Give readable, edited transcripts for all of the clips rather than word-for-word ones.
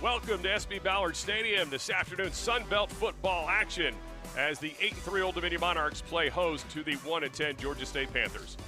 Welcome to SB Ballard Stadium this afternoon, Sun Belt football action as the 8-3 Old Dominion Monarchs play host to the 1-10 Georgia State Panthers.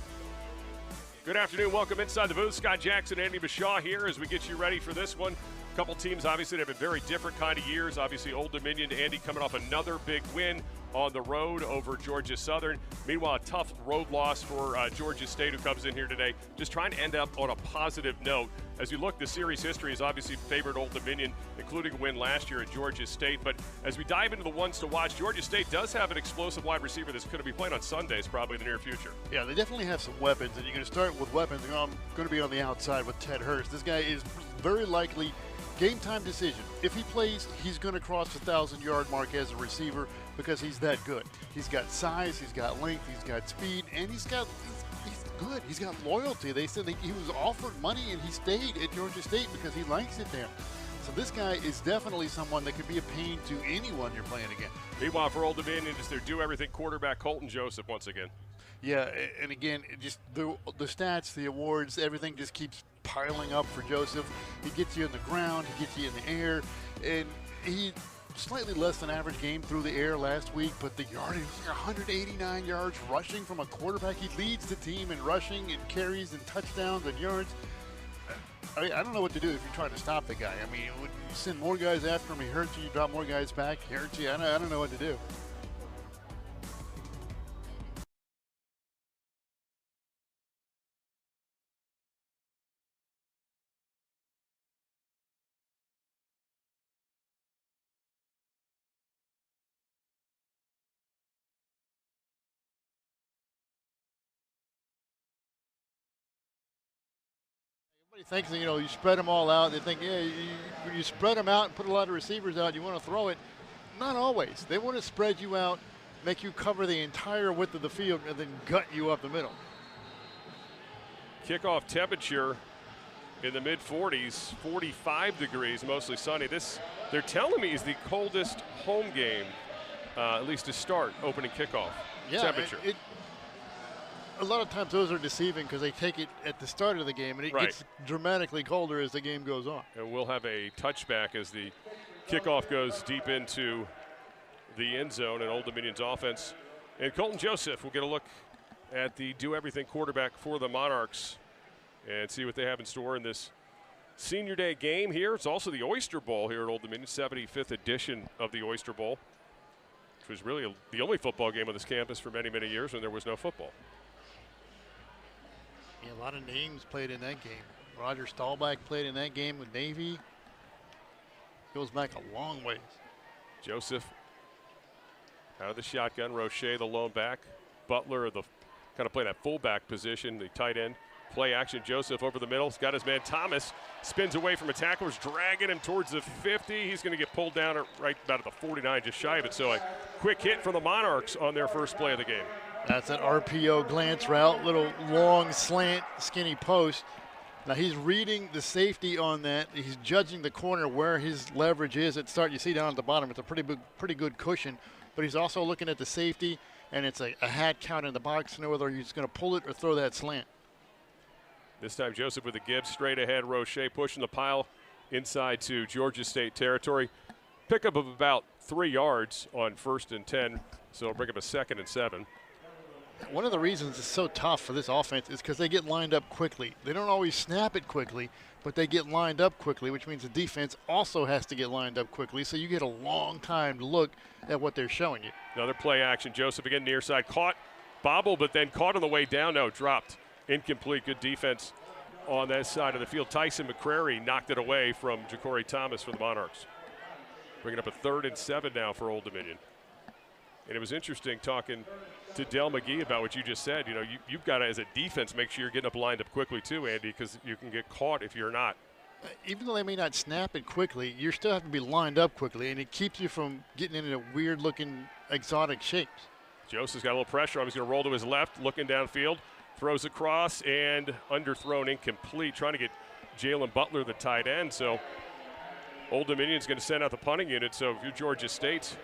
Good afternoon, welcome inside the booth. Scott Jackson, Andy Bashaw here as we get you ready for this one. A couple teams obviously that have a very different kind of years. Obviously Old Dominion, Andy coming off another big win on the road over Georgia Southern. Meanwhile, a tough road loss for Georgia State, who comes in here today just trying to end up on a positive note. As you look, the series history has obviously favored Old Dominion, including a win last year at Georgia State. But as we dive into the ones to watch, Georgia State does have an explosive wide receiver that's going to be playing on Sundays probably in the near future. Yeah, they definitely have some weapons, and you're going to start with weapons. I'm going to be on the outside with Ted Hurst. This guy is very likely game time decision. If he plays, he's going to cross the 1,000-yard mark as a receiver because he's that good. He's got size, he's got length, he's got speed, and he's good. He's got loyalty. They said he was offered money and he stayed at Georgia State because he likes it there. So this guy is definitely someone that could be a pain to anyone you're playing against. Meanwhile, for Old Dominion, it's their do-everything quarterback, Colton Joseph, once again. Yeah, and again, just the stats, the awards, everything just keeps piling up for Joseph. He gets you in the ground, he gets you in the air, and he slightly less than average game through the air last week, but the yardage, 189 yards rushing from a quarterback. He leads the team in rushing and carries and touchdowns and yards. I don't know what to do if you're trying to stop the guy. I mean, when you send more guys after him, he hurts you, you drop more guys back, he hurts you. I don't know what to do. Thinks, you spread them all out. They think, when you spread them out and put a lot of receivers out, you want to throw it. Not always. They want to spread you out, make you cover the entire width of the field, and then gut you up the middle. Kickoff temperature in the mid-40s, 45 degrees, mostly sunny. This, they're telling me, is the coldest home game, at least to start opening kickoff temperature. A lot of times those are deceiving because they take it at the start of the game, and it gets dramatically colder as the game goes on. And we'll have a touchback as the kickoff goes deep into the end zone and Old Dominion's offense. And Colton Joseph will get a look at the do-everything quarterback for the Monarchs and see what they have in store in this Senior Day game here. It's also the Oyster Bowl here at Old Dominion, 75th edition of the Oyster Bowl, which was really the only football game on this campus for many, many years when there was no football. Yeah, a lot of names played in that game. Roger Staubach played in that game with Navy. Goes back a long ways. Joseph out of the shotgun. Roche, the lone back. Butler, the kind of playing that fullback position, the tight end. Play action. Joseph over the middle. He's got his man Thomas. Spins away from a tackler. Is dragging him towards the 50. He's going to get pulled down right about at the 49, just shy of it. So a quick hit for the Monarchs on their first play of the game. That's an RPO glance route, little long slant, skinny post. Now he's reading the safety on that. He's judging the corner where his leverage is at start. You see down at the bottom, it's a pretty good cushion. But he's also looking at the safety, and it's a hat count in the box to know whether he's going to pull it or throw that slant. This time Joseph with a give, straight ahead. Roche pushing the pile inside to Georgia State territory. Pickup of about 3 yards on 1st and 10, so it'll bring up a 2nd and 7. One of the reasons it's so tough for this offense is because they get lined up quickly. They don't always snap it quickly, but they get lined up quickly, which means the defense also has to get lined up quickly, so you get a long time to look at what they're showing you. Another play action. Joseph again near side. Caught, bobbled, but then caught on the way down. No, dropped. Incomplete. Good defense on that side of the field. Tyson McCrary knocked it away from Ja'Cory Thomas for the Monarchs. Bringing up a 3rd and 7 now for Old Dominion. And it was interesting talking to Del McGee about what you just said. You've got to, as a defense, make sure you're getting up lined up quickly too, Andy, because you can get caught if you're not. Even though they may not snap it quickly, you still have to be lined up quickly, and it keeps you from getting into weird-looking, exotic shapes. Joseph's got a little pressure on him. He's going to roll to his left, looking downfield, throws across, and underthrown, incomplete, trying to get Jalen Butler, the tight end. So Old Dominion's going to send out the punting unit. So if you're Georgia State,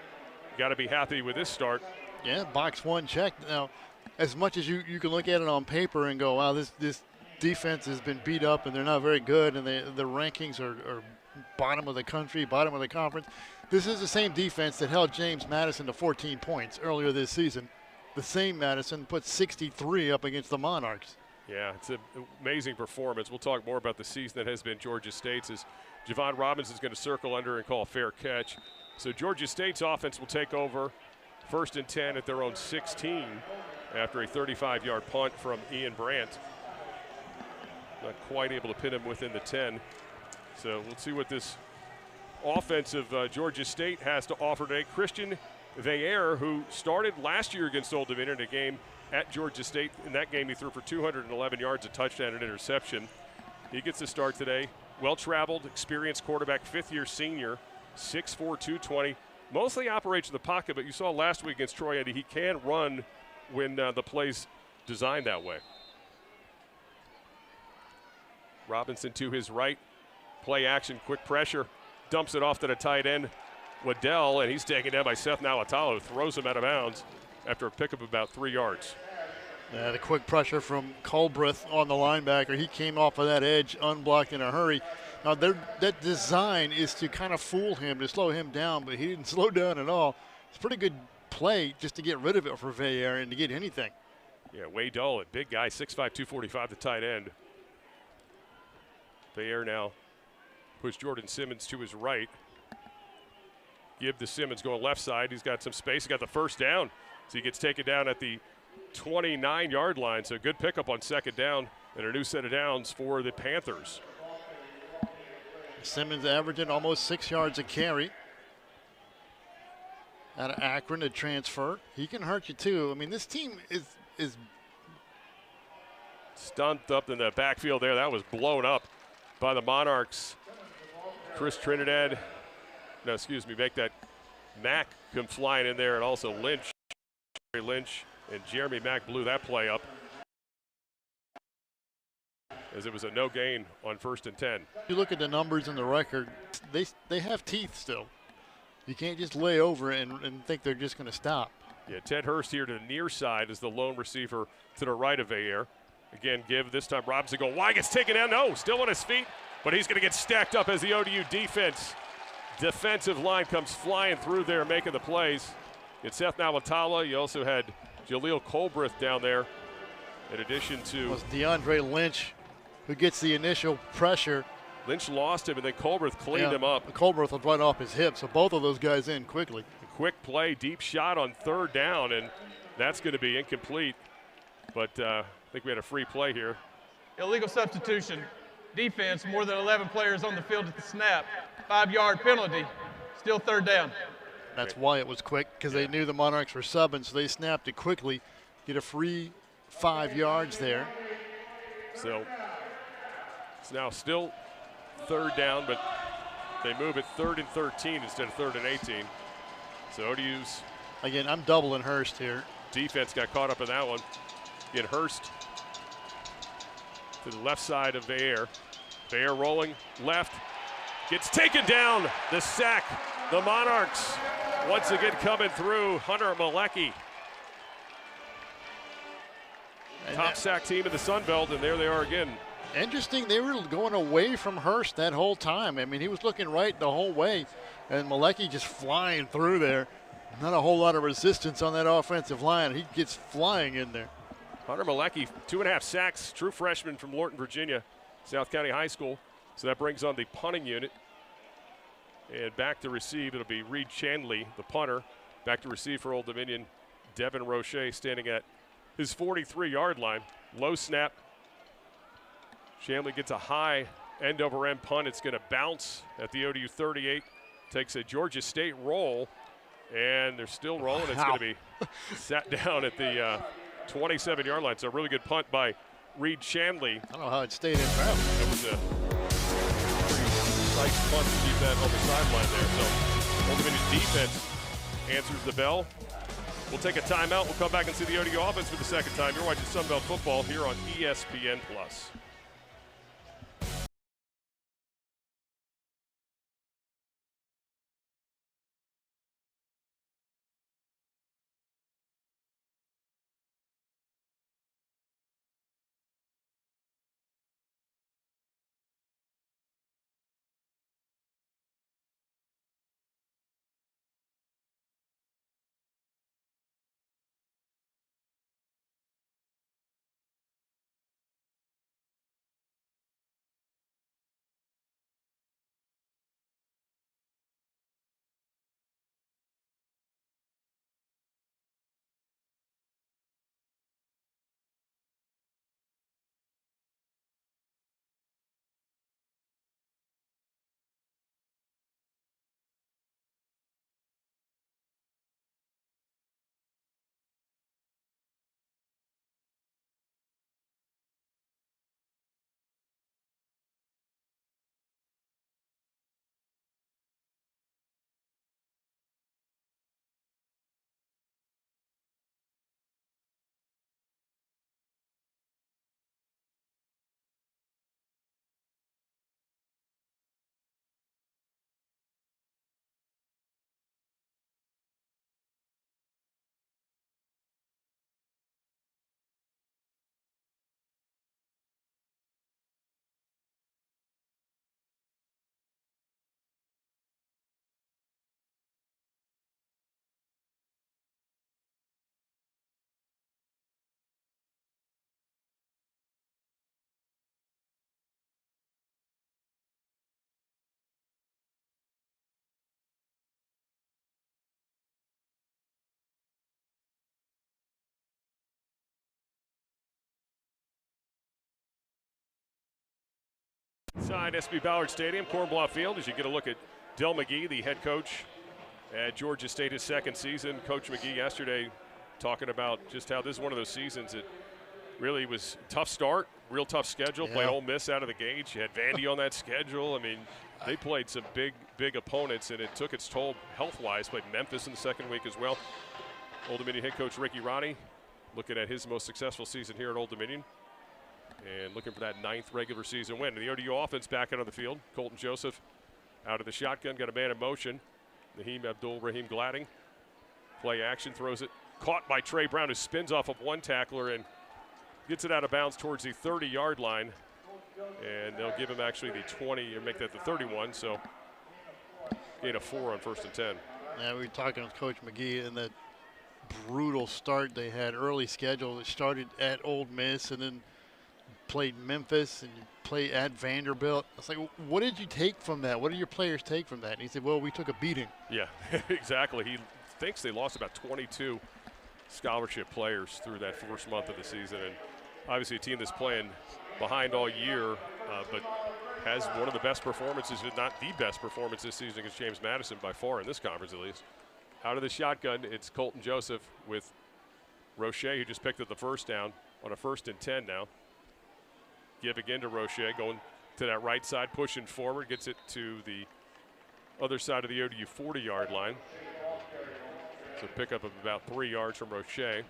you got to be happy with this start. Yeah, box one checked. Now, as much as you can look at it on paper and go, wow, this defense has been beat up and they're not very good and the rankings are bottom of the country, bottom of the conference. This is the same defense that held James Madison to 14 points earlier this season. The same Madison put 63 up against the Monarchs. Yeah, it's an amazing performance. We'll talk more about the season that has been Georgia State's as Javon Robbins is going to circle under and call a fair catch. So Georgia State's offense will take over 1st and 10 at their own 16 after a 35-yard punt from Ian Brandt. Not quite able to pin him within the 10. So we'll see what this offense of Georgia State has to offer today. Christian Veillere, who started last year against Old Dominion in a game at Georgia State. In that game, he threw for 211 yards, a touchdown, and interception. He gets a start today. Well-traveled, experienced quarterback, fifth-year senior, 6'4", 220. Mostly operates in the pocket, but you saw last week against Troy, Andy, he can run when the play's designed that way. Robinson to his right. Play action, quick pressure. Dumps it off to the tight end, Waddell, and he's taken down by Seth Nawatalo, who throws him out of bounds after a pickup of about 3 yards. Yeah, the quick pressure from Colbreth on the linebacker. He came off of that edge unblocked in a hurry. Now, that design is to kind of fool him, to slow him down, but he didn't slow down at all. It's a pretty good play just to get rid of it for Veillere and to get anything. Yeah, Wade Dolan, big guy, 6'5", 245, the tight end. Veillere now push Jordan Simmons to his right. Give to Simmons going left side. He's got some space. He got the first down. So he gets taken down at the 29-yard line. So good pickup on 2nd down and a new set of downs for the Panthers. Simmons averaging almost 6 yards a carry. Out of Akron to transfer. He can hurt you too. I mean, this team is stumped up in the backfield there. That was blown up by the Monarchs. Chris Trinidad, no, excuse me, make that Mack come flying in there, and also Lynch and Jeremy Mack blew that play up as it was a no gain on 1st and 10. You look at the numbers in the record, they have teeth still. You can't just lay over and think they're just going to stop. Yeah, Ted Hurst here to the near side as the lone receiver to the right of Veillere. Again, give this time Robinson go wide, gets taken down. No, still on his feet, but he's going to get stacked up as the ODU defensive line comes flying through there, making the plays. It's Seth Nawatala. You also had Jaleel Colbreth down there, in addition to. It was DeAndre Lynch who gets the initial pressure. Lynch lost him, and then Colbreth cleaned him up. Colbreth was right off his hip, so both of those guys in quickly. A quick play, deep shot on 3rd down, and that's going to be incomplete. But I think we had a free play here. Illegal substitution. Defense, more than 11 players on the field at the snap. 5-yard penalty. Still 3rd down. That's why it was quick, because they knew the Monarchs were subbing, so they snapped it quickly. Get a free 5 yards there. So it's now still 3rd down, but they move it 3rd and 13 instead of 3rd and 18. So ODU's. Again, I'm doubling Hurst here. Defense got caught up in that one. Get Hurst to the left side of Veillere. Veillere rolling left. Gets taken down. The sack. The Monarchs once again coming through. Hunter Malecki. Top sack team in the Sun Belt, and there they are again. Interesting, they were going away from Hurst that whole time. I mean, he was looking right the whole way, and Malecki just flying through there. Not a whole lot of resistance on that offensive line. He gets flying in there. Hunter Malecki, 2.5 sacks, true freshman from Lorton, Virginia, South County High School. So that brings on the punting unit. And back to receive, it'll be Reed Chandley, the punter. Back to receive for Old Dominion, Devin Roche standing at his 43-yard line. Low snap. Chandley gets a high end-over-end punt. It's going to bounce at the ODU 38. Takes a Georgia State roll, and they're still rolling. It's going to be sat down at the 27-yard line. So a really good punt by Reed Chandley. I don't know how it stayed in bounds. That was a pretty precise punt to keep that on the sideline there. So Old Dominion defense answers the bell. We'll take a timeout. We'll come back and see the ODU offense for the second time. You're watching Sun Belt football here on ESPN+. Inside SB Ballard Stadium, Cornblaw Field, as you get a look at Del McGee, the head coach at Georgia State, his second season. Coach McGee yesterday talking about just how this is one of those seasons that really was tough start, real tough schedule. Yeah. Played Ole Miss out of the gate. You had Vandy on that schedule. I mean, they played some big opponents, and it took its toll health-wise. Played Memphis in the second week as well. Old Dominion head coach Ricky Ronnie looking at his most successful season here at Old Dominion and looking for that 9th regular season win. And the ODU offense back out on the field. Colton Joseph out of the shotgun, got a man in motion. Naheem Abdul-Rahim Gladding. Play action, throws it. Caught by Trey Brown, who spins off of one tackler and gets it out of bounds towards the 30-yard line. And they'll give him actually the 20 or make that the 31. So gain of 4 on 1st and 10. Yeah, we were talking with Coach McGee and that brutal start they had, early schedule. It started at Ole Miss and then played Memphis and you play at Vanderbilt. I was like, what did you take from that? What did your players take from that? And he said, well, we took a beating. Yeah, exactly. He thinks they lost about 22 scholarship players through that first month of the season. And obviously a team that's playing behind all year, but has one of the best performances, if not the best performance this season against James Madison by far in this conference at least. Out of the shotgun, it's Colton Joseph with Roche, who just picked up the first down on a 1st and 10 now. Give again to Roche, going to that right side, pushing forward, gets it to the other side of the ODU 40-yard line. So pickup of about 3 yards from Roche. Yeah,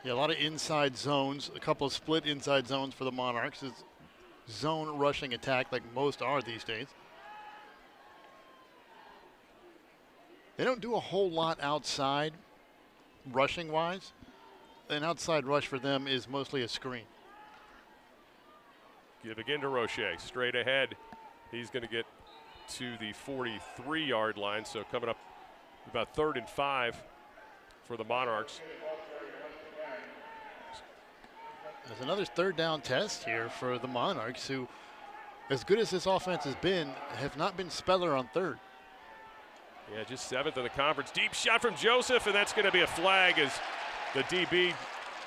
a lot of inside zones, a couple of split inside zones for the Monarchs. It's zone rushing attack like most are these days. They don't do a whole lot outside rushing-wise. An outside rush for them is mostly a screen. Give again to Roche, straight ahead. He's going to get to the 43-yard line, so coming up about 3rd and 5 for the Monarchs. There's another 3rd down test here for the Monarchs, who, as good as this offense has been, have not been stellar on 3rd. Yeah, just 7th in the conference. Deep shot from Joseph, and that's going to be a flag as the DB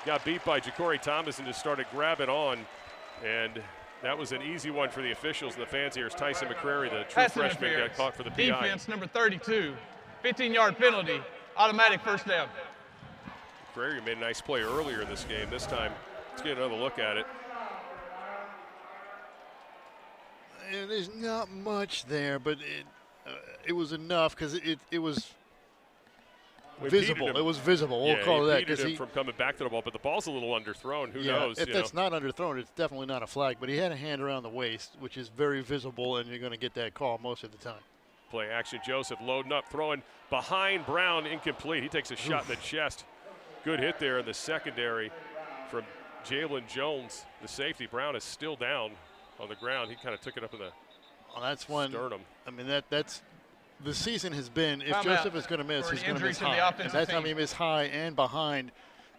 got beat by Ja'Cory Thomas and just started grabbing on. And that was an easy one for the officials and the fans here as Tyson McCrary, the true freshman, got caught for the PI. Defense number 32, 15-yard penalty, automatic 1st down. McCrary made a nice play earlier in this game. This time, let's get another look at it. And there's not much there, but it was enough because it was visible. It was visible. We'll call it that. Because he from coming back to the ball, but the ball's a little underthrown. Who knows? If that's not underthrown, it's definitely not a flag. But he had a hand around the waist, which is very visible, and you're going to get that call most of the time. Play action. Joseph loading up, throwing behind Brown, incomplete. He takes a shot in the chest. Good hit there in the secondary from Jalen Jones, the safety. Brown is still down on the ground. He kind of took it up in the sternum. I mean, that's the season has been, if Timeout Joseph is going to miss, he's going to miss high. And that time he missed high and behind,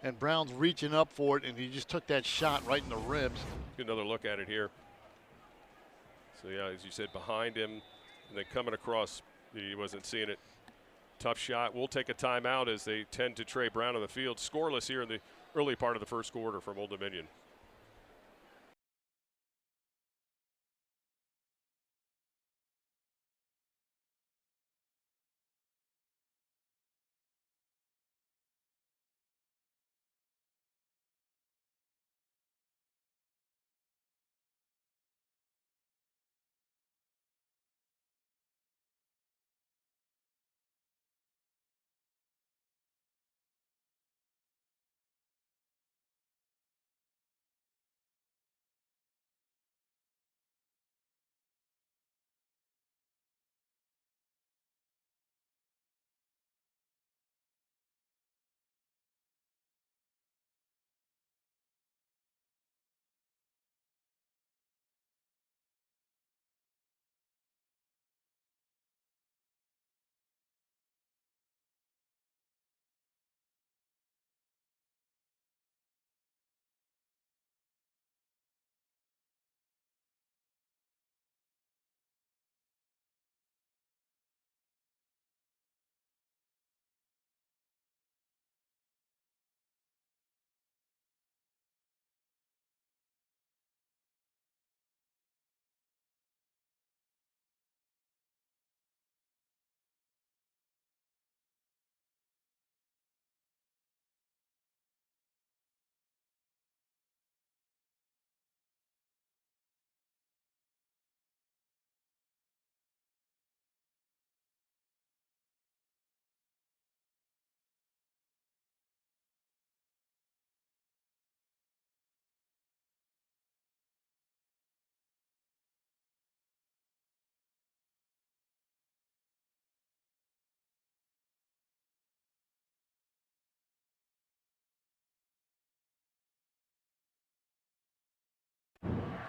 and Brown's reaching up for it, and he just took that shot right in the ribs. Get another look at it here. So, yeah, as you said, behind him, and then coming across, he wasn't seeing it. Tough shot. We'll take a timeout as they tend to Trey Brown on the field. Scoreless here in the early part of the first quarter from Old Dominion.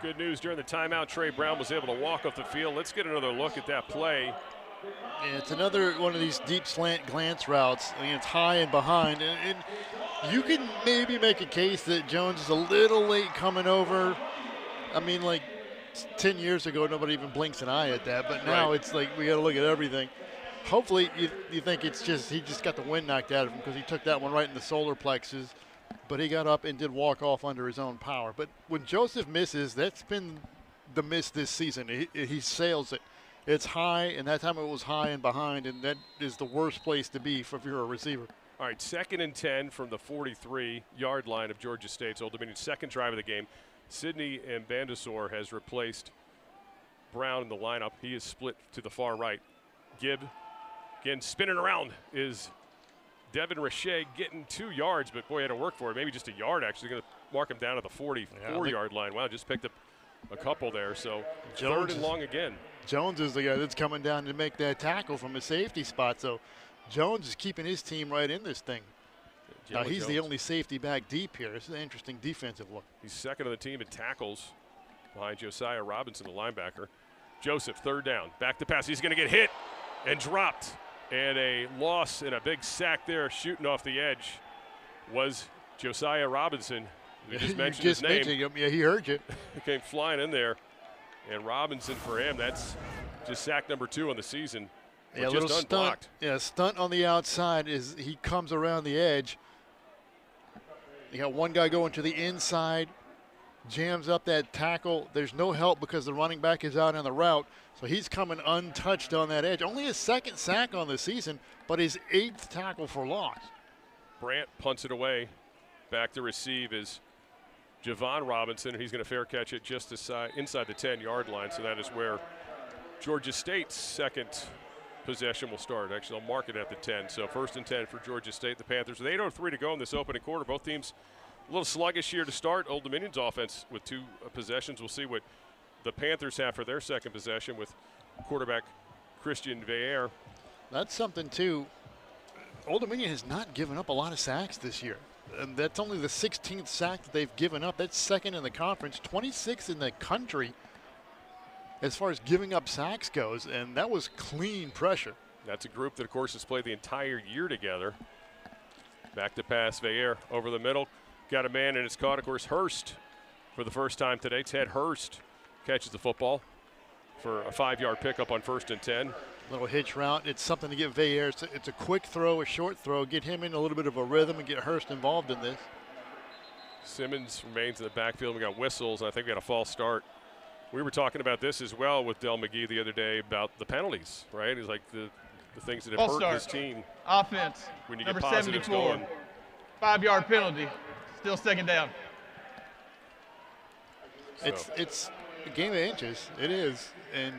Good news during the timeout, Trey Brown was able to walk off the field. Let's get another look at that play. Yeah, it's another one of these deep slant glance routes. I mean, it's high and behind. And you can maybe make a case that Jones is a little late coming over. I mean, like 10 years ago, nobody even blinks an eye at that. But now it's like we got to look at everything. Hopefully, you think it's just he just got the wind knocked out of him because he took that one right in the solar plexus. But he got up and did walk off under his own power. But when Joseph misses, that's been the miss this season. He sails it. It's high, and that time it was high and behind, and that is the worst place to be if you're a receiver. All right, 2nd and 10 from the 43-yard line of Georgia State's Old Dominion's second drive of the game. Sidney and Bandasor has replaced Brown in the lineup. He is split to the far right. Gibb, again, spinning around is Devin Richey, getting 2 yards, but boy, he had to work for it. Maybe just a yard, actually. Going to mark him down at the 44-yard line. Wow, just picked up a couple there. So third and long again. Jones is the guy that's coming down to make that tackle from a safety spot. So Jones is keeping his team right in this thing. Now, he's the only safety back deep here. This is an interesting defensive look. He's second on the team in tackles behind Josiah Robinson, the linebacker. Joseph, third down. Back to pass. He's going to get hit and dropped. And a loss and a big sack there shooting off the edge was Josiah Robinson. We just mentioned his name. Him. Yeah, he heard you. He came flying in there. And Robinson, for him, that's just sack number 2 on the season. Yeah, a little stunt. Yeah, stunt on the outside is he comes around the edge. You got one guy going to the inside, jams up that tackle. There's no help because the running back is out on the route. So he's coming untouched on that edge. Only his 2nd sack on the season, but his 8th tackle for loss. Brandt punts it away. Back to receive is Javon Robinson. He's going to fair catch it just inside the 10-yard line. So that is where Georgia State's second possession will start. Actually, they'll mark it at the 10. So 1st and 10 for Georgia State. The Panthers with 8:03 to go in this opening quarter. Both teams a little sluggish here to start. Old Dominion's offense with 2 possessions. We'll see what the Panthers have for their second possession with quarterback Christian Veillere. That's something, too. Old Dominion has not given up a lot of sacks this year. And that's only the 16th sack that they've given up. That's 2nd in the conference, 26th in the country as far as giving up sacks goes. And that was clean pressure. That's a group that, of course, has played the entire year together. Back to pass, Veillere over the middle. Got a man, and it's caught, of course, Hurst for the first time today. Ted Hurst catches the football for a 5-yard pickup on 1st and 10. Little hitch route. It's something to get Veillere. It's a quick throw, a short throw. Get him in a little bit of a rhythm and get Hurst involved in this. Simmons remains in the backfield. We got whistles, and I think we got a false start. We were talking about this as well with Del McGee the other day about the penalties, right? It's like the things that have hurt his team. Offense. When you number get positives 74. going. 5-yard penalty. Still 2nd down. So. It's a game of inches. It is. And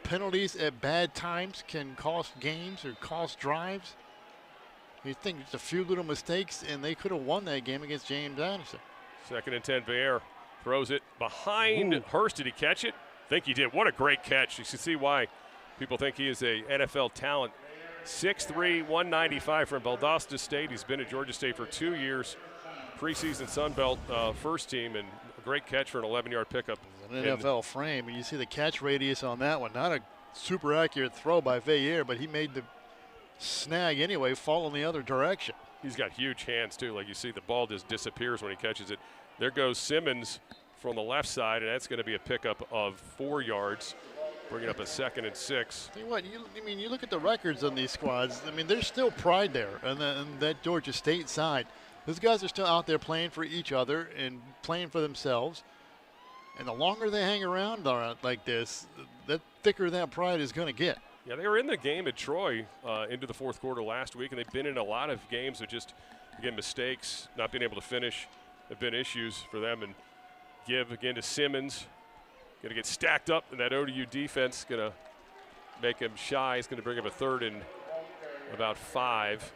penalties at bad times can cost games or cost drives. You think it's a few little mistakes, and they could have won that game against James Anderson. 2nd and 10, Veillere throws it behind Hurst. Did he catch it? I think he did. What a great catch. You can see why people think he is a NFL talent. 6'3", 195 from Valdosta State. He's been at Georgia State for 2 years. Preseason Sun Belt first team, and a great catch for an 11-yard pickup. An NFL frame, and you see the catch radius on that one. Not a super accurate throw by Veillere, but he made the snag anyway, fall in the other direction. He's got huge hands, too. Like you see, the ball just disappears when he catches it. There goes Simmons from the left side, and that's going to be a pickup of 4 yards, bringing up a 2nd and 6. Tell you what, you look at the records on these squads. I mean, there's still pride there on that Georgia State side. Those guys are still out there playing for each other and playing for themselves. And the longer they hang around like this, the thicker that pride is going to get. Yeah, they were in the game at Troy into the 4th quarter last week, and they've been in a lot of games with just, again, mistakes, not being able to finish have been issues for them. And give again to Simmons. Going to get stacked up, and that ODU defense going to make him shy. He's going to bring up a 3rd and about 5.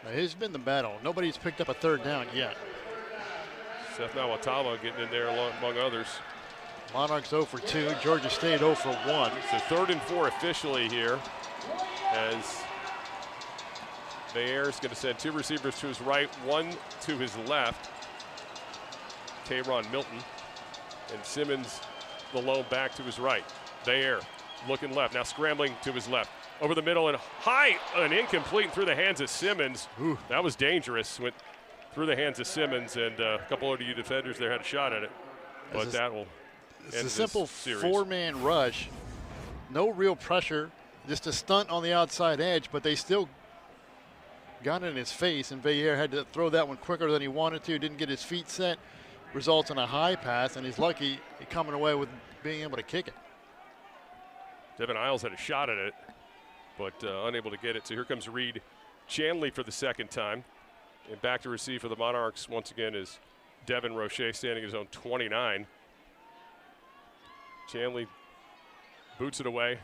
Now, it's been the battle. Nobody's picked up a 3rd down yet. Seth Nawatala getting in there among others. Monarchs 0 for 2. Georgia State 0 for 1. So 3rd and 4 officially here, as Veillere is going to send 2 receivers to his right, 1 to his left. Tayron Milton. And Simmons, the lone back to his right. There, looking left. Now scrambling to his left. Over the middle and high and incomplete through the hands of Simmons. Ooh. That was dangerous. Went through the hands of Simmons, and a couple of ODU defenders there had a shot at it. But that will It's end a simple this series. 4-man rush. No real pressure. Just a stunt on the outside edge, but they still got it in his face, and Veillere had to throw that one quicker than he wanted to. Didn't get his feet set. Results in a high pass, and he's lucky coming away with being able to kick it. Devin Isles had a shot at it, but unable to get it. So here comes Reed Chanley for the second time. And back to receive for the Monarchs once again is Devin Roche, standing at his own 29. Chanley boots it away.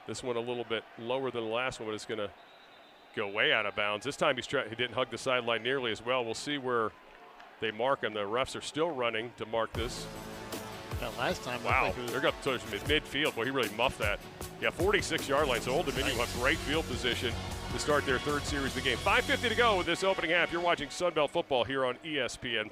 This one a little bit lower than the last one, but it's going to go way out of bounds. This time he didn't hug the sideline nearly as well. We'll see where they mark him. The refs are still running to mark this. That last time, wow, they're going to midfield. Boy, he really muffed that. Yeah, 46-yard line. So Old Dominion will have great field position to start their third series of the game. 5:50 to go with this opening half. You're watching Sunbelt football here on ESPN+.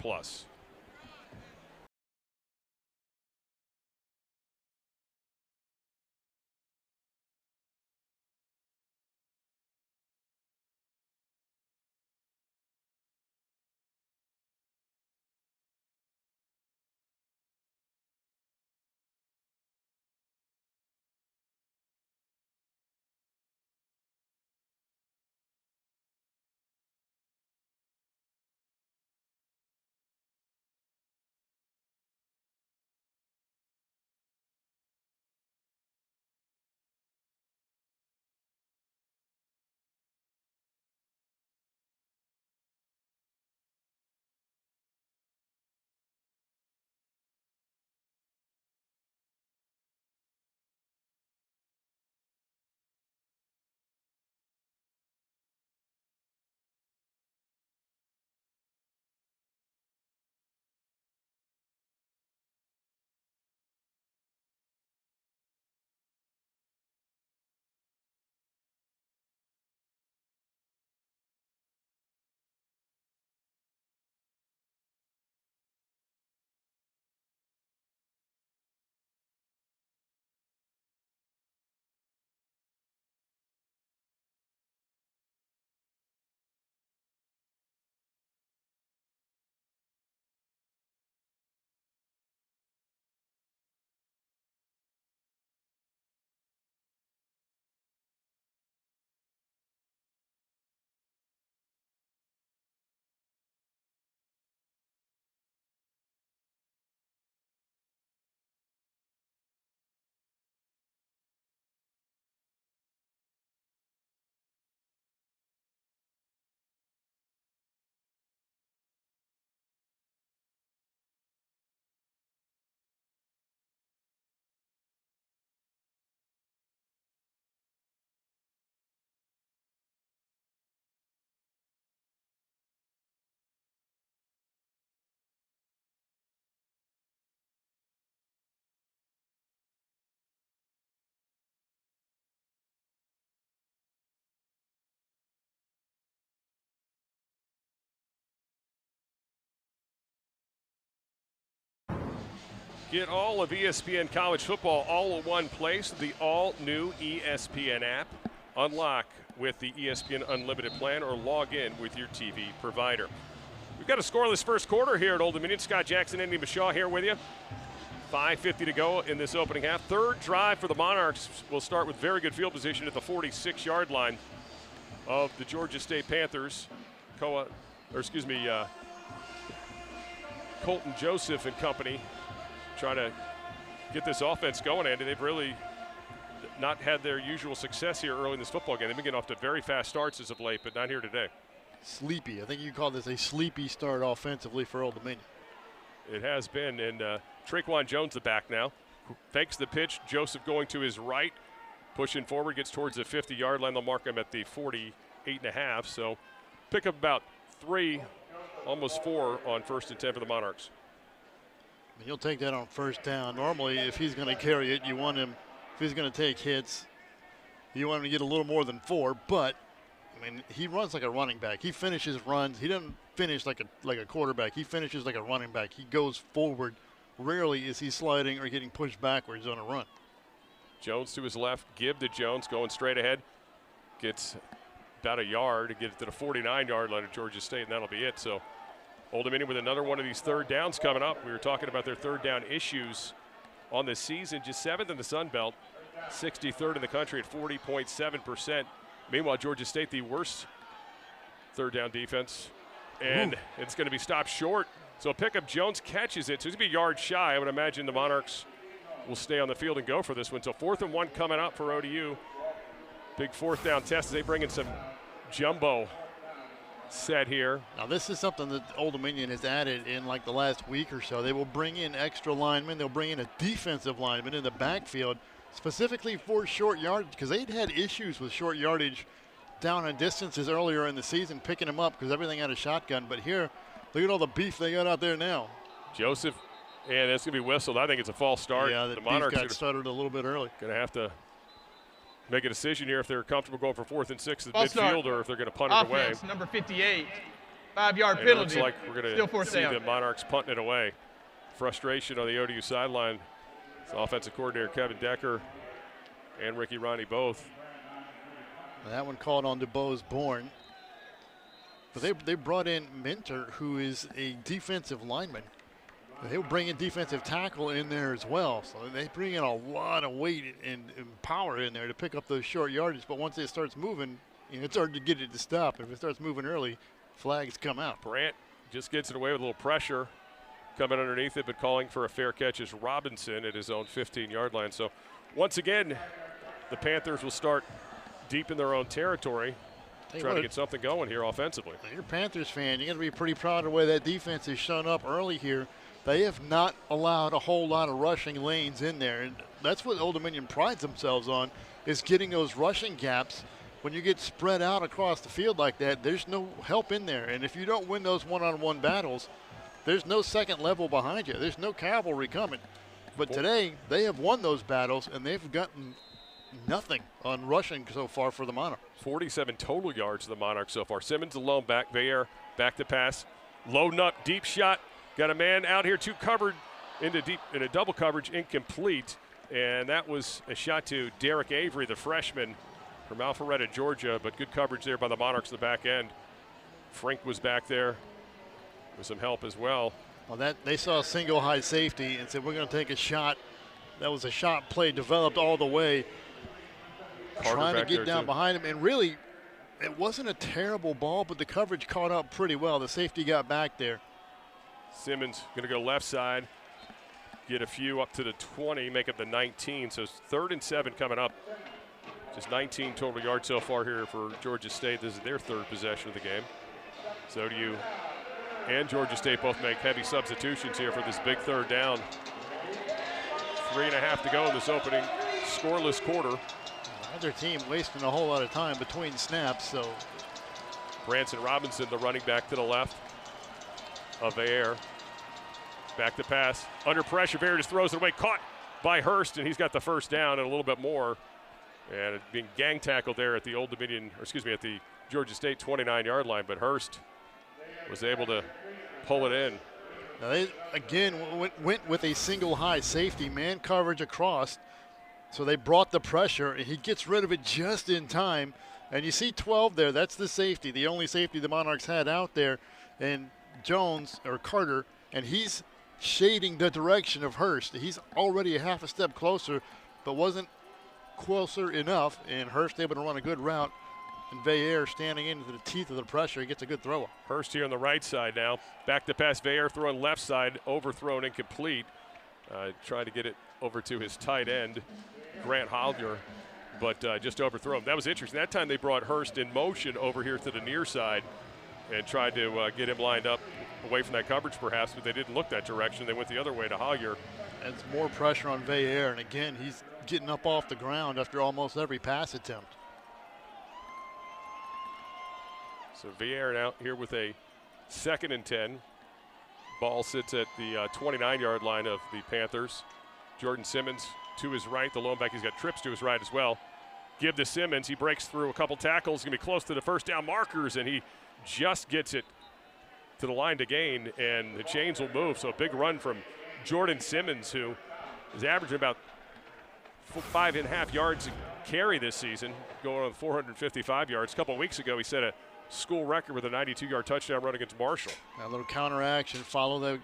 Get all of ESPN college football all in one place. The all-new ESPN app. Unlock with the ESPN Unlimited plan or log in with your TV provider. We've got a scoreless first quarter here at Old Dominion. Scott Jackson, Andy Bashaw here with you. 5:50 to go in this opening half. Third drive for the Monarchs will start with very good field position at the 46-yard line of the Georgia State Panthers. Colton Joseph and company trying to get this offense going, Andy. They've really not had their usual success here early in this football game. They've been getting off to very fast starts as of late, but not here today. Sleepy. I think you call this a sleepy start offensively for Old Dominion. It has been, and Traquan Jones the back now. Fakes the pitch. Joseph going to his right, pushing forward, gets towards the 50-yard line. They'll mark him at the 48.5, so pick up about 3, almost 4 on 1st and 10 for the Monarchs. He'll take that on first down. Normally, if he's going to carry it, you want him, if he's going to take hits, you want him to get a little more than 4, but I mean, he runs like a running back. He finishes runs. He doesn't finish like a quarterback. He finishes like a running back. He goes forward rarely is he sliding or getting pushed backwards on a run. Jones to his left, Gibb to Jones, going straight ahead. Gets about a yard to get it to the 49-yard line of Georgia State, and that'll be it. So Old Dominion with another one of these third downs coming up. We were talking about their third down issues on this season. Just 7th in the Sun Belt, 63rd in the country at 40.7%. Meanwhile, Georgia State, the worst third down defense. And it's going to be stopped short. So Pickup Jones catches it. So he's going to be a yard shy. I would imagine the Monarchs will stay on the field and go for this one. So 4th and 1 coming up for ODU. Big fourth down test as they bring in some jumbo set here. Now this is something that Old Dominion has added in like the last week or so. They will bring in extra linemen. They'll bring in a defensive lineman in the backfield specifically for short yardage, because they'd had issues with short yardage down on distances earlier in the season, picking them up because everything had a shotgun. But here, look at all the beef they got out there now. Joseph, and that's going to be whistled. I think it's a false start. Yeah, the Monarchs got started a little bit early. Going to have to make a decision here if they're comfortable going for 4th and 6 at midfield or if they're going to punt it away. Offense, number 58, 5-yard penalty. It looks like we're going to see down. the Monarchs punting it away. Frustration on the ODU sideline. It's offensive coordinator Kevin Decker and Ricky Ronnie both. That one called on DeBose Bourne. But they brought in Minter, who is a defensive lineman. They will bring in defensive tackle in there as well. So they bring in a lot of weight and power in there to pick up those short yardage. But once it starts moving, it's hard to get it to stop. If it starts moving early, flags come out. Brandt just gets it away with a little pressure coming underneath it, but calling for a fair catch is Robinson at his own 15-yard line. So once again, the Panthers will start deep in their own territory, trying to get something going here offensively. You're a Panthers fan. You're going to be pretty proud of the way that defense has shown up early here. They have not allowed a whole lot of rushing lanes in there, and that's what Old Dominion prides themselves on, is getting those rushing gaps. When you get spread out across the field like that, there's no help in there. And if you don't win those one-on-one battles, there's no second level behind you. There's no cavalry coming. But today, they have won those battles, and they've gotten nothing on rushing so far for the Monarchs. 47 total yards for the Monarchs so far. Simmons alone back. Veyer back to pass. Loading up, deep shot. Got a man out here, two covered into deep in a double coverage, incomplete. And that was a shot to Derek Avery, the freshman from Alpharetta, Georgia. But good coverage there by the Monarchs in the back end. Frink was back there with some help as well. Well, that they saw a single high safety and said, we're going to take a shot. That was a shot play developed all the way. Carter trying to get down behind him. And really, it wasn't a terrible ball, but the coverage caught up pretty well. The safety got back there. Simmons going to go left side, get a few up to the 20, make it the 19. So 3rd and 7 coming up. Just 19 total yards so far here for Georgia State. This is their 3rd possession of the game. So ODU and Georgia State both make heavy substitutions here for this big 3rd down. 3.5 to go in this opening scoreless quarter. Other team wasting a whole lot of time between snaps. So Branson Robinson, the running back to the left of Veyer. Back to pass. Under pressure, Veyer just throws it away. Caught by Hurst, and he's got the first down and a little bit more. And being gang tackled there at the Old Dominion, or excuse me, at the Georgia State 29-yard line. But Hurst was able to pull it in. Now they, again, went with a single high safety, man coverage across. So they brought the pressure, and he gets rid of it just in time. And you see 12 there. That's the safety, the only safety the Monarchs had out there. And Jones, or Carter, and he's shading the direction of Hurst. He's already a half a step closer, but wasn't closer enough. And Hurst able to run a good route. And Veyer standing into the teeth of the pressure. He gets a good throw. Hurst here on the right side now. Back to pass. Veyer throwing left side, overthrown, incomplete. Trying to get it over to his tight end, Grant Hollier, but just overthrown. That was interesting. That time they brought Hurst in motion over here to the near side and tried to get him lined up away from that coverage perhaps, but they didn't look that direction. They went the other way to Hollier. That's more pressure on Veyer, and again, he's getting up off the ground after almost every pass attempt. So Veyer out here with a 2nd and 10. Ball sits at the 29-yard line of the Panthers. Jordan Simmons to his right. The lone back, he's got trips to his right as well. Give to Simmons. He breaks through a couple tackles. Going to be close to the first down markers, and he just gets it to the line to gain, and the chains will move. So a big run from Jordan Simmons, who is averaging about 5.5 yards a carry this season, going on 455 yards. A couple of weeks ago, he set a school record with a 92-yard touchdown run against Marshall. A little counter action, follow the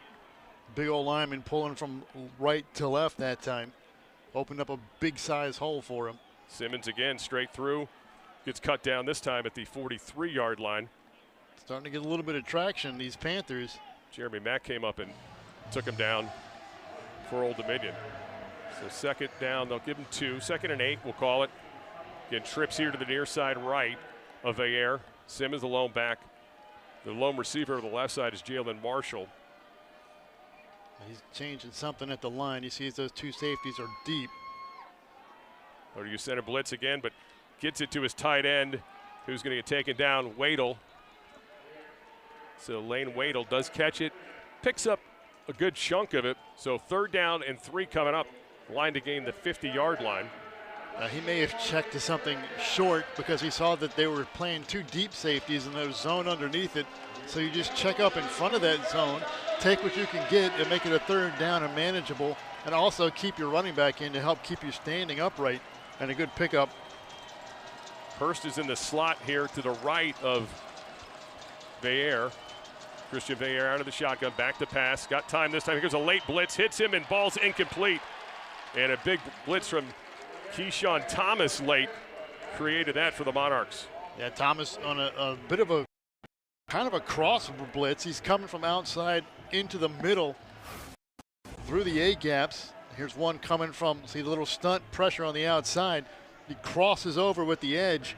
big old lineman pulling from right to left that time. Opened up a big size hole for him. Simmons again straight through. Gets cut down this time at the 43-yard line. Starting to get a little bit of traction, these Panthers. Jeremy Mack came up and took him down for Old Dominion. So second down, they'll give him 2. 2nd and 8, we'll call it. Again, trips here to the near side right of Veillere. Simmons, the lone back. The lone receiver on the left side is Jalen Marshall. He's changing something at the line. He sees those 2 safeties are deep. ODU center blitz again, but gets it to his tight end, who's going to get taken down, Wadle. So Lane Wadle does catch it, picks up a good chunk of it. So 3rd down and 3 coming up. Line to gain the 50-yard line. He may have checked to something short because he saw that they were playing 2 deep safeties and there was zone underneath it. So you just check up in front of that zone, take what you can get and make it a 3rd down and manageable, and also keep your running back in to help keep you standing upright, and a good pickup. Hurst is in the slot here to the right of Veillere. Christian Veillere out of the shotgun, back to pass. Got time this time. Here goes a late blitz, hits him, and ball's incomplete. And a big blitz from Keyshawn Thomas late created that for the Monarchs. Yeah, Thomas on a bit of a kind of a crossover blitz. He's coming from outside into the middle through the A gaps. Here's one coming from, see the little stunt pressure on the outside. He crosses over with the edge.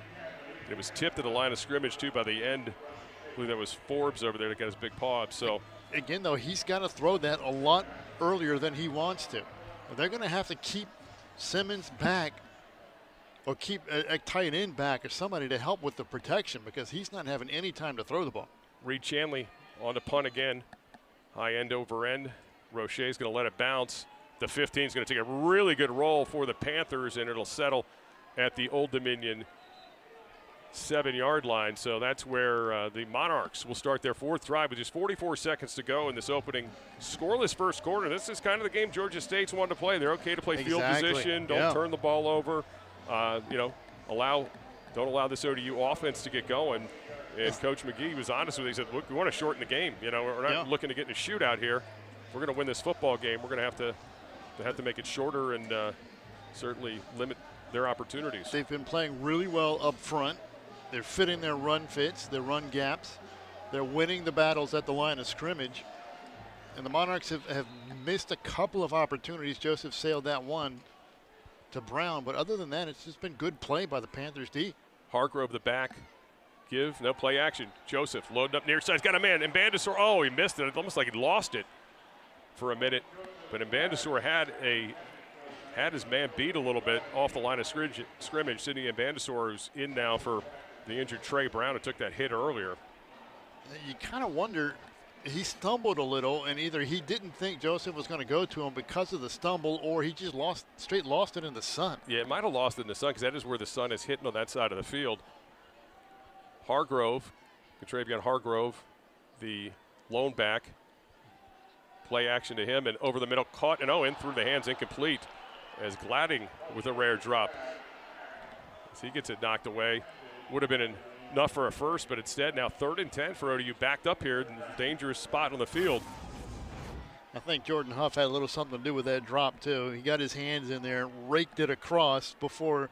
It was tipped to the line of scrimmage too by the end. I believe that was Forbes over there that got his big paw up. So again, though, he's got to throw that a lot earlier than he wants to. They're going to have to keep Simmons back or keep a tight end back or somebody to help with the protection because he's not having any time to throw the ball. Reed Chanley on the punt again. High end over end. Roche's going to let it bounce. The 15 is going to take a really good roll for the Panthers, and it'll settle at the Old Dominion 7-yard line. So that's where the Monarchs will start their 4th drive with just 44 seconds to go in this opening scoreless first quarter. This is kind of the game Georgia State's wanted to play. They're okay to play field position. Don't turn the ball over. Don't allow this ODU offense to get going. And Coach McGee was honest with it. He said, look, we want to shorten the game. We're not looking to get in a shootout here. If we're going to win this football game, we're going to have to make it shorter and certainly limit their opportunities. They've been playing really well up front. They're fitting their run fits, their run gaps. They're winning the battles at the line of scrimmage. And the Monarchs have missed a couple of opportunities. Joseph sailed that one to Brown. But other than that, it's just been good play by the Panthers D. Hargrove the back. No play action. Joseph loading up near side. He's got a man. Mbandasor, oh, he missed it. It's almost like he lost it for a minute. But Mbandasor had his man beat a little bit off the line of scrimmage. Sidney Mbandasor, who's in now for the injured Trey Brown, who took that hit earlier. You kind of wonder, he stumbled a little, and either he didn't think Joseph was going to go to him because of the stumble, or he just lost it in the sun. Yeah, it might have lost it in the sun because that is where the sun is hitting on that side of the field. Hargrove, Contravion Hargrove, the lone back. Play action to him, and over the middle, caught, and in through the hands, incomplete. As Gladding with a rare drop. As he gets it knocked away. Would have been enough for a first, but instead now 3rd and 10 for ODU, backed up here in a dangerous spot on the field. I think Jordan Huff had a little something to do with that drop too. He got his hands in there, raked it across before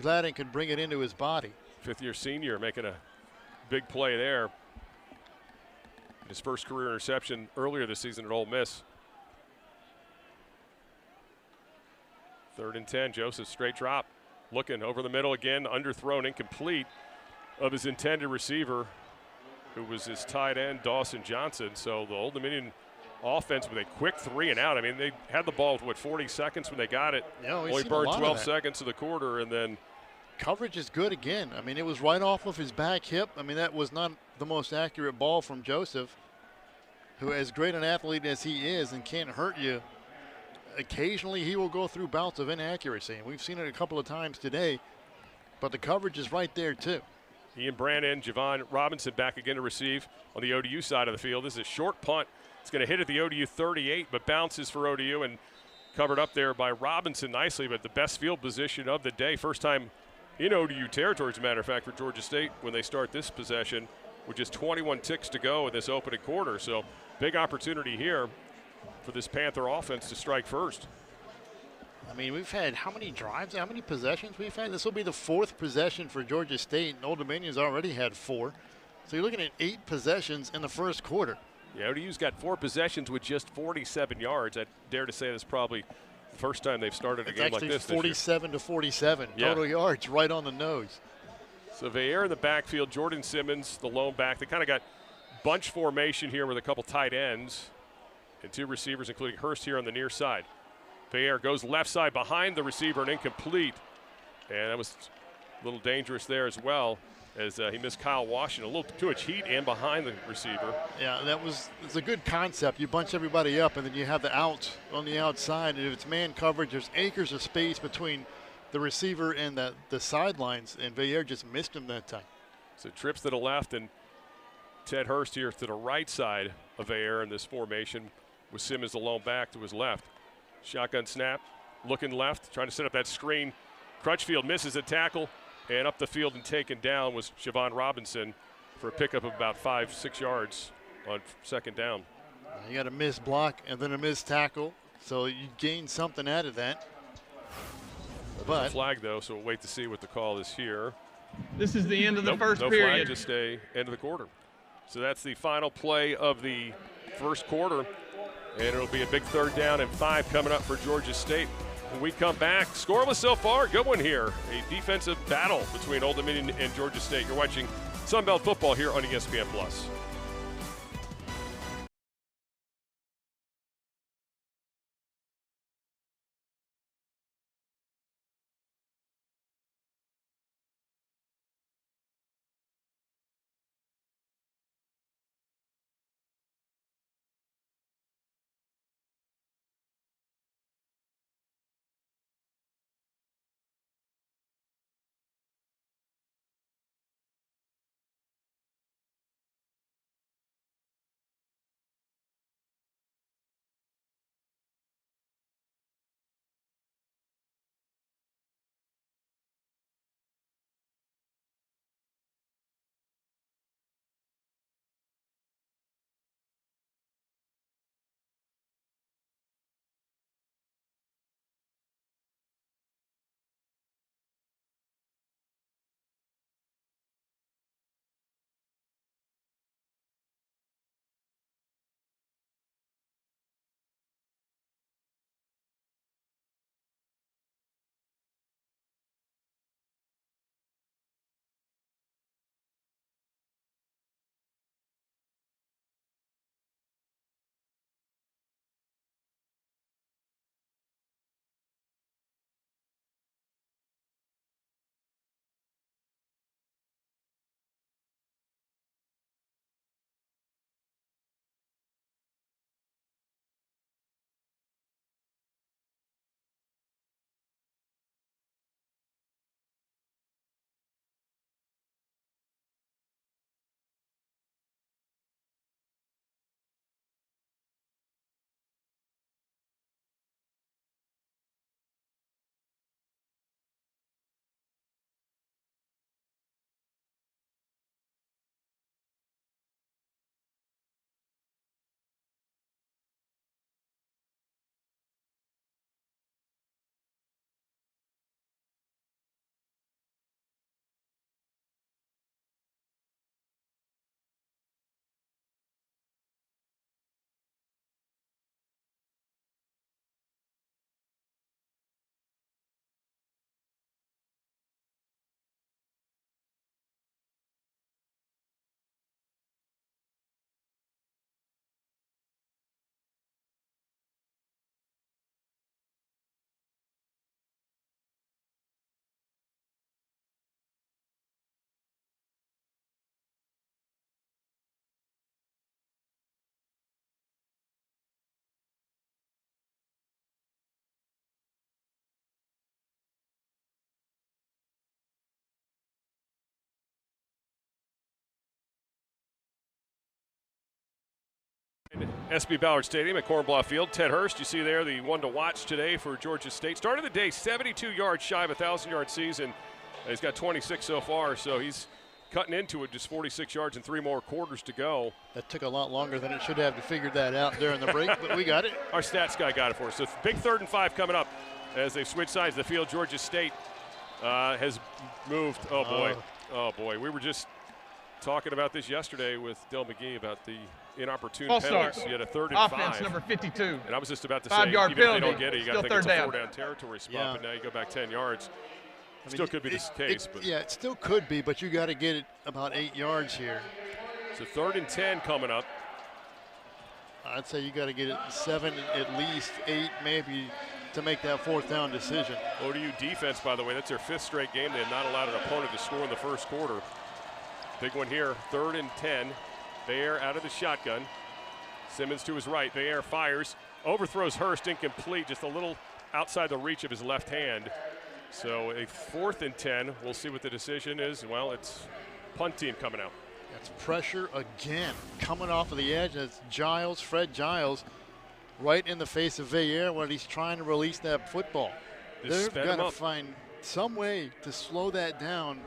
Gladding could bring it into his body. 5th-year senior making a big play there. His first career interception earlier this season at Ole Miss. 3rd and 10, Joseph straight drop. Looking over the middle again, underthrown, incomplete of his intended receiver, who was his tight end, Dawson Johnson. So the Old Dominion offense with a quick 3 and out. I mean, they had the ball with 40 seconds when they got it. Yeah, only burned 12 seconds of the quarter, and then coverage is good again. I mean, it was right off of his back hip. I mean, that was not the most accurate ball from Joseph, who, as great an athlete as he is and can't hurt you, occasionally he will go through bouts of inaccuracy. And we've seen it a couple of times today, but the coverage is right there too. Ian Brannon, Javon Robinson back again to receive on the ODU side of the field. This is a short punt. It's going to hit at the ODU 38, but bounces for ODU and covered up there by Robinson nicely, but the best field position of the day. First time in ODU territory, as a matter of fact, for Georgia State when they start this possession with just 21 ticks to go in this opening quarter. So big opportunity here for this Panther offense to strike first. I mean, we've had how many drives, how many possessions we've had? This will be the 4th possession for Georgia State, and Old Dominion's already had 4. So you're looking at 8 possessions in the first quarter. Yeah, ODU's got 4 possessions with just 47 yards. I dare to say that's probably the first time they've started a game like this. It's actually 47 to 47 Yeah. total yards, right on the nose. So Veillere in the backfield, Jordan Simmons, the lone back. They kind of got bunch formation here with a couple tight ends and 2 receivers, including Hurst here on the near side. Veillere goes left side behind the receiver and incomplete. And that was a little dangerous there as well, as he missed Kyle Washington. A little too much heat and behind the receiver. Yeah, it's a good concept. You bunch everybody up, and then you have the out on the outside. And if it's man coverage, there's acres of space between the receiver and the sidelines, and Veillere just missed him that time. So trips to the left, and Ted Hurst here to the right side of Veillere in this formation with Simmons the lone back to his left. Shotgun snap, looking left, trying to set up that screen. Crutchfield misses a tackle, and up the field and taken down was Javon Robinson for a pickup of about 5-6 yards on second down. You got a missed block and then a missed tackle, so you gain something out of that. But flag though, so we'll wait to see what the call is here. This is the end of the first no period. Flag, just a end of the quarter. So that's the final play of the first quarter, and it'll be a big 3rd down and 5 coming up for Georgia State. When we come back, scoreless so far, good one here. A defensive battle between Old Dominion and Georgia State. You're watching Sunbelt Football here on ESPN+. SB Ballard Stadium at Corn Bluff Field. Ted Hurst, you see there, the one to watch today for Georgia State. Started the day 72 yards shy of a 1,000-yard season. He's got 26 so far, so he's cutting into it, just 46 yards and 3 more quarters to go. That took a lot longer than it should have to figure that out during the break, but we got it. Our stats guy got it for us. So big 3rd and 5 coming up as they switch sides of the field. Georgia State has moved. Oh, boy. Oh, boy. We were just talking about this yesterday with Del McGee about the inopportune penalties. You had a 3rd and 5. Offense number 52. And I was just about to say, even yard if they penalty, don't get it, you got to think it's a 4-down territory spot. Yeah. But now you go back 10 yards. Still could be the case. But yeah, it still could be, but you got to get it about 8 yards here. So 3rd and 10 coming up. I'd say you got to get it 7, at least 8, maybe, to make that 4th down decision. ODU defense, by the way, that's their 5th straight game. They have not allowed an opponent to score in the first quarter. Big one here, 3rd and 10. Bayer out of the shotgun. Simmons to his right. Bayer fires, overthrows Hurst, incomplete, just a little outside the reach of his left hand. So a 4th and 10. We'll see what the decision is. Well, it's punt team coming out. That's pressure again, coming off of the edge. That's Giles, Fred Giles, right in the face of Veillere when he's trying to release that football. Just They're going to find some way to slow that down,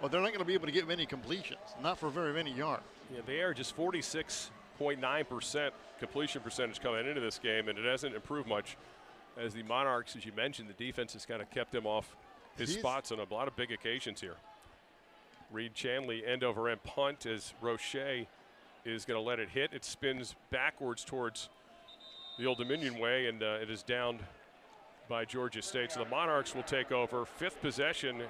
or they're not going to be able to get many completions, not for very many yards. Yeah, they are just 46.9% completion percentage coming into this game, and it hasn't improved much as the Monarchs, as you mentioned, the defense has kind of kept him off his spots on a lot of big occasions here. Reed Chanley end over end punt as Roche is going to let it hit. It spins backwards towards the Old Dominion way, and it is downed by Georgia State. So the Monarchs will take over 5th possession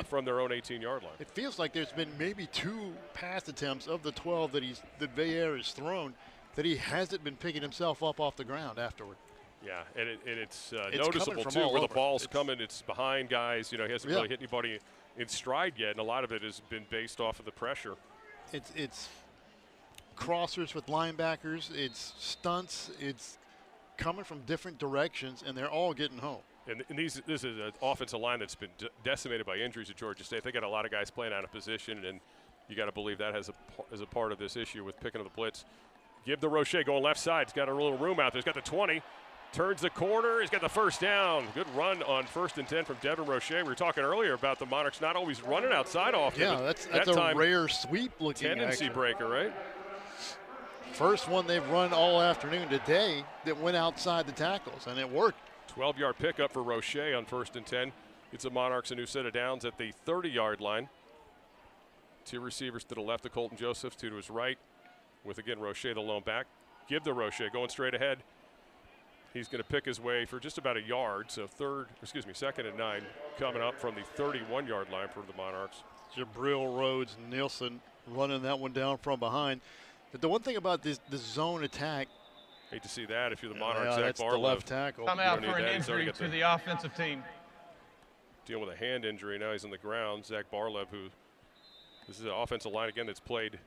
from their own 18-yard line. It feels like there's been maybe 2 pass attempts of the 12 that Veillere has thrown that he hasn't been picking himself up off the ground afterward. Yeah, and it's noticeable too where the ball's coming. It's behind guys. You know, he hasn't really hit anybody in stride yet, and a lot of it has been based off of the pressure. It's crossers with linebackers. It's stunts. It's coming from different directions, and they're all getting home. And this is an offensive line that's been decimated by injuries at Georgia State. They got a lot of guys playing out of position, and you got to believe that has a part of this issue with picking up the blitz. Give the Roche going left side. He's got a little room out there. He's got the 20. Turns the corner. He's got the 1st down. Good run on 1st and 10 from Devin Roche. We were talking earlier about the Monarchs not always running outside often. Yeah, that's a rare sweep looking tendency breaker, right? First one they've run all afternoon today that went outside the tackles, and it worked. 12-yard pickup for Roche on 1st and 10. It's the Monarchs a new set of downs at the 30-yard line. 2 receivers to the left of Colton Joseph, 2 to his right, with again Roche the lone back. Give the Roche going straight ahead. He's going to pick his way for just about a yard, so 2nd and 9 coming up from the 31-yard line for the Monarchs. Jabril Rhodes, Nielsen running that one down from behind. But the one thing about this zone attack, hate to see that if you're the Monarchs. that's the left tackle. Come out for an injury to the offensive team. Dealing with a hand injury. Now he's on the ground. Zach Barlev, this is an offensive line again that's played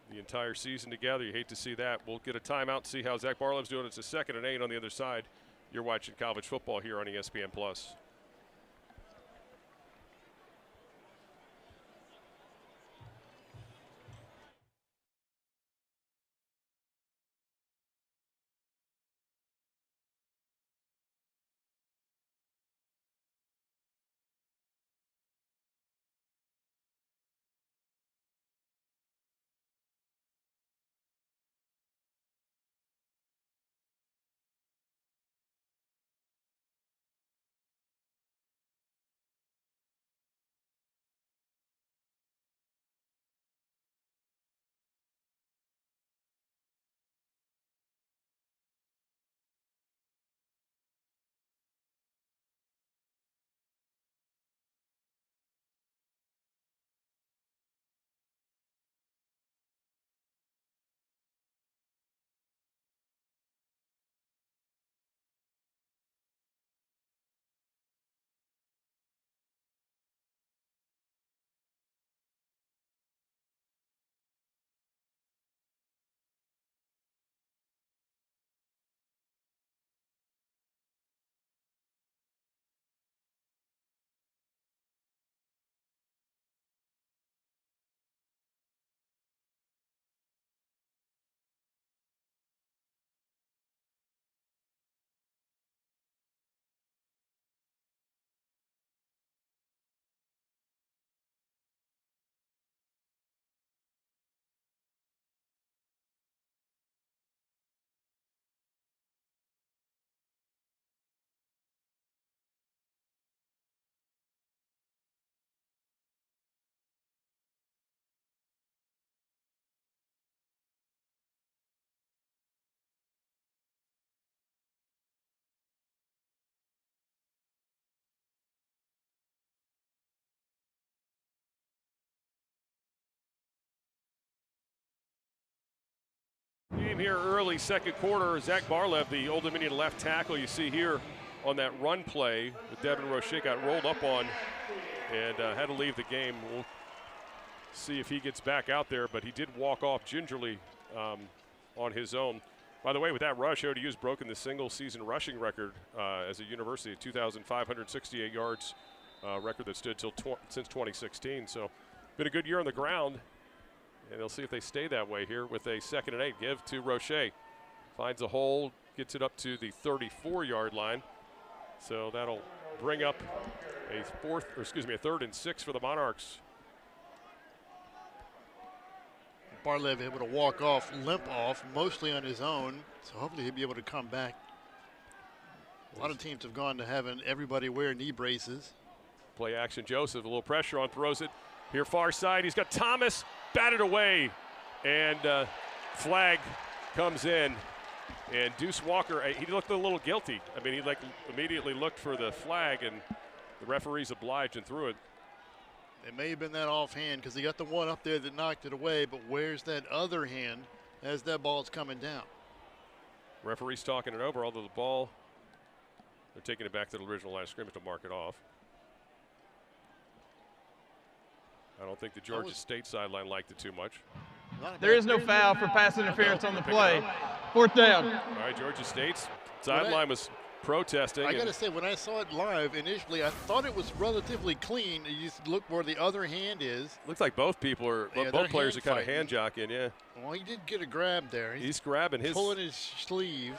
the entire season together. You hate to see that. We'll get a timeout, see how Zach Barlev's doing. It's a 2nd and 8 on the other side. You're watching college football here on ESPN+. Game here early, second quarter. Zach Barlev, the Old Dominion left tackle, you see here on that run play that Devin Roche got rolled up on and had to leave the game. We'll see if he gets back out there, but he did walk off gingerly on his own. By the way, with that rush, ODU's broken the single-season rushing record as a university, 2,568 yards record that stood since 2016. So, been a good year on the ground, and they'll see if they stay that way here with a 2nd and 8. Give to Roche, finds a hole, gets it up to the 34-yard line. So that'll bring up a 3rd and 6 for the Monarchs. Barlev able to walk off, limp off, mostly on his own, so hopefully he'll be able to come back. A lot of teams have gone to having everybody wear knee braces. Play action, Joseph, a little pressure on, throws it. Here far side, he's got Thomas, batted away, and flag comes in. And Deuce Walker, he looked a little guilty. I mean, he immediately looked for the flag, and the referee's obliged and threw it. It may have been that offhand because he got the one up there that knocked it away, but where's that other hand as that ball's coming down? Referee's talking it over, although the ball, they're taking it back to the original line of scrimmage to mark it off. I don't think the Georgia State sideline liked it too much. There is no foul for pass interference on the play. 4th down. All right, Georgia State's sideline was protesting. I got to say, when I saw it live initially, I thought it was relatively clean. You just look where the other hand is. Looks like both people are, both players are kind of hand jockeying, yeah. Well, he did get a grab there. He's grabbing his. Pulling his sleeve.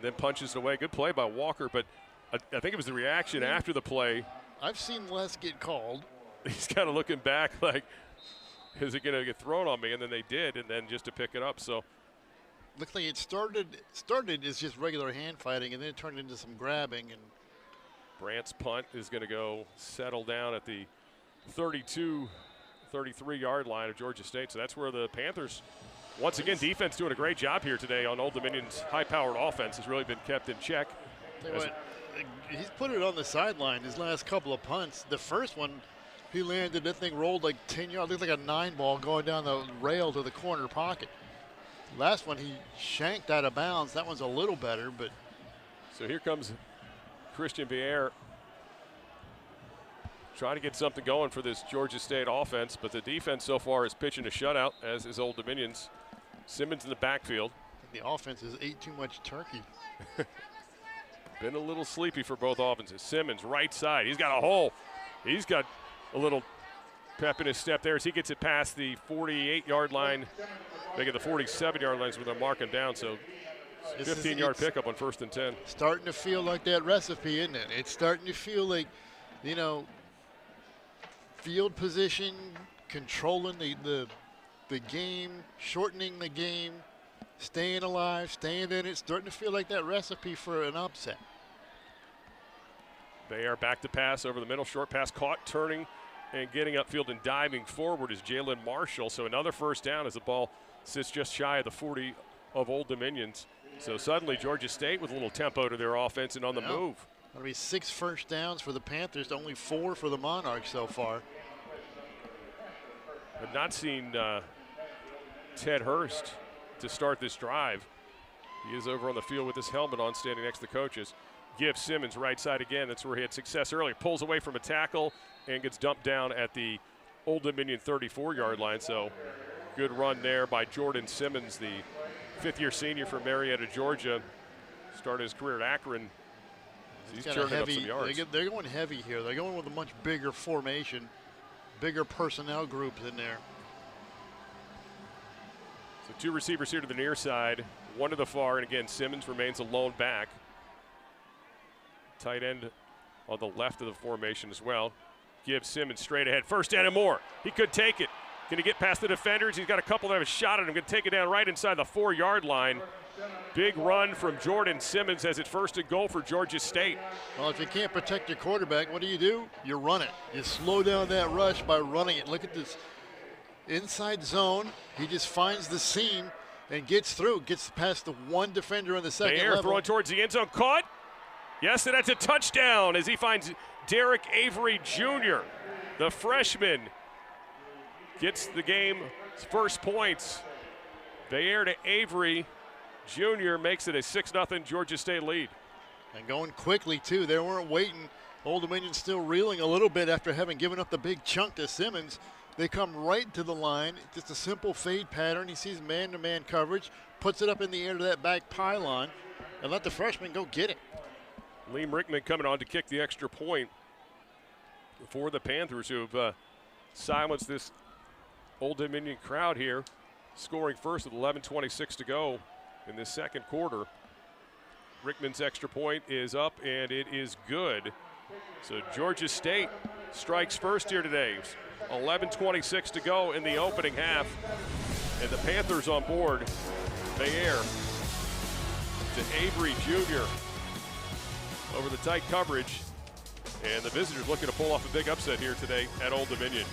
Then punches it away. Good play by Walker, but I think it was the reaction after the play. I've seen less get called. He's kind of looking back like, is it going to get thrown on me? And then they did, and then just to pick it up. So looks like it started as just regular hand fighting, and then it turned into some grabbing. And Brandt's punt is going to go settle down at the 32, 33-yard line of Georgia State. So that's where the Panthers, once again, defense doing a great job here today on Old Dominion's high-powered offense has really been kept in check. He's put it on the sideline his last couple of punts. The first one, he landed, that thing rolled like 10 yards. Looked like a 9-ball going down the rail to the corner pocket. Last one, he shanked out of bounds. That one's a little better, but. So here comes Christian Vieira trying to get something going for this Georgia State offense, but the defense so far is pitching a shutout, as is Old Dominion's. Simmons in the backfield. The offense has ate too much turkey. Been a little sleepy for both offenses. Simmons, right side. He's got a hole. He's got a little pep in his step there as he gets it past the 48-yard line. They get the 47-yard lines where they're marking down. So 15-yard pickup on 1st and 10. Starting to feel like that recipe, isn't it? It's starting to feel like, you know, field position, controlling the game, shortening the game, staying alive, staying in it, starting to feel like that recipe for an upset. They are back to pass over the middle, short pass caught, turning and getting upfield and diving forward is Jalen Marshall. So another first down as the ball sits just shy of the 40 of Old Dominion's. So suddenly Georgia State with a little tempo to their offense and on the move. That'll be 6 first downs for the Panthers, only 4 for the Monarchs so far. I've not seen Ted Hurst to start this drive. He is over on the field with his helmet on, standing next to the coaches. Give Simmons right side again. That's where he had success earlier. Pulls away from a tackle and gets dumped down at the Old Dominion 34-yard line. So good run there by Jordan Simmons, the 5th-year senior from Marietta, Georgia. Started his career at Akron. He's churning up some yards. They're going heavy here. They're going with a much bigger formation, bigger personnel groups in there. So 2 receivers here to the near side, 1 to the far, and again, Simmons remains a lone back. Tight end on the left of the formation as well. Give Simmons straight ahead. First down and more. He could take it. Going to get past the defenders. He's got a couple that have a shot at him. Going to take it down right inside the 4-yard line. Big run from Jordan Simmons as it's 1st and goal for Georgia State. Well, if you can't protect your quarterback, what do? You run it. You slow down that rush by running it. Look at this inside zone. He just finds the seam and gets through. Gets past the 1 defender on the second level. Throwing towards the end zone. Caught. Yes, and that's a touchdown as he finds Derek Avery Jr. The freshman gets the game's first points Bayer to Avery Jr. makes it a 6-0 Georgia State lead. And going quickly, too. They weren't waiting. Old Dominion still reeling a little bit after having given up the big chunk to Simmons. They come right to the line. Just a simple fade pattern. He sees man-to-man coverage, puts it up in the air to that back pylon, and let the freshman go get it. Liam Rickman coming on to kick the extra point for the Panthers, who have silenced this Old Dominion crowd here, scoring first with 11:26 to go in this second quarter. Rickman's extra point is up, and it is good. So Georgia State strikes first here today. 11:26 to go in the opening half, and the Panthers on board. Bayer to Avery Jr. over the tight coverage, and the visitors looking to pull off a big upset here today at Old Dominion.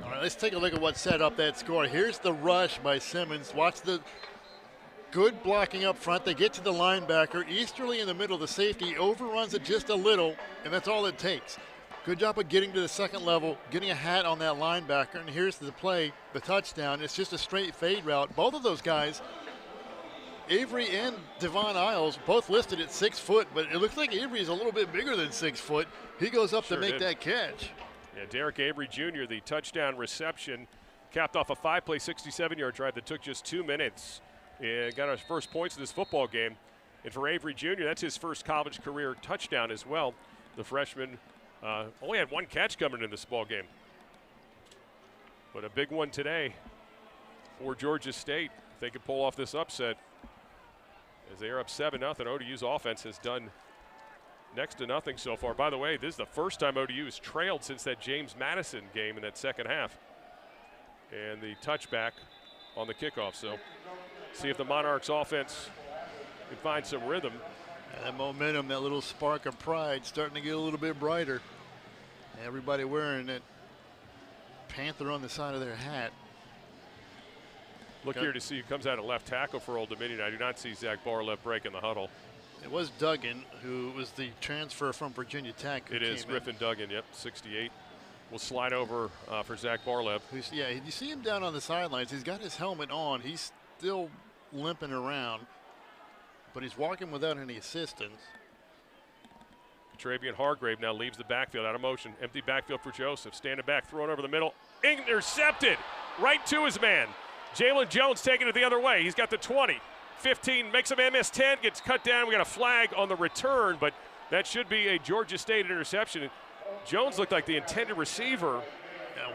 All right, let's take a look at what set up that score. Here's the rush by Simmons. Watch the good blocking up front. They get to the linebacker. Easterly in the middle. The safety overruns it just a little, and that's all it takes. Good job of getting to the second level, getting a hat on that linebacker, and here's the play, the touchdown. It's just a straight fade route. Both of those guys, Avery and Devon Isles, both listed at 6 foot, but it looks like Avery is a little bit bigger than 6 foot. He goes up to make that catch. Yeah, Derek Avery Jr., the touchdown reception, capped off a 5-play, 67-yard drive that took just 2 minutes and got his first points in this football game. And for Avery Jr., that's his first college career touchdown as well. The freshman only had 1 catch coming in this ball game, but a big one today for Georgia State. If they could pull off this upset, as they are up 7-0. ODU's offense has done next to nothing so far. By the way, this is the first time ODU has trailed since that James Madison game in that second half. And the touchback on the kickoff. So see if the Monarchs offense can find some rhythm. And that momentum, that little spark of pride starting to get a little bit brighter. Everybody wearing that Panther on the side of their hat. Look here to see who comes out at left tackle for Old Dominion. I do not see Zach Barlev breaking the huddle. It was Duggan, who was the transfer from Virginia Tech. It is Griffin Duggan, yep, 68. We'll slide over for Zach Barlev. Yeah, you see him down on the sidelines. He's got his helmet on. He's still limping around, but he's walking without any assistance. Travian Hargrave now leaves the backfield out of motion. Empty backfield for Joseph. Standing back, throwing over the middle. Intercepted right to his man. Jalen Jones taking it the other way. He's got the 20. 15, makes him MS-10, gets cut down. We got a flag on the return, but that should be a Georgia State interception. Jones looked like the intended receiver.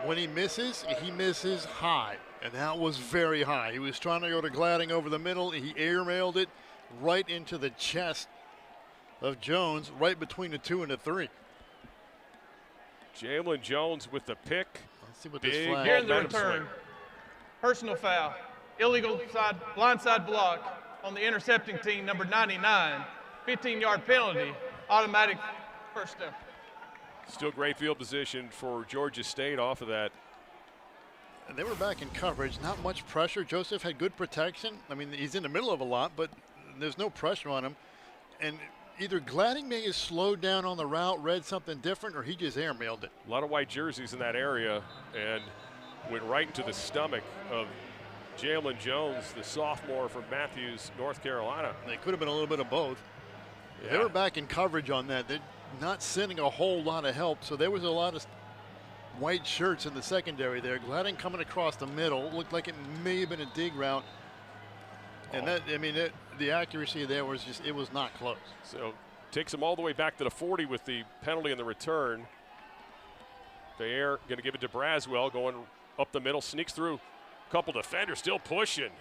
When he misses high. And that was very high. He was trying to go to Gladding over the middle. He airmailed it right into the chest of Jones, right between the 2 and the 3. Jalen Jones with the pick. Let's see what this flag. Here in the return, personal foul, illegal blindside block on the intercepting team, number 99, 15-yard penalty, automatic first down. Still great field position for Georgia State off of that. And they were back in coverage, not much pressure. Joseph had good protection. I mean, he's in the middle of a lot, but there's no pressure on him. And either Gladding may have slowed down on the route, read something different, or he just airmailed it. A lot of white jerseys in that area, and went right into the stomach of Jalen Jones, the sophomore from Matthews, North Carolina. They could have been a little bit of both. Yeah. They were back in coverage on that. They're not sending a whole lot of help, so there was a lot of white shirts in the secondary there. Gladding coming across the middle. Looked like it may have been a dig route. And that, I mean, the accuracy there was just, it was not close. So takes him all the way back to the 40 with the penalty in the return. Thayer going to give it to Braswell, going up the middle, sneaks through a couple defenders, still pushing.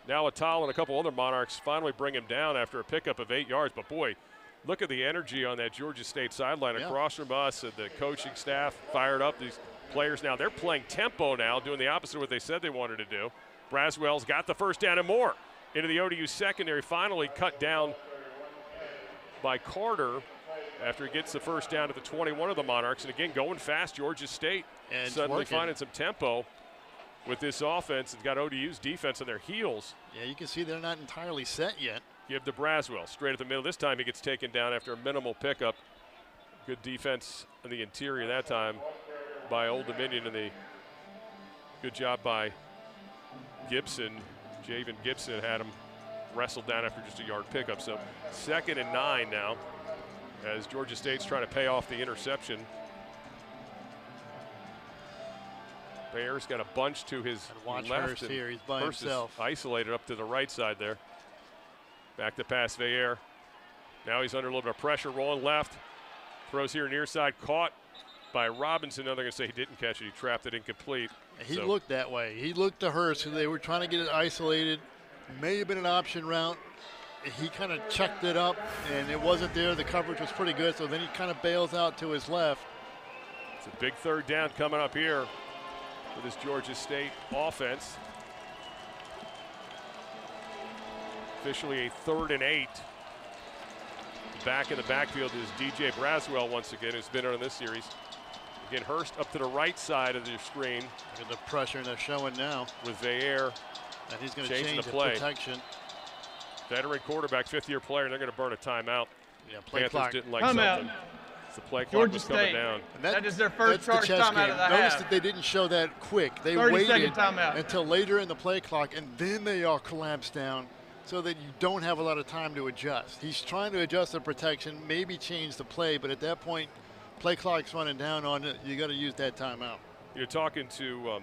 Now Atal and a couple other Monarchs finally bring him down after a pickup of 8 yards. But boy, look at the energy on that Georgia State sideline across from us, and the coaching staff fired up. These players now, they're playing tempo now, doing the opposite of what they said they wanted to do. Braswell's got the first down and more into the ODU secondary, finally cut down by Carter after he gets the first down at the 21 of the Monarchs. And again, going fast, Georgia State and suddenly finding some tempo with this offense. It's got ODU's defense on their heels. Yeah, you can see they're not entirely set yet. Give to Braswell, straight at the middle. This time he gets taken down after a minimal pickup. Good defense in the interior that time by Old Dominion, and the good job by Gibson. Javen Gibson had him wrestled down after just a yard pickup. So 2nd and 9 now as Georgia State's trying to pay off the interception. Bears got a bunch to his watch left. Hurst here. He's by Hurst himself. is isolated up to the right side there. Back to pass Thayer. Now he's under a little bit of pressure, rolling left. Throws here near side, caught by Robinson. Now they're going to say he didn't catch it. He trapped it incomplete. He looked that way. He looked to Hurst. They were trying to get it isolated. May have been an option route. He kind of chucked it up, and it wasn't there. The coverage was pretty good, so then he kind of bails out to his left. It's a big 3rd down coming up here for this Georgia State offense. Officially a 3rd and 8. Back in the backfield is DJ Braswell once again, who's been on this series. Again, Hurst up to the right side of the screen. Look at the pressure they're showing now. With Thayer. And he's going to change the play. protection. Veteran quarterback, 5th-year player, and they're going to burn a timeout. Yeah, play Panthers clock. didn't like Timeout. something. The play clock Georgia was coming State. down. And that is their first charge timeout of the Notice half. that they didn't show that quick. They 30-second waited timeout. until later in the play clock, and then they all collapsed down so that you don't have a lot of time to adjust. He's trying to adjust the protection, maybe change the play, but at that point, play clock's running down on it. You got to use that timeout. You're talking to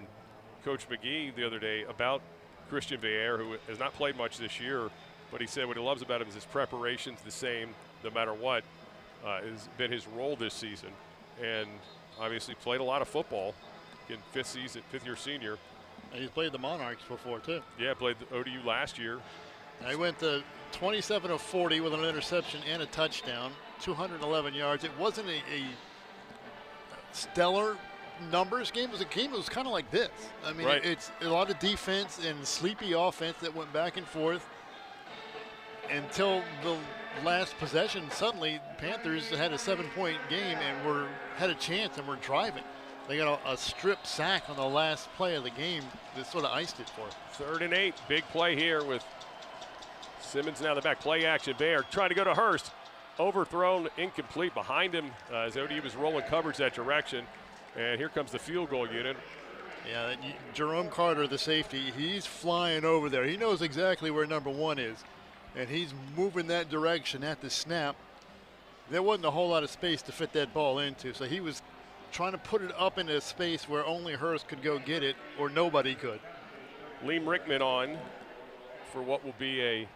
Coach McGee the other day about Christian Thayer, who has not played much this year, but he said what he loves about him is his preparation's the same no matter what. Has been his role this season, and obviously played a lot of football. In 5th-year senior. And he's played the Monarchs before too. Yeah, played the ODU last year. He went to 27 of 40 with an interception and a touchdown, 211 yards. It wasn't a stellar numbers game. It was a game that was kind of like this. I mean, right. It's a lot of defense and sleepy offense that went back and forth until the last possession. Suddenly, Panthers had a 7-point game and had a chance and were driving. They got a strip sack on the last play of the game that sort of iced it for them. 3rd and 8, big play here with Simmons now in the back. Play action. Bear trying to go to Hurst. Overthrown, incomplete behind him as ODU was rolling coverage that direction. And here comes the field goal unit. Yeah, Jerome Carter, the safety, he's flying over there. He knows exactly where number 1 is. And he's moving that direction at the snap. There wasn't a whole lot of space to fit that ball into, so he was trying to put it up into a space where only Hurst could go get it or nobody could. Liam Rickman on for what will be a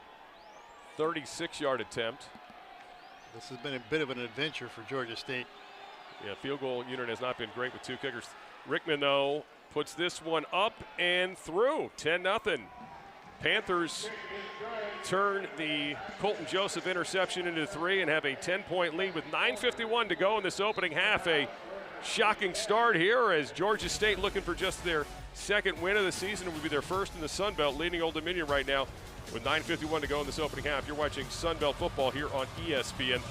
36-yard attempt. This has been a bit of an adventure for Georgia State. Yeah, field goal unit has not been great with 2 kickers. Rickman, though, puts this one up and through. 10-0. Panthers turn the Colton Joseph interception into 3 and have a 10-point lead with 9:51 to go in this opening half. A shocking start here as Georgia State, looking for just their second win of the season, will be their first in the Sun Belt, leading Old Dominion right now with 9:51 to go in this opening half. You're watching Sun Belt football here on ESPN+.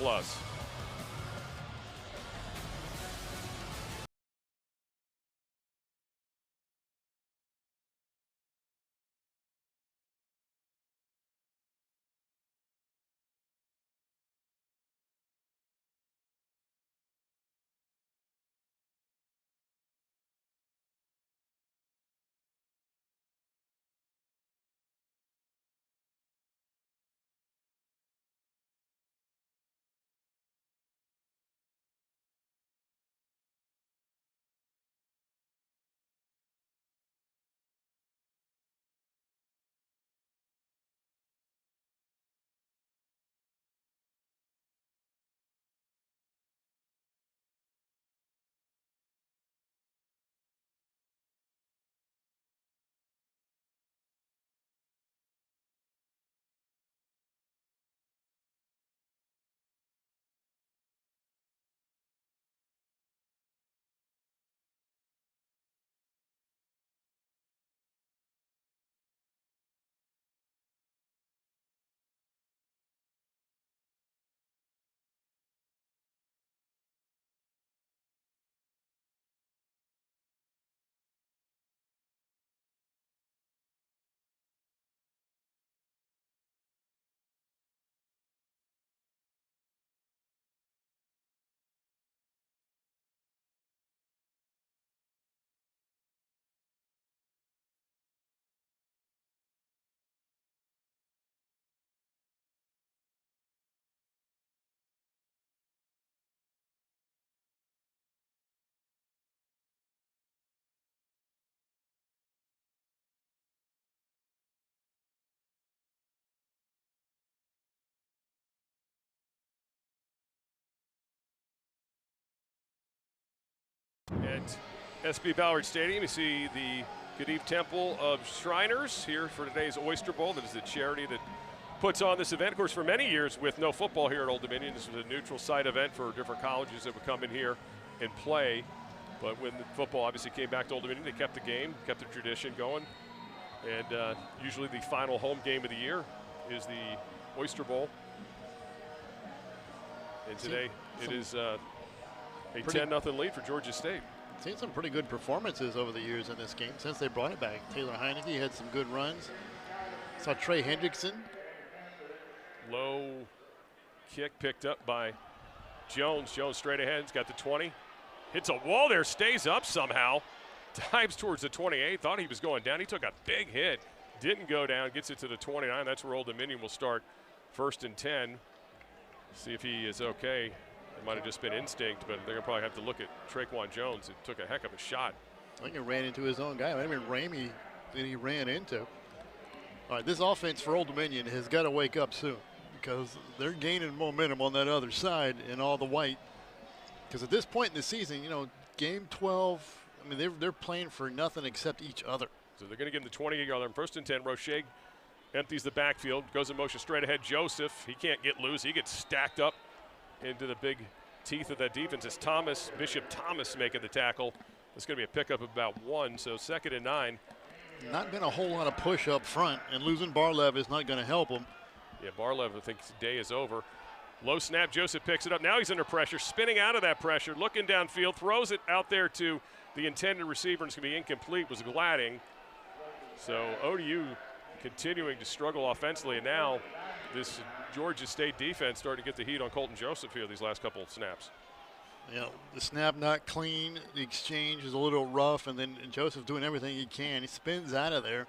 At SB Ballard Stadium, you see the Gadif Temple of Shriners here for today's Oyster Bowl. That is the charity that puts on this event. Of course, for many years with no football here at Old Dominion, this was a neutral site event for different colleges that would come in here and play. But when the football obviously came back to Old Dominion, they kept the game, kept the tradition going. And usually the final home game of the year is the Oyster Bowl. And today it is a 10-0 lead for Georgia State. Seen some pretty good performances over the years in this game since they brought it back. Taylor Heineke had some good runs. Saw Trey Hendrickson. Low kick picked up by Jones. Jones straight ahead. He's got the 20. Hits a wall there, stays up somehow. Dives towards the 28. Thought he was going down. He took a big hit. Didn't go down. Gets it to the 29. That's where Old Dominion will start 1st and 10. See if he is okay. It might have just been instinct, but they're going to probably have to look at Traquan Jones. It took a heck of a shot. I think he ran into his own guy. It might have been Ramey that he ran into. All right, this offense for Old Dominion has got to wake up soon because they're gaining momentum on that other side in all the white. Because at this point in the season, you know, game 12, I mean, they're playing for nothing except each other. So they're going to give him the 28-yard line. 1st and 10. Roche empties the backfield, goes in motion straight ahead. Joseph, he can't get loose. He gets stacked up into the big teeth of that defense. It's Bishop Thomas making the tackle. It's going to be a pickup of about 1, so 2nd and 9. Not been a whole lot of push up front, and losing Barlev is not going to help him. Yeah, Barlev, I think his day is over. Low snap, Joseph picks it up. Now he's under pressure, spinning out of that pressure, looking downfield, throws it out there to the intended receiver, and it's going to be incomplete, was Gladding. So ODU continuing to struggle offensively, and now this Georgia State defense starting to get the heat on Colton Joseph here these last couple of snaps. You know, the snap not clean, the exchange is a little rough, and then Joseph doing everything he can. He spins out of there.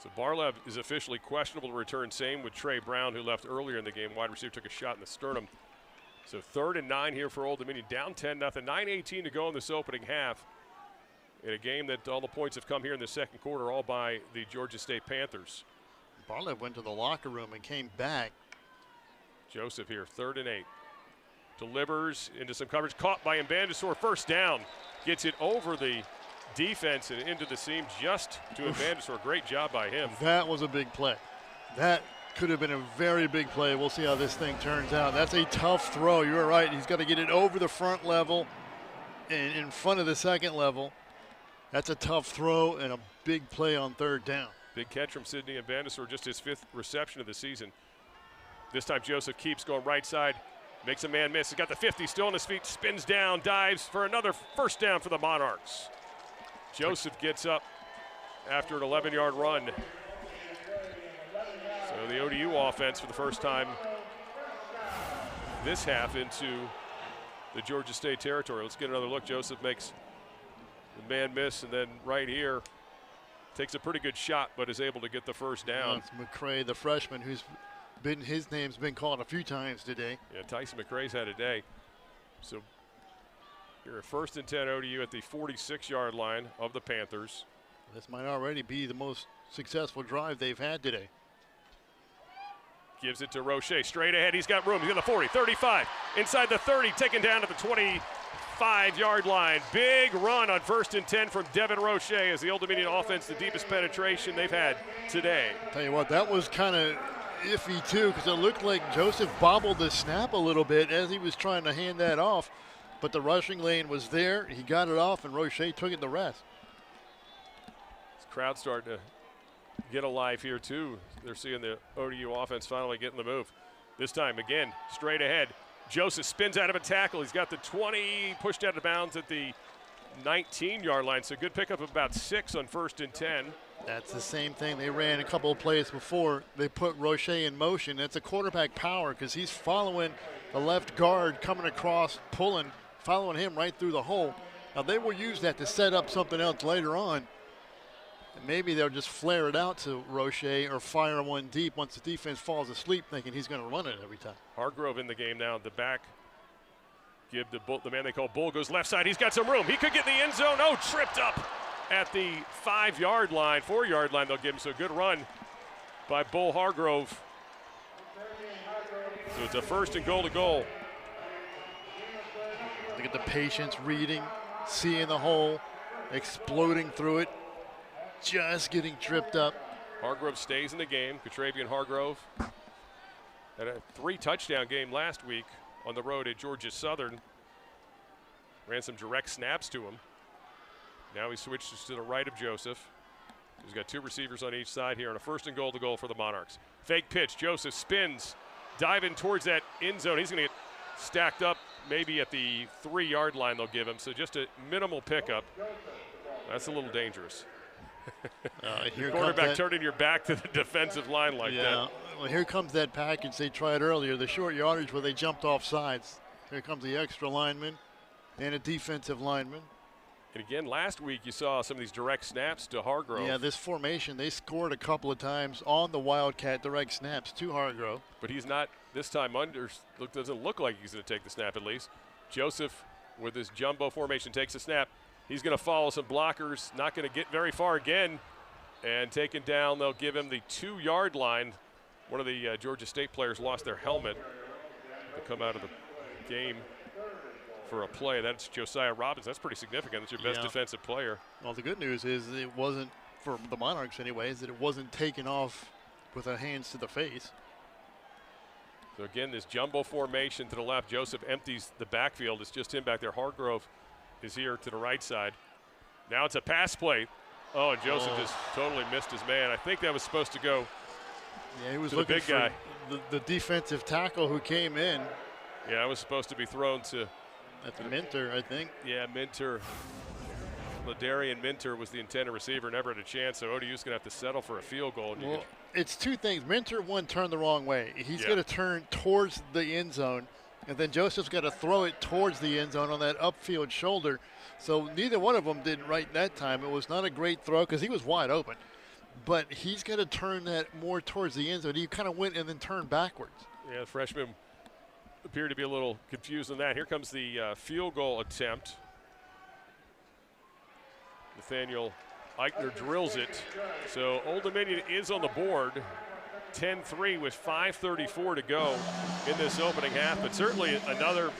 So Barlev is officially questionable to return. Same with Trey Brown, who left earlier in the game. Wide receiver took a shot in the sternum. So 3rd and 9 here for Old Dominion, down 10-0. 9:18 to go in this opening half. In a game that all the points have come here in the second quarter, all by the Georgia State Panthers. Barlev went to the locker room and came back. Joseph here, 3rd and 8. Delivers into some coverage, caught by Mbandasor, 1st down. Gets it over the defense and into the seam just to advantage. For a great job by him. That was a big play. That could have been a very big play. We'll see how this thing turns out. That's a tough throw. You're right. He's got to get it over the front level and in front of the second level. That's a tough throw and a big play on third down. Big catch from Sidney and Vandesor, just his 5th reception of the season. This time Joseph keeps going right side, makes a man miss. He's got the 50, still on his feet, spins down, dives for another first down for the Monarchs. Joseph gets up after an 11-yard run. So the ODU offense for the first time this half into the Georgia State territory. Let's get another look. Joseph makes the man miss, and then right here takes a pretty good shot, but is able to get the first down. It's McCray, the freshman, his name's been called a few times today. Yeah, Tyson McCray's had a day. So here, 1st and 10 ODU at the 46-yard line of the Panthers. This might already be the most successful drive they've had today. Gives it to Roche, straight ahead. He's got room. He's got the 40, 35, inside the 30, taken down to the 25-yard line. Big run on 1st and 10 from Devin Roche as the Old Dominion offense, the deepest penetration they've had today. Tell you what, that was kind of iffy too, because it looked like Joseph bobbled the snap a little bit as he was trying to hand that off, but the rushing lane was there. He got it off, and Roche took it the rest. This crowd starting to get alive here too. They're seeing the ODU offense finally getting the move. This time again, straight ahead. Joseph spins out of a tackle. He's got the 20, pushed out of bounds at the 19-yard line. So good pickup of about 6 on 1st and 10. That's the same thing they ran a couple of plays before. They put Roche in motion. That's a quarterback power because he's following the left guard coming across, pulling, following him right through the hole. Now they will use that to set up something else later on. And maybe they'll just flare it out to Roche or fire one deep once the defense falls asleep, thinking he's going to run it every time. Hargrove in the game now. The back, give the man they call Bull, goes left side. He's got some room. He could get in the end zone. Oh, tripped up at the 5-yard line, 4-yard line. They'll give him. So good run by Bull Hargrove. So it's a 1st and goal to goal. Look at the patience, reading, seeing the hole, exploding through it. Just getting tripped up. Hargrove stays in the game. Catravian Hargrove had a 3-touchdown game last week on the road at Georgia Southern. Ran some direct snaps to him. Now he switches to the right of Joseph. He's got 2 receivers on each side here, and a 1st and goal to goal for the Monarchs. Fake pitch. Joseph spins, diving towards that end zone. He's going to get stacked up maybe at the 3-yard line they'll give him. So just a minimal pickup. That's a little dangerous. Here quarterback turning your back to the defensive line like that. Well, here comes that package they tried earlier, the short yardage where they jumped off sides. Here comes the extra lineman and a defensive lineman. And again, last week you saw some of these direct snaps to Hargrove. Yeah, this formation, they scored a couple of times on the Wildcat direct snaps to Hargrove. But he's not this time doesn't look like he's going to take the snap at least. Joseph with his jumbo formation takes a snap. He's going to follow some blockers, not going to get very far again, and taken down. They'll give him the 2-yard line. One of the Georgia State players lost their helmet to come out of the game for a play. That's Josiah Robbins. That's pretty significant. That's your best defensive player. Well, the good news is it wasn't, for the Monarchs anyways, that it wasn't taken off with a hands to the face. So again, this jumbo formation to the left. Joseph empties the backfield. It's just him back there. Hargrove is here to the right side. Now it's a pass play. Oh, and Joseph just totally missed his man. I think that was supposed to go he was to looking the big guy. The defensive tackle who came in. Yeah, it was supposed to be thrown to. That's Minter, I think. Yeah, Minter. Ladarian Minter was the intended receiver, never had a chance, so ODU's going to have to settle for a field goal. Well, it's 2 things. Minter, one, turned the wrong way. He's going to turn towards the end zone, and then Joseph's got to throw it towards the end zone on that upfield shoulder. So neither one of them did right that time. It was not a great throw because he was wide open. But he's got to turn that more towards the end zone. He kind of went and then turned backwards. Yeah, the freshman appeared to be a little confused on that. Here comes the field goal attempt. Nathaniel Eichner drills it. So Old Dominion is on the board. 10-3 with 5:34 to go in this opening half. But certainly another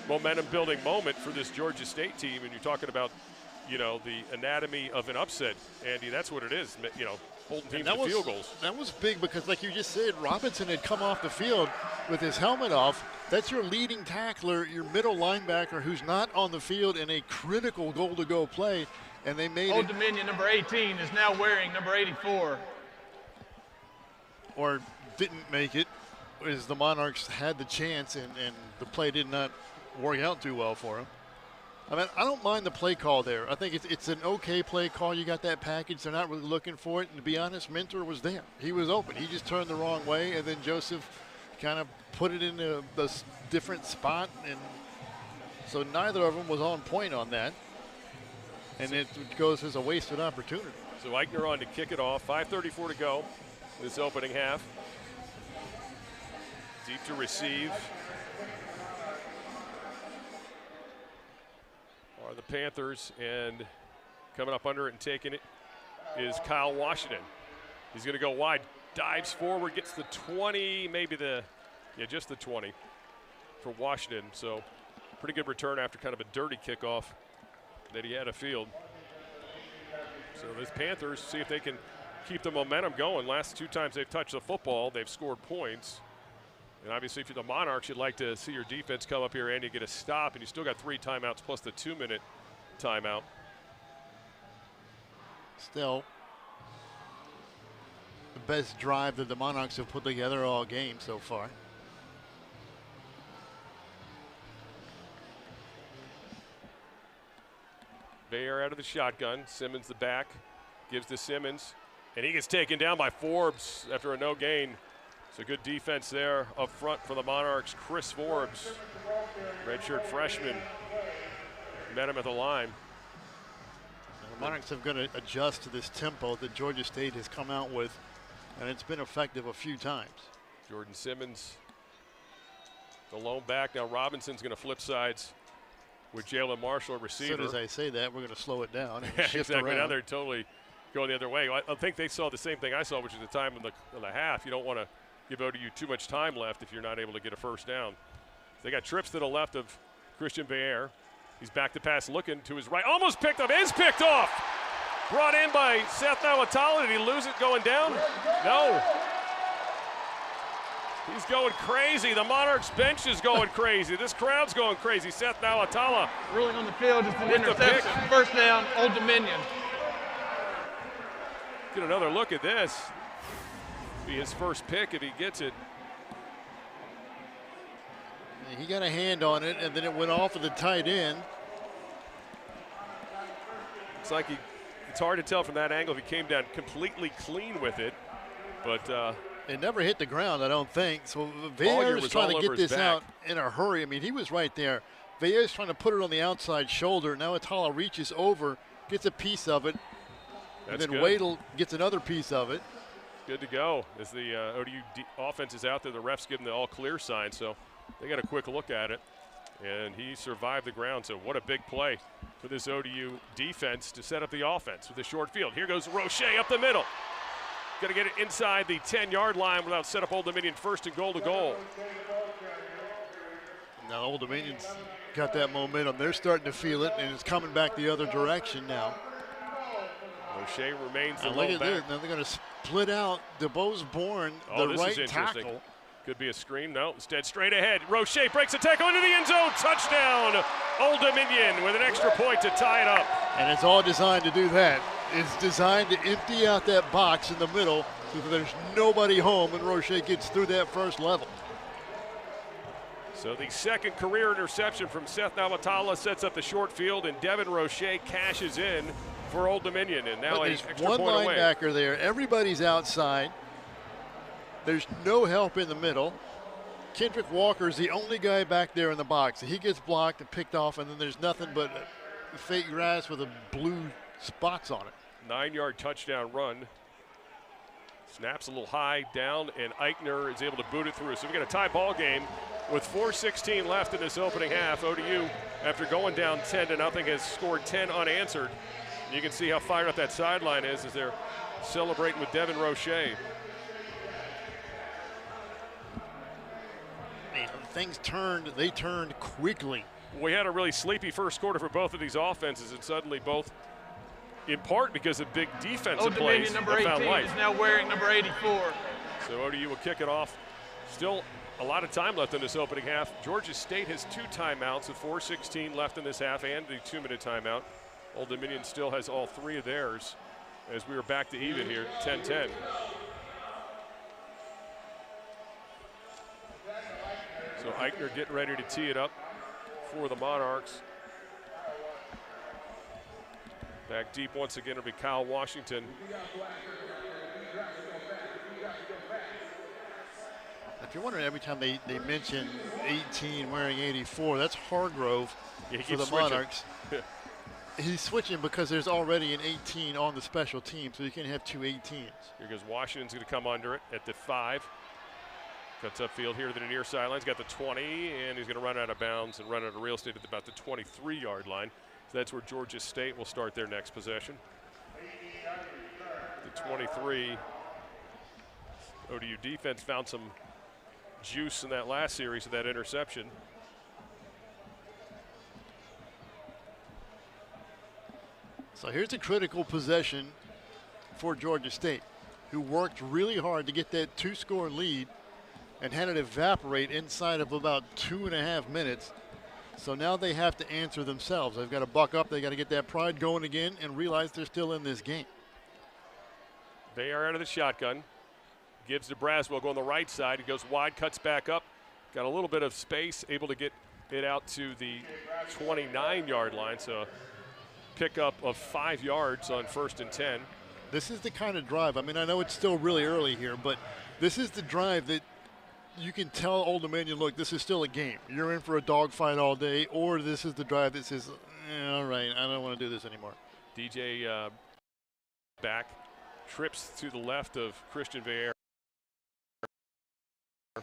momentum-building moment for this Georgia State team. And you're talking about the anatomy of an upset, Andy. That's what it is, holding teams to field goals. That was big because, like you just said, Robinson had come off the field with his helmet off. That's your leading tackler, your middle linebacker who's not on the field in a critical goal-to-go play, and they made Old Dominion number 18 is now wearing number 84. Or didn't make it, as the Monarchs had the chance, and the play did not work out too well for him. I mean, I don't mind the play call there. I think it's an okay play call. You got that package. They're not really looking for it. And to be honest, Mentor was there. He was open. He just turned the wrong way, and then Joseph kind of put it in a different spot. And so neither of them was on point on that. And it goes as a wasted opportunity. So Eichner on to kick it off. 5:34 to go this opening half. Deep to receive are the Panthers, and coming up under it and taking it is Kyle Washington. He's going to go wide, dives forward, gets the 20, just the 20 for Washington. So pretty good return after kind of a dirty kickoff that he had afield. So those Panthers see if they can keep the momentum going. Last 2 times they've touched the football, they've scored points. And obviously, if you're the Monarchs, you'd like to see your defense come up here and you get a stop, and you still got 3 timeouts plus the 2-minute timeout. Still, the best drive that the Monarchs have put together all game so far. Bayer out of the shotgun. Simmons the back, gives to Simmons, and he gets taken down by Forbes after a no gain. So good defense there up front for the Monarchs. Chris Forbes, redshirt freshman, met him at the line. The Monarchs have got to adjust to this tempo that Georgia State has come out with, and it's been effective a few times. Jordan Simmons, the lone back. Now Robinson's going to flip sides with Jalen Marshall, a receiver. As soon as I say that, we're going to slow it down and shift exactly. around. Now they're totally going the other way. I think they saw the same thing I saw, which is the time in the half. You don't want to give ODU too much time left if you're not able to get a first down. They got trips to the left of Christian Bayer. He's back to pass, looking to his right. Almost picked up, is picked off. Brought in by Seth Nawatala. Did he lose it going down? No. He's going crazy. The Monarchs bench is going crazy. This crowd's going crazy. Seth Nawatala. Ruling on the field is an interception. First down, Old Dominion. Get another look at this. Be his first pick if he gets it. He got a hand on it, and then it went off of the tight end. It's like it's hard to tell from that angle if he came down completely clean with it, but it never hit the ground, I don't think. So Vayer's trying to get this out in a hurry. I mean, he was right there. Vayer's trying to put it on the outside shoulder. Now Atala reaches over, gets a piece of it, and then Wadle gets another piece of it. Good to go. As the ODU offense is out there, the refs give him the all-clear sign, so they got a quick look at it, and he survived the ground. So what a big play for this ODU defense to set up the offense with a short field. Here goes Roche up the middle. Got to get it inside the 10-yard line without set up Old Dominion first and goal to goal. Now Old Dominion's got that momentum. They're starting to feel it, and it's coming back the other direction now. Roche remains the look lone at back. this. Now they're going to split out. DeBose Bourne, the right tackle. Could be a screen. No, instead straight ahead. Roche breaks a tackle into the end zone. Touchdown, Old Dominion with an extra point to tie it up. And it's all designed to do that. It's designed to empty out that box in the middle so that there's nobody home when Roche gets through that first level. So the second career interception from Seth Nawatala sets up the short field, and Devin Roche cashes in for Old Dominion. And now there's extra one point away. linebacker there. Everybody's outside. There's no help in the middle. Kendrick Walker's the only guy back there in the box. He gets blocked and picked off, and then there's nothing but fake grass with a blue spots on it. 9-yard touchdown run. Snaps a little high down, and Eichner is able to boot it through. So we got a tie ball game with 4:16 left in this opening half. ODU, after going down 10-0, has scored 10 unanswered. And you can see how fired up that sideline is as they're celebrating with Devin Roche. Things turned, they turned quickly We had a really sleepy first quarter for both of these offenses, and suddenly both, in part because of big defensive plays, number have found 18 life. is now wearing number 84. So ODU will kick it off. Still a lot of time left in this opening half. Georgia State has 2 timeouts with 4:16 left in this half and the 2-minute timeout. Old Dominion still has all 3 of theirs as we are back to even here, 10-10. So Eichner getting ready to tee it up for the Monarchs. Back deep once again, it'll be Kyle Washington. If you're wondering, every time they mention 18 wearing 84, that's Hargrove for the Monarchs. He's switching because there's already an 18 on the special team, so you can have 2 18s. Here goes Washington's going to come under it at the 5. Cuts upfield here to the near sideline. He's got the 20, and he's going to run out of bounds and run out of real estate at about the 23-yard line. So that's where Georgia State will start their next possession. The 23. ODU defense found some juice in that last series of that interception. So here's a critical possession for Georgia State, who worked really hard to get that 2-score lead and had it evaporate inside of about 2.5 minutes. So now they have to answer themselves. They've got to buck up. They got to get that pride going again and realize they're still in this game. They are out of the shotgun. Gives to Braswell going the right side. He goes wide, cuts back up. Got a little bit of space, able to get it out to the 29-yard line. So a pickup of 5 yards on 1st and 10. This is the kind of drive. I mean, I know it's still really early here, but this is the drive that you can tell Old Dominion, look, this is still a game. You're in for a dogfight all day, or this is the drive that says, all right, I don't want to do this anymore. DJ back, trips to the left of Christian Veer.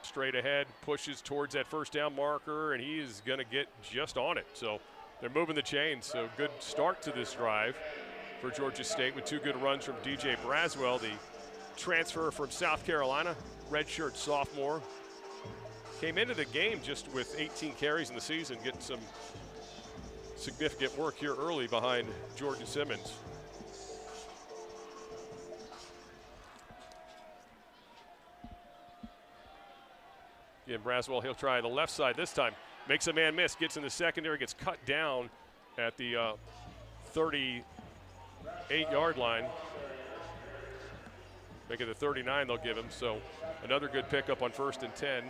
Straight ahead, pushes towards that first down marker, and he is going to get just on it. So they're moving the chains. So good start to this drive for Georgia State with 2 good runs from DJ Braswell, the transfer from South Carolina, redshirt sophomore. Came into the game just with 18 carries in the season, getting some significant work here early behind Jordan Simmons. Again, Braswell, he'll try the left side this time. Makes a man miss, gets in the secondary, gets cut down at the 38-yard line. Make it the 39 they'll give him. So another good pickup on 1st and 10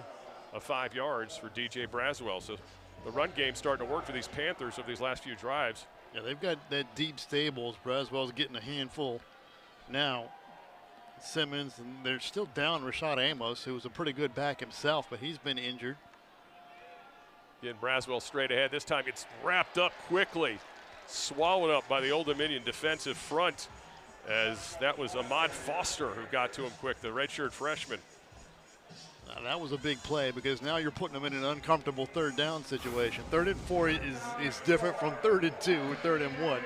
of 5 yards for DJ Braswell. So the run game's starting to work for these Panthers over these last few drives. Yeah, they've got that deep stables. Braswell's getting a handful now. Simmons, and they're still down Rashad Amos, who was a pretty good back himself, but he's been injured. Again, Braswell straight ahead. This time it's wrapped up quickly. Swallowed up by the Old Dominion defensive front, as that was Ahmad Foster who got to him quick, the redshirt freshman. Now, that was a big play because now you're putting them in an uncomfortable 3rd down situation. 3rd and 4 is different from 3rd and 2 or 3rd and 1.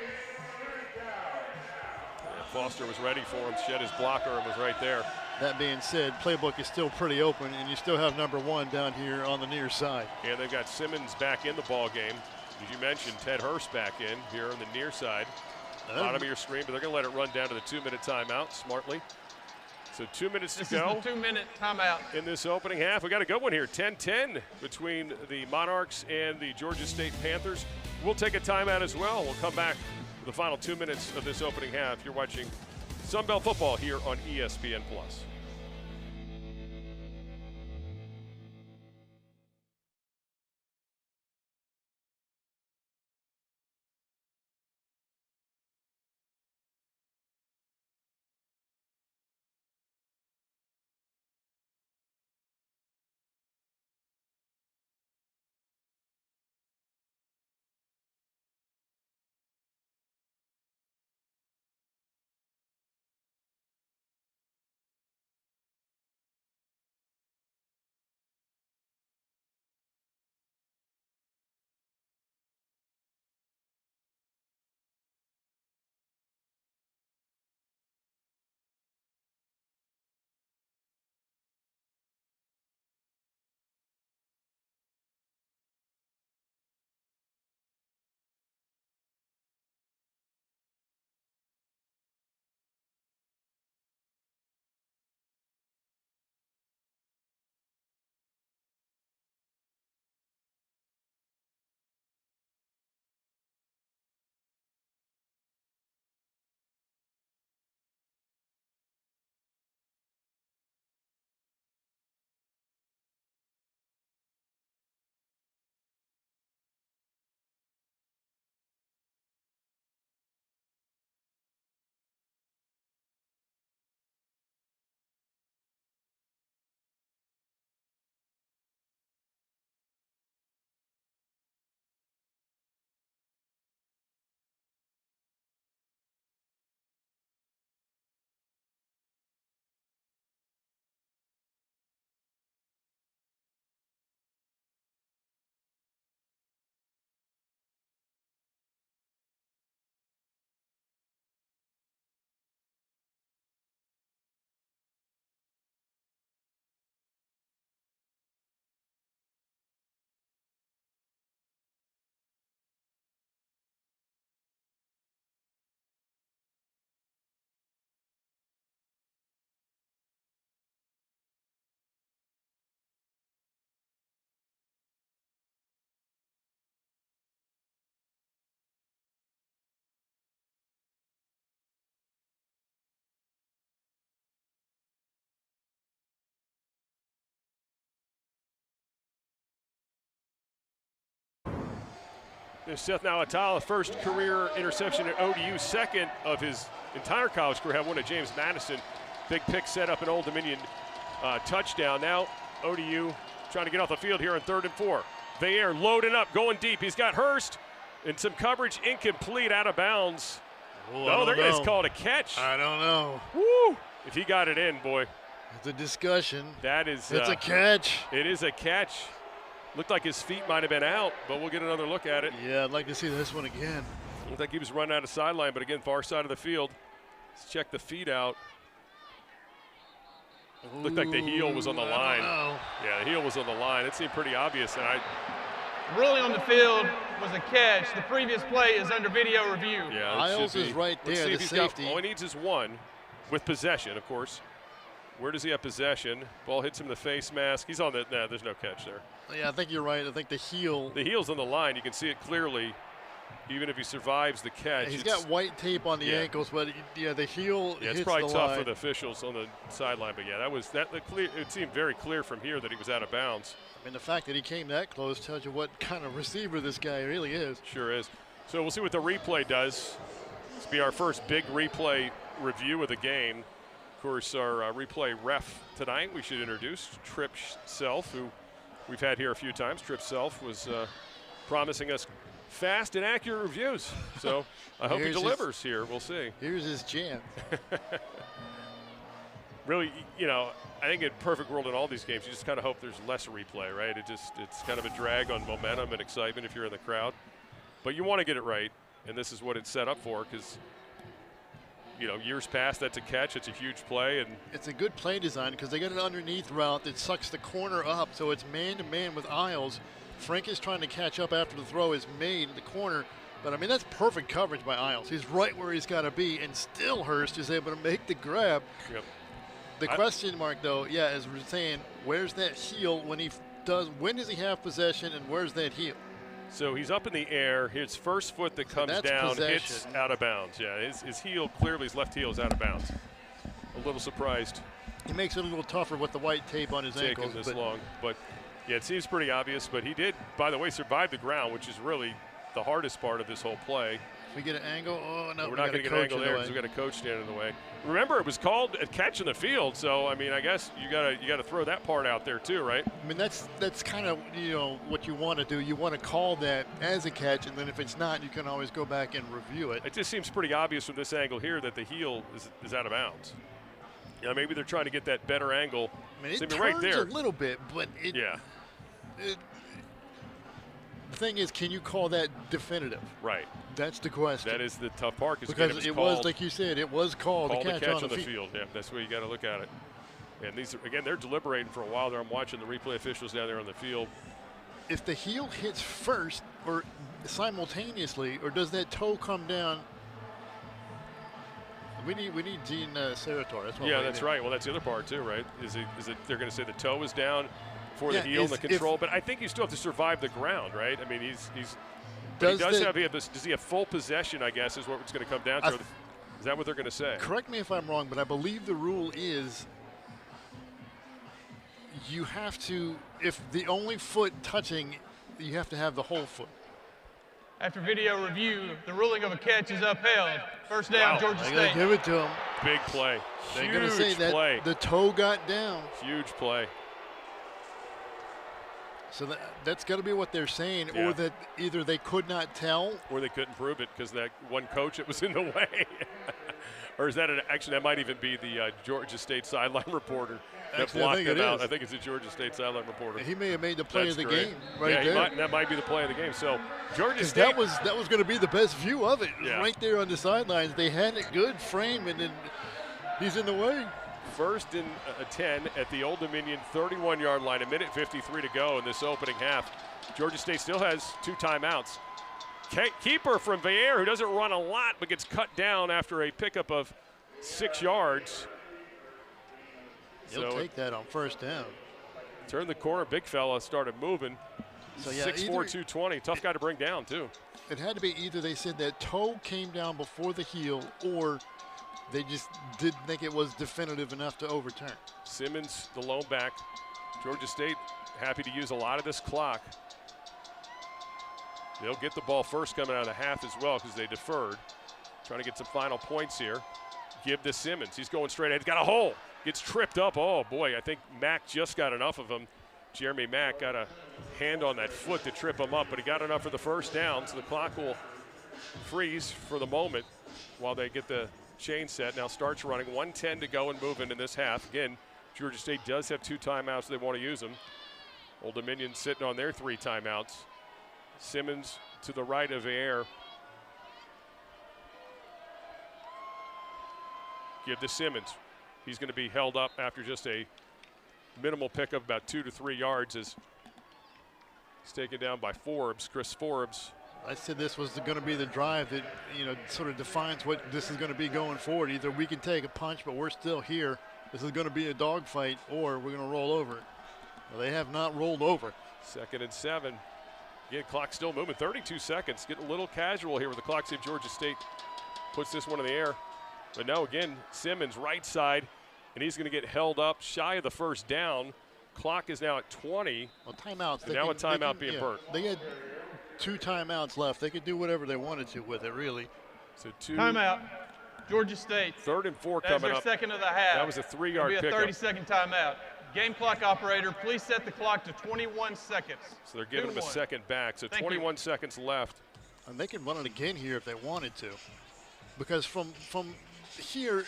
Foster was ready for him, shed his blocker, and was right there. That being said, playbook is still pretty open, and you still have number 1 down here on the near side. And they've got Simmons back in the ball game. As you mentioned, Ted Hurst back in here on the near side. Bottom of your screen, but they're going to let it run down to the 2-minute timeout smartly. So 2 minutes to go. This is the 2-minute timeout In this opening half. We got a good one here, 10-10 between the Monarchs and the Georgia State Panthers. We'll take a timeout as well. We'll come back for the final 2 minutes of this opening half. You're watching Sunbelt Football here on ESPN+. There's Seth Nalatala, first career interception at ODU, second of his entire college career, have one at James Madison. Big pick set up an Old Dominion touchdown. Now ODU trying to get off the field here on 3rd and 4. Veillere loading up, going deep. He's got Hurst and some coverage incomplete, out of bounds. Oh, they're going to call it a catch. I don't know. Woo! If he got it in, boy. It's a discussion. That is. It's a catch. It is a catch. Looked like his feet might have been out, but we'll get another look at it. Yeah, I'd like to see this one again. Looked like he was running out of sideline, but again, far side of the field. Let's check the feet out. Looked like the heel was on the line. Yeah, the heel was on the line. It seemed pretty obvious. And ruling on the field was a catch. The previous play is under video review. Yeah, Isles is right there, the safety. All he needs is one with possession, of course. Where does he have possession? Ball hits him in the face mask. He's on the, no, there's no catch there. Yeah, I think you're right. I think the heel. The heel's on the line. You can see it clearly, even if he survives the catch. He's got white tape on the ankles, but yeah, the heel hits the line. It's probably tough for the officials on the sideline, but yeah, it seemed very clear from here that he was out of bounds. I mean, the fact that he came that close tells you what kind of receiver this guy really is. Sure is. So we'll see what the replay does. This will be our first big replay review of the game. Of course, our replay ref tonight we should introduce, Tripp Self, who we've had here a few times. Tripp Self was promising us fast and accurate reviews. So I hope he delivers here. We'll see. Here's his chance. Really, I think in a perfect world in all these games, you just kind of hope there's less replay, right? It's kind of a drag on momentum and excitement if you're in the crowd. But you want to get it right, and this is what it's set up for because, years past, that's a catch. It's a huge play. And it's a good play design because they got an underneath route that sucks the corner up, so it's man-to-man with Isles. Frank is trying to catch up after the throw is made in the corner. But, I mean, that's perfect coverage by Isles. He's right where he's got to be, and still Hurst is able to make the grab. Yep. The question mark, though, as we're saying, where's that heel when does he have possession, and where's that heel? So he's up in the air. His first foot that comes down hits out of bounds. Yeah, his heel, clearly his left heel is out of bounds. A little surprised. He makes it a little tougher with the white tape on his ankles. Taking this long. But, yeah, it seems pretty obvious. But he did, by the way, survive the ground, which is really the hardest part of this whole play. We get an angle. Oh, no, we're not going to get an angle there because we've got a coach standing in the way. Remember, it was called a catch in the field, so I mean, I guess you got to throw that part out there too, right? I mean, that's kind of what you want to do. You want to call that as a catch, and then if it's not, you can always go back and review it. It just seems pretty obvious from this angle here that the heel is out of bounds. Maybe they're trying to get that better angle. I mean, it turns right there a little bit, but the thing is, can you call that definitive? Right. That's the question. That is the tough part because it was, like you said, it was called a catch on the field. Yeah, that's where you got to look at it. And these again, they're deliberating for a while there. I'm watching the replay officials down there on the field. If the heel hits first or simultaneously, or does that toe come down? We need Gene Sarator. That's right. Well, that's the other part tee, right? Is it they're going to say the toe is down for the heel and the control, but I think you still have to survive the ground, right? I mean, does he have full possession, I guess, is what it's going to come down to. Is that what they're going to say? Correct me if I'm wrong, but I believe the rule is you have to, if the only foot touching, you have to have the whole foot. After video review, the ruling of a catch is upheld. First down, Georgia State. They're going to give it to him. Big play. They're going to say that the toe got down. Huge play. So that's got to be what they're saying, or that either they could not tell. Or they couldn't prove it because that one coach, it was in the way. Or is that actually, that might even be the Georgia State sideline reporter that blocked it out. I think it's a Georgia State sideline reporter. He may have made the play of the game right there. That might be the play of the game. So Georgia State. That was going to be the best view of it. Right there on the sidelines. They had it good frame, and then he's in the way. First and 10 at the Old Dominion 31-yard line, 1:53 to go in this opening half. Georgia State still has 2 timeouts. Keeper from Veillere, who doesn't run a lot but gets cut down after a pickup of 6 yards. He'll take that on first down. Turned the corner, big fella started moving. So 6'4", 220, tough guy to bring down too. It had to be either they said that toe came down before the heel, or they just didn't think it was definitive enough to overturn. Simmons, the lone back. Georgia State happy to use a lot of this clock. They'll get the ball first coming out of the half as well because they deferred. Trying to get some final points here. Give to Simmons. He's going straight ahead. He's got a hole. Gets tripped up. Oh, boy, I think Mack just got enough of him. Jeremy Mack got a hand on that foot to trip him up, but he got enough for the first down, so the clock will freeze for the moment while they get the chain set. Now starts running. 1:10 to go and moving in this half. Again, Georgia State does have 2 timeouts. They want to use them. Old Dominion sitting on their 3 timeouts. Simmons to the right of Air. Give to Simmons. He's going to be held up after just a minimal pickup, about 2 to 3 yards, as he's taken down by Forbes, Chris Forbes. I said this was going to be the drive that, sort of defines what this is going to be going forward. Either we can take a punch, but we're still here. This is going to be a dogfight, or we're going to roll over. Well, they have not rolled over. 2nd and 7. Again, clock still moving. 32 seconds. Getting a little casual here with the clock. See if Georgia State puts this one in the air. But no, again, Simmons right side, and he's going to get held up shy of the first down. Clock is now at 20. Well, timeouts. And now a timeout being burnt. They had 2 timeouts left. They could do whatever they wanted to with it, really. So 2. Timeout. Georgia State. 3rd and 4 That's coming their up. second of the half. That was a 3-yard pickup. It'll be a 30-second timeout. Game clock operator, please set the clock to 21 seconds. So they're giving him a second back. So 21 seconds left. And they can run it again here if they wanted to. Because from here,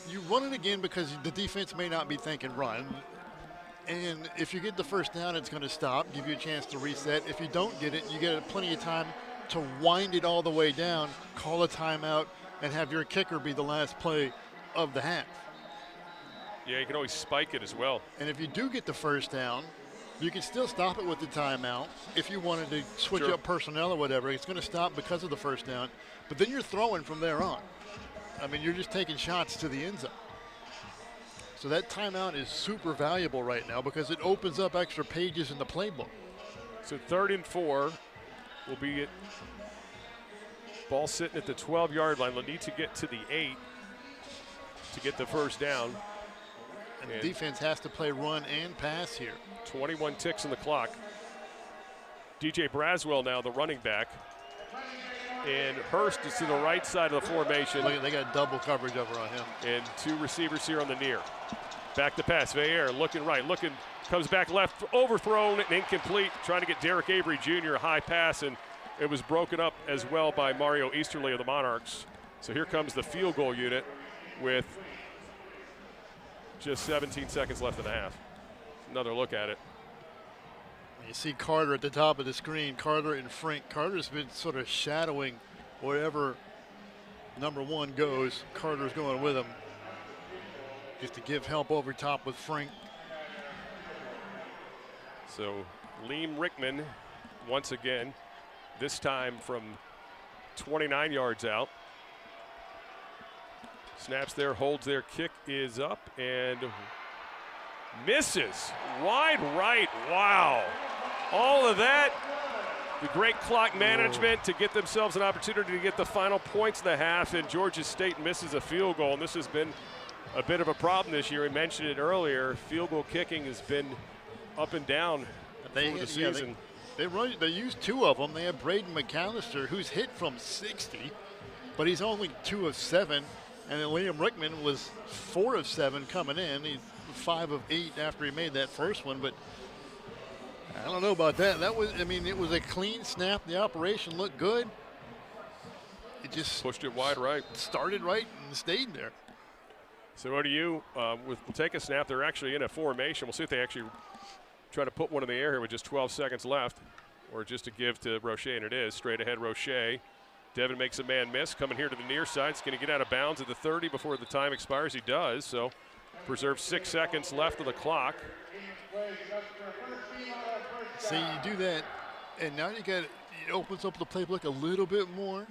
you run it again because the defense may not be thinking run. And if you get the first down, it's going to stop, give you a chance to reset. If you don't get it, you get plenty of time to wind it all the way down, call a timeout, and have your kicker be the last play of the half. Yeah, you can always spike it as well. And if you do get the first down, you can still stop it with the timeout. If you wanted to switch up personnel or whatever, it's going to stop because of the first down. But then you're throwing from there on. I mean, you're just taking shots to the end zone. So that timeout is super valuable right now because it opens up extra pages in the playbook. So 3rd and 4 will be it. Ball sitting at the 12-yard line. They'll need to get to the 8 to get the first down. And the defense has to play run and pass here. 21 ticks on the clock. DJ Braswell now the running back. And Hurst is to the right side of the formation. Look, they got double coverage over on him. And 2 receivers here on the near. Back to pass. Veillere looking right, comes back left, overthrown and incomplete. Trying to get Derek Avery Jr. a high pass, and it was broken up as well by Mario Easterly of the Monarchs. So here comes the field goal unit with just 17 seconds left in the half. Another look at it. You see Carter at the top of the screen, Carter and Frank. Carter's been sort of shadowing wherever number 1 goes. Carter's going with him just to give help over top with Frank. So Liam Rickman once again, this time from 29 yards out. Snaps there, holds there, kick is up and misses. Wide right, wow. All of that, the great clock management to get themselves an opportunity to get the final points in the half, and Georgia State misses a field goal, and this has been a bit of a problem this year. We mentioned it earlier. Field goal kicking has been up and down through the season. They used 2 of them. They have Braden McAllister, who's hit from 60, but he's only 2 of 7. And then Liam Rickman was 4 of 7 coming in. He's 5 of 8 after he made that first one, but I don't know about that. It was a clean snap. The operation looked good. It just pushed it wide right. Started right and stayed there. So ODU will take a snap. They're actually in a formation. We'll see if they actually try to put one in the air here with just 12 seconds left, or just to give to Roche, and it is. Straight ahead, Roche. Devin makes a man miss, coming here to the near side. He's going to get out of bounds at the 30 before the time expires. He does, so preserves 6 seconds left of the clock. See, you do that, and now it opens up the playbook a little bit more.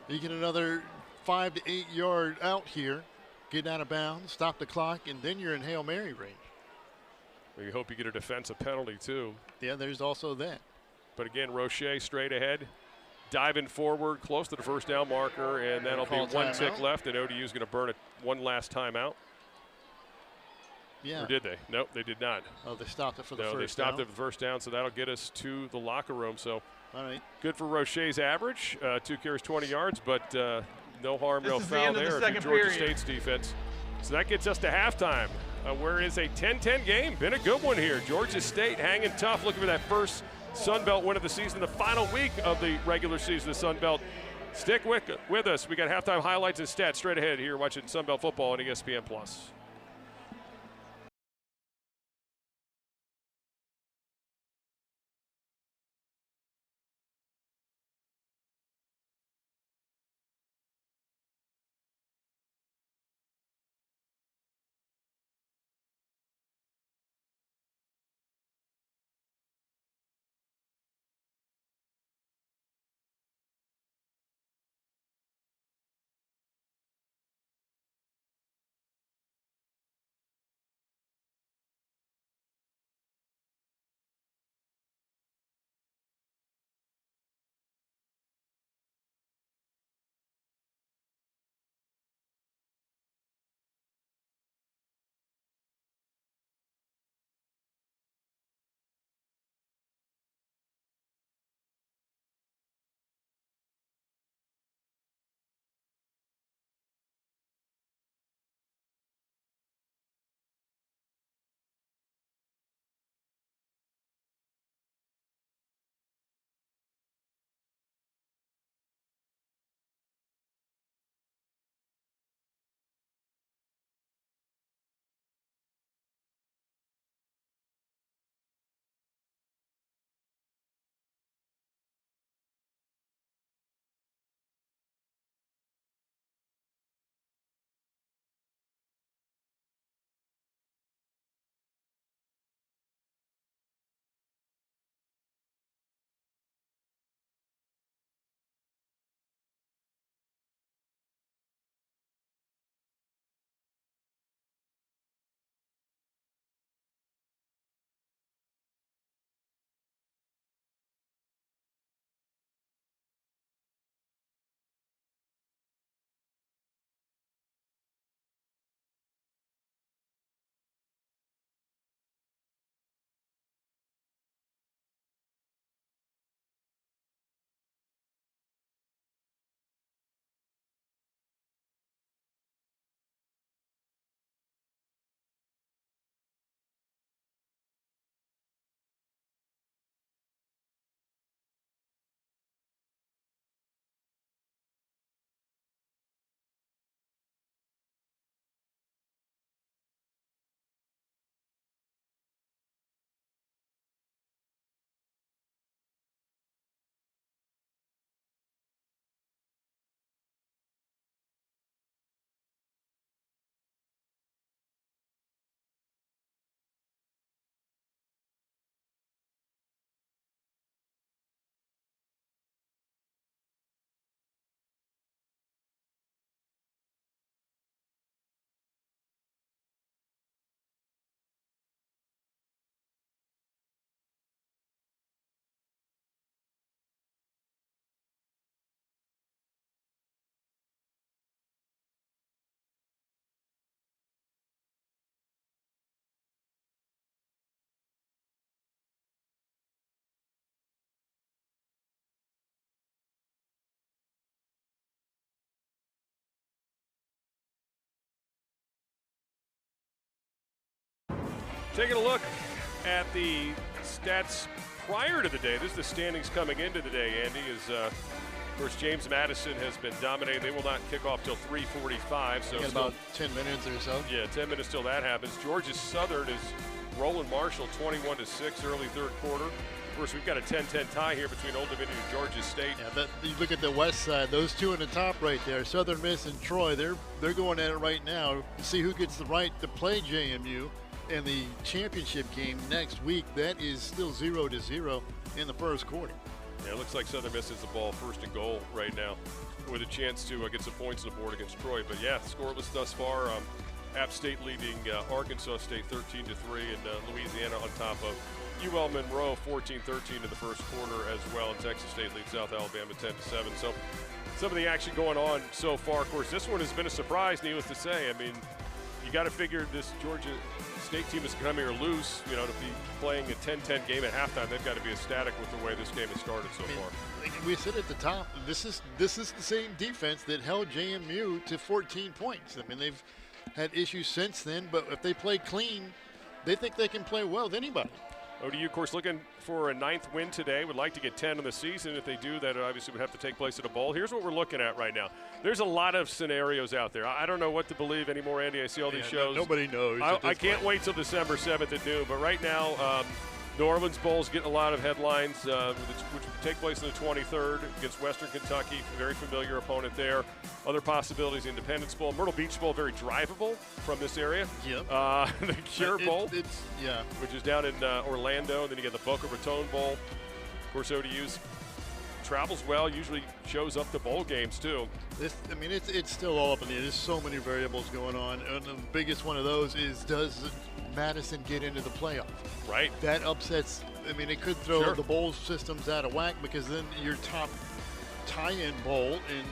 You get another 5 to 8 yard out here, get out of bounds, stop the clock, and then you're in Hail Mary range. We hope you get a defensive penalty, too. Yeah, there's also that. But again, Roche straight ahead. Diving forward, close to the first down marker, and that'll be 1 tick left, and ODU is going to burn it one last timeout. Yeah. Or did they? Nope, they did not. Oh, they stopped it for the No, first they stopped down. it for the first down, so that'll get us to the locker room. So All right. good for Roche's average, 2 carries, 20 yards, but no harm, no This is the foul end of the there if second you're Georgia period. State's defense. So that gets us to halftime, where it is a 10-10 game. Been a good one here. Georgia State hanging tough, looking for that first Sun Belt win of the season, the final week of the regular season of the Sun Belt. Stick with us. We got halftime highlights and stats straight ahead here watching Sun Belt football on ESPN+. Taking a look at the stats prior to the day. This is the standings coming into the day, Andy. Of course, James Madison has been dominating. They will not kick off till 3:45. So about 10 minutes or so. Yeah, 10 minutes till that happens. Georgia Southern is Roland Marshall 21-6 early third quarter. Of course, we've got a 10-10 tie here between Old Dominion and Georgia State. Yeah, but you look at the west side, those two in the top right there, Southern Miss and Troy, they're going at it right now to see who gets the right to play JMU. And the championship game next week, that is still 0-0 in the first quarter. Yeah, it looks like Southern Miss has the ball first and goal right now with a chance to get some points on the board against Troy. But yeah, scoreless thus far. App State leading Arkansas State 13-3, and Louisiana on top of UL Monroe 14-13 in the first quarter as well. And Texas State leads South Alabama 10-7. So some of the action going on so far. Of course, this one has been a surprise, needless to say. I mean, you got to figure this Georgia State team is coming here loose, to be playing a 10-10 game at halftime, they've got to be ecstatic with the way this game has started so far. Like we said at the top, this is the same defense that held JMU to 14 points. I mean, they've had issues since then, but if they play clean, they think they can play well with anybody. ODU, of course, looking for a 9th win today. Would like to get 10 in the season. If they do, that obviously would have to take place at a bowl. Here's what we're looking at right now. There's a lot of scenarios out there. I don't know what to believe anymore, Andy. I see all these shows. Nobody knows. I can't wait till December 7th at noon. But right now, New Orleans Bowl's getting a lot of headlines, which will take place on the 23rd against Western Kentucky. Very familiar opponent there. Other possibilities: Independence Bowl, Myrtle Beach Bowl, very drivable from this area. Yep. The Cure Bowl, yeah, which is down in Orlando. And then you get the Boca Raton Bowl. Of course, ODU's travels well. Usually shows up to bowl games too. It's still all up in the air. There's so many variables going on, and the biggest one of those is, does Madison get into the playoff? Right. That upsets. It could throw the bowl systems out of whack, because then your top tie-in bowl in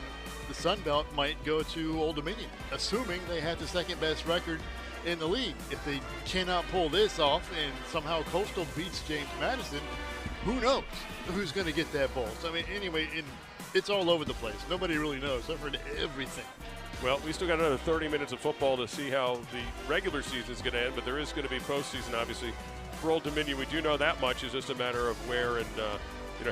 the Sun Belt might go to Old Dominion, assuming they have the second best record in the league. If they cannot pull this off and somehow Coastal beats James Madison, who knows who's going to get that bowl? So anyway, it's all over the place. Nobody really knows. I've heard everything. Well, we still got another 30 minutes of football to see how the regular season is going to end, but there is going to be postseason, obviously, for Old Dominion. We do know that much. It's just a matter of where and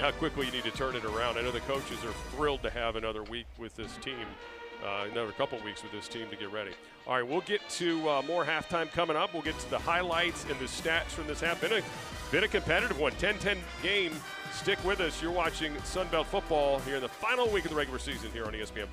how quickly you need to turn it around. I know the coaches are thrilled to have another week with this team, another couple weeks with this team to get ready. All right, we'll get to more halftime coming up. We'll get to the highlights and the stats from this half. Been a competitive one, 10-10 game. Stick with us. You're watching Sun Belt football here in the final week of the regular season here on ESPN+.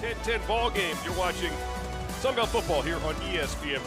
10-10 ball game. You're watching Sunbelt football here on ESPN+.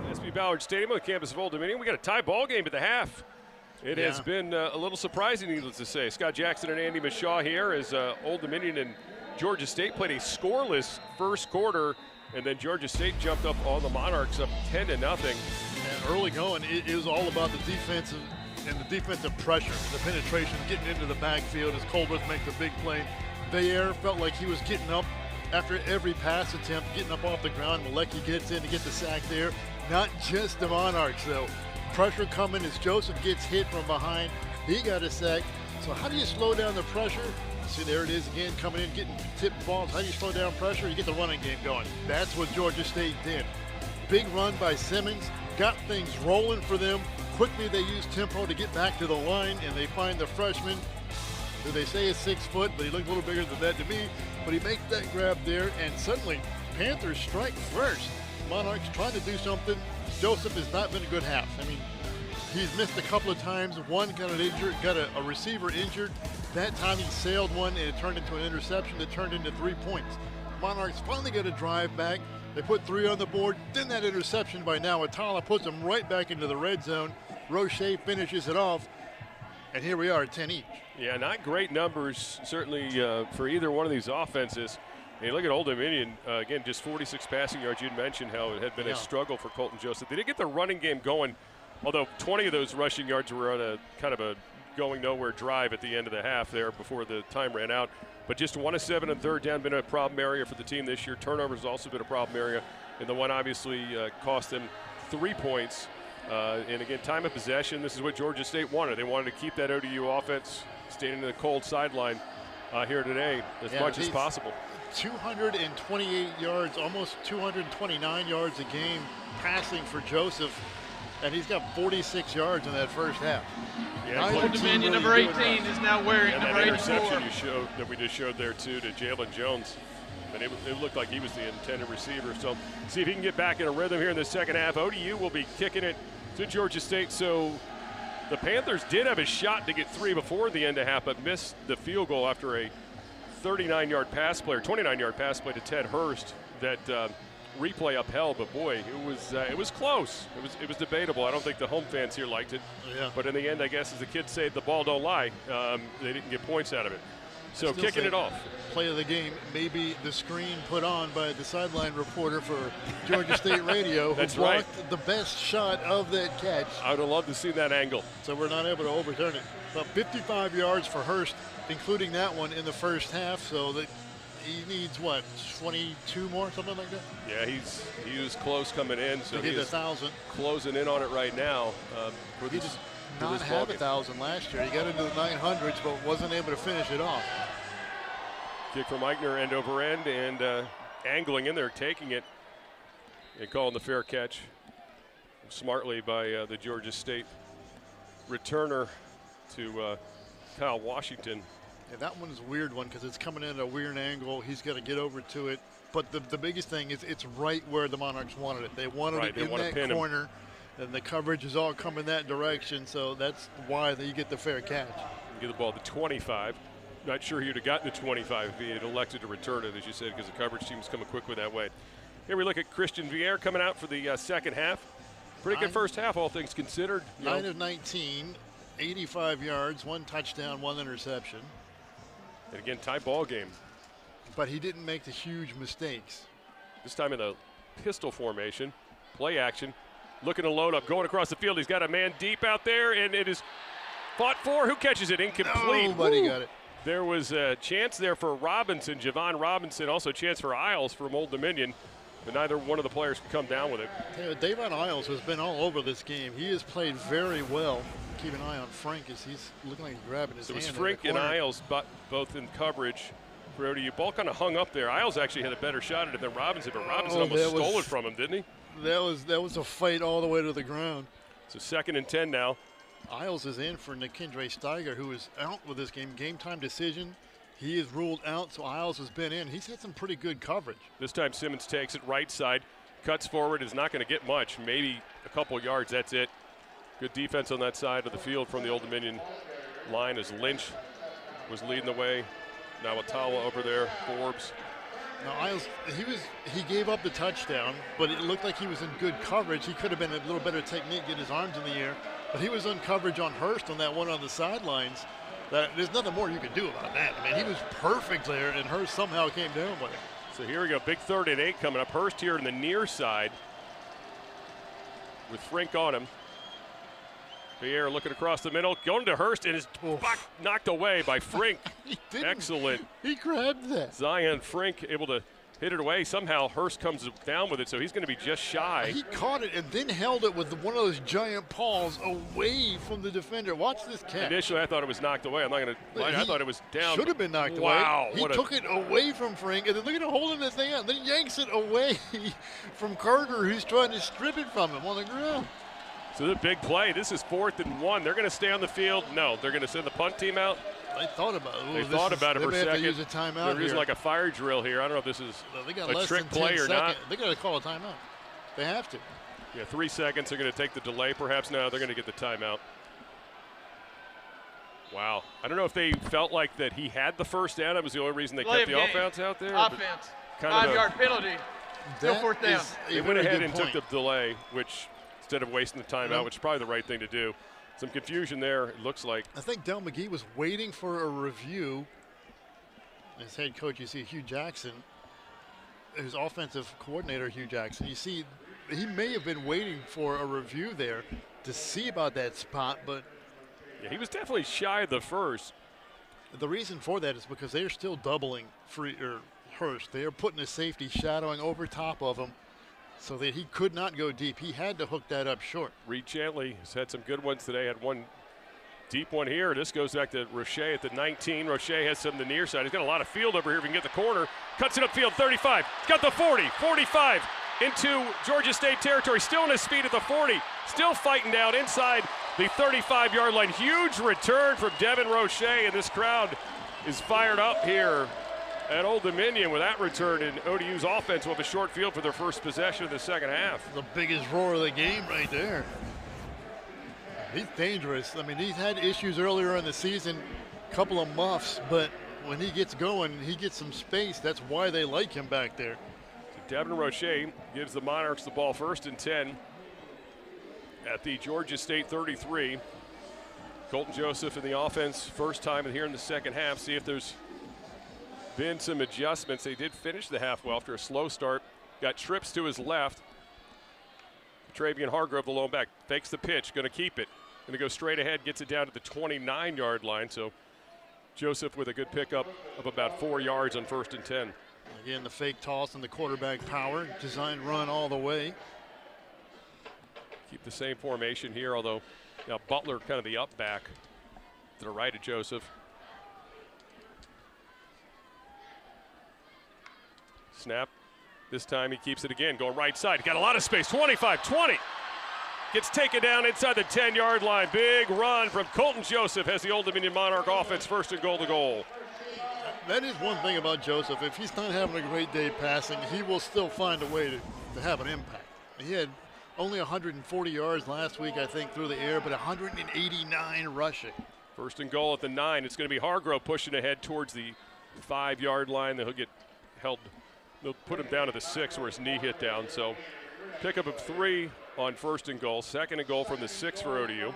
SB Ballard Stadium on the campus of Old Dominion. We got a tie ball game at the half. It has been a little surprising, needless to say. Scott Jackson and Andy Mishaw here as Old Dominion and Georgia State played a scoreless first quarter, and then Georgia State jumped up on the Monarchs up 10-0. And early going, it was all about the defensive and the defensive pressure, the penetration, getting into the backfield as Colbert makes a big play. Bayer felt like he was getting up after every pass attempt, getting up off the ground. Malecki gets in to get the sack there. Not just the Monarchs, though. Pressure coming as Joseph gets hit from behind. He got a sack. So how do you slow down the pressure? See, there it is again, coming in, getting tipped balls. How do you slow down pressure? You get the running game going. That's what Georgia State did. Big run by Simmons, got things rolling for them. Quickly they use tempo to get back to the line, and they find the freshman, who they say is 6 foot, but he looked a little bigger than that to me. But he makes that grab there, and suddenly Panthers strike first. Monarchs trying to do something. Joseph has not been a good half. I mean, he's missed a couple of times. One got an injured, got a receiver injured. That time he sailed one and it turned into an interception that turned into 3 points. Monarchs finally get a drive back. They put 3 on the board. Then that interception by now, Atala puts them right back into the red zone. Roche finishes it off, and here we are at 10 each. Yeah, not great numbers, certainly for either one of these offenses. And you look at Old Dominion, again, just 46 passing yards. You'd mentioned how it had been a struggle for Colton Joseph. They did get the running game going, although 20 of those rushing yards were on a kind of a going nowhere drive at the end of the half there before the time ran out. But just 1 of 7 on third down, been a problem area for the team this year. Turnovers also been a problem area, and the one obviously cost them 3 points. And again, time of possession, this is what Georgia State wanted. They wanted to keep that ODU offense standing in the cold sideline here today as much as possible. 228 yards, almost 229 yards a game passing for Joseph, and he's got 46 yards in that first half. Yeah, Old Dominion number 18 is now wearing number 84. That interception you showed, that we just showed there too, to Jalen Jones. But it looked like he was the intended receiver. So see if he can get back in a rhythm here in the second half. ODU will be kicking it to Georgia State. So the Panthers did have a shot to get 3 before the end of half, but missed the field goal after a 39-yard pass play, or 29-yard pass play to Ted Hurst that replay upheld. But boy, it was close. It was debatable. I don't think the home fans here liked it. Yeah. But in the end, I guess as the kids say, the ball don't lie. They didn't get points out of it. So kicking it off. Play of the game, maybe the screen put on by the sideline reporter for Georgia State Radio who blocked the best shot of that catch. I would have loved to see that angle. So we're not able to overturn it. But 55 yards for Hurst, including that one in the first half. So that he needs, what, 22 more, something like that? Yeah, he was close coming in. So he's 1,000. Closing in on it right now. He did not have 1,000 last year. He got into the 900s, but wasn't able to finish it off. Kick from Eichner end over end, and angling in there, taking it, and calling the fair catch smartly by the Georgia State returner to Kyle Washington. Yeah, that one's a weird one because it's coming in at a weird angle. He's got to get over to it. But the biggest thing is it's right where the Monarchs wanted it. They wanted it in that corner, and the coverage is all coming that direction, so that's why you get the fair catch. You get the ball to 25. Not sure he'd have gotten to 25 if he had elected to return it, as you said, because the coverage team's coming quick with that way. Here we look at Christian Vieira coming out for the second half. Pretty good first half, all things considered. 9 of 19, 85 yards, 1 touchdown, 1 interception. And again, tie ball game. But he didn't make the huge mistakes. This time in the pistol formation, play action, looking to load up, going across the field. He's got a man deep out there, and it is fought for. Who catches it? Incomplete. Nobody got it. There was a chance there for Robinson, Javon Robinson, also a chance for Isles from Old Dominion, but neither one of the players could come down with it. Davon Isles has been all over this game. He has played very well. Keep an eye on Frank as he's looking like he's grabbing his hand. It was Frank and Isles both in coverage for ODU. Ball kind of hung up there. Isles actually had a better shot at it than Robinson, but Robinson almost stole it from him, didn't he? That was a fight all the way to the ground. So 2nd and 10 now. Isles is in for Nikindre Steiger, who is out with this game. Game time decision. He is ruled out, so Isles has been in. He's had some pretty good coverage. This time Simmons takes it right side, cuts forward, is not going to get much, maybe a couple yards, that's it. Good defense on that side of the field from the Old Dominion line as Lynch was leading the way. Now Atawa over there, Forbes. Now Isles, he gave up the touchdown, but it looked like he was in good coverage. He could have been a little better technique, get his arms in the air. But he was on coverage on Hurst on that one on the sidelines. There's nothing more you could do about that. I mean, he was perfect there, and Hurst somehow came down with it. So here we go, big 3rd and 8 coming up. Hurst here in the near side with Frink on him. Pierre looking across the middle, going to Hurst, and is knocked away by Frink. Excellent. He grabbed that. Zion Frink able to hit it away. Somehow Hurst comes down with it, so he's going to be just shy. He caught it and then held it with one of those giant paws away from the defender. Watch this catch. Initially, I thought it was knocked away. I'm not going to lie. I thought it was down. Should have been knocked away. Wow. He took it away from Frink, and then look at him holding this thing out. Then he yanks it away from Carter, who's trying to strip it from him on the ground. So the big play. This is 4th and 1. They're going to stay on the field. No, they're going to send the punt team out. They thought about it. They thought about it for a second. They may have to use a timeout. They're using like a fire drill here. I don't know if this is a trick play or not. They got to call a timeout. They have to. Yeah, 3 seconds. They're going to take the delay perhaps. No, they're going to get the timeout. Wow. I don't know if they felt like that he had the first down. That was the only reason they kept the offense out there. Offense. 5-yard penalty. Still 4th down. They went ahead and took the delay, which instead of wasting the timeout, which is probably the right thing to do. Some confusion there, it looks like. I think Del McGee was waiting for a review. His head coach, you see Hugh Jackson, his offensive coordinator, Hugh Jackson, you see he may have been waiting for a review there to see about that spot, but yeah, he was definitely shy of the first. The reason for that is because they're still doubling Hurst. They are putting a safety shadowing over top of him so that he could not go deep. He had to hook that up short. Reed Chantley has had some good ones today. Had one deep one here. This goes back to Roche at the 19. Roche has some to the near side. He's got a lot of field over here. If he can get the corner, cuts it upfield, 35. He's got the 40, 45 into Georgia State territory. Still in his speed at the 40. Still fighting down inside the 35-yard line. Huge return from Devin Roche, and this crowd is fired up here at Old Dominion with that return, and ODU's offense will have a short field for their first possession of the second half. The biggest roar of the game right there. He's dangerous. I mean, he's had issues earlier in the season, a couple of muffs, but when he gets going, he gets some space. That's why they like him back there. So Devin Roche gives the Monarchs the ball 1st and 10 at the Georgia State 33. Colton Joseph in the offense, first time here in the second half. See if there's been some adjustments. They did finish the half well after a slow start. Got trips to his left. Travian Hargrove, the lone back, fakes the pitch, going to keep it. Going to go straight ahead, gets it down to the 29-yard line. So Joseph with a good pickup of about 4 yards on 1st and 10. Again, the fake toss and the quarterback power, designed run all the way. Keep the same formation here, although now Butler kind of the up back to the right of Joseph. Snap. This time he keeps it again, going right side. Got a lot of space, 25, 20. Gets taken down inside the 10-yard line. Big run from Colton Joseph as the Old Dominion Monarch offense 1st and goal to goal. That is one thing about Joseph. If he's not having a great day passing, he will still find a way to have an impact. He had only 140 yards last week, I think, through the air, but 189 rushing. 1st and goal at the 9. It's going to be Hargrove pushing ahead towards the 5-yard line. He'll get held. They'll put him down to the 6 where his knee hit down. So pickup of 3 on 1st and goal. 2nd and goal from the 6 for ODU.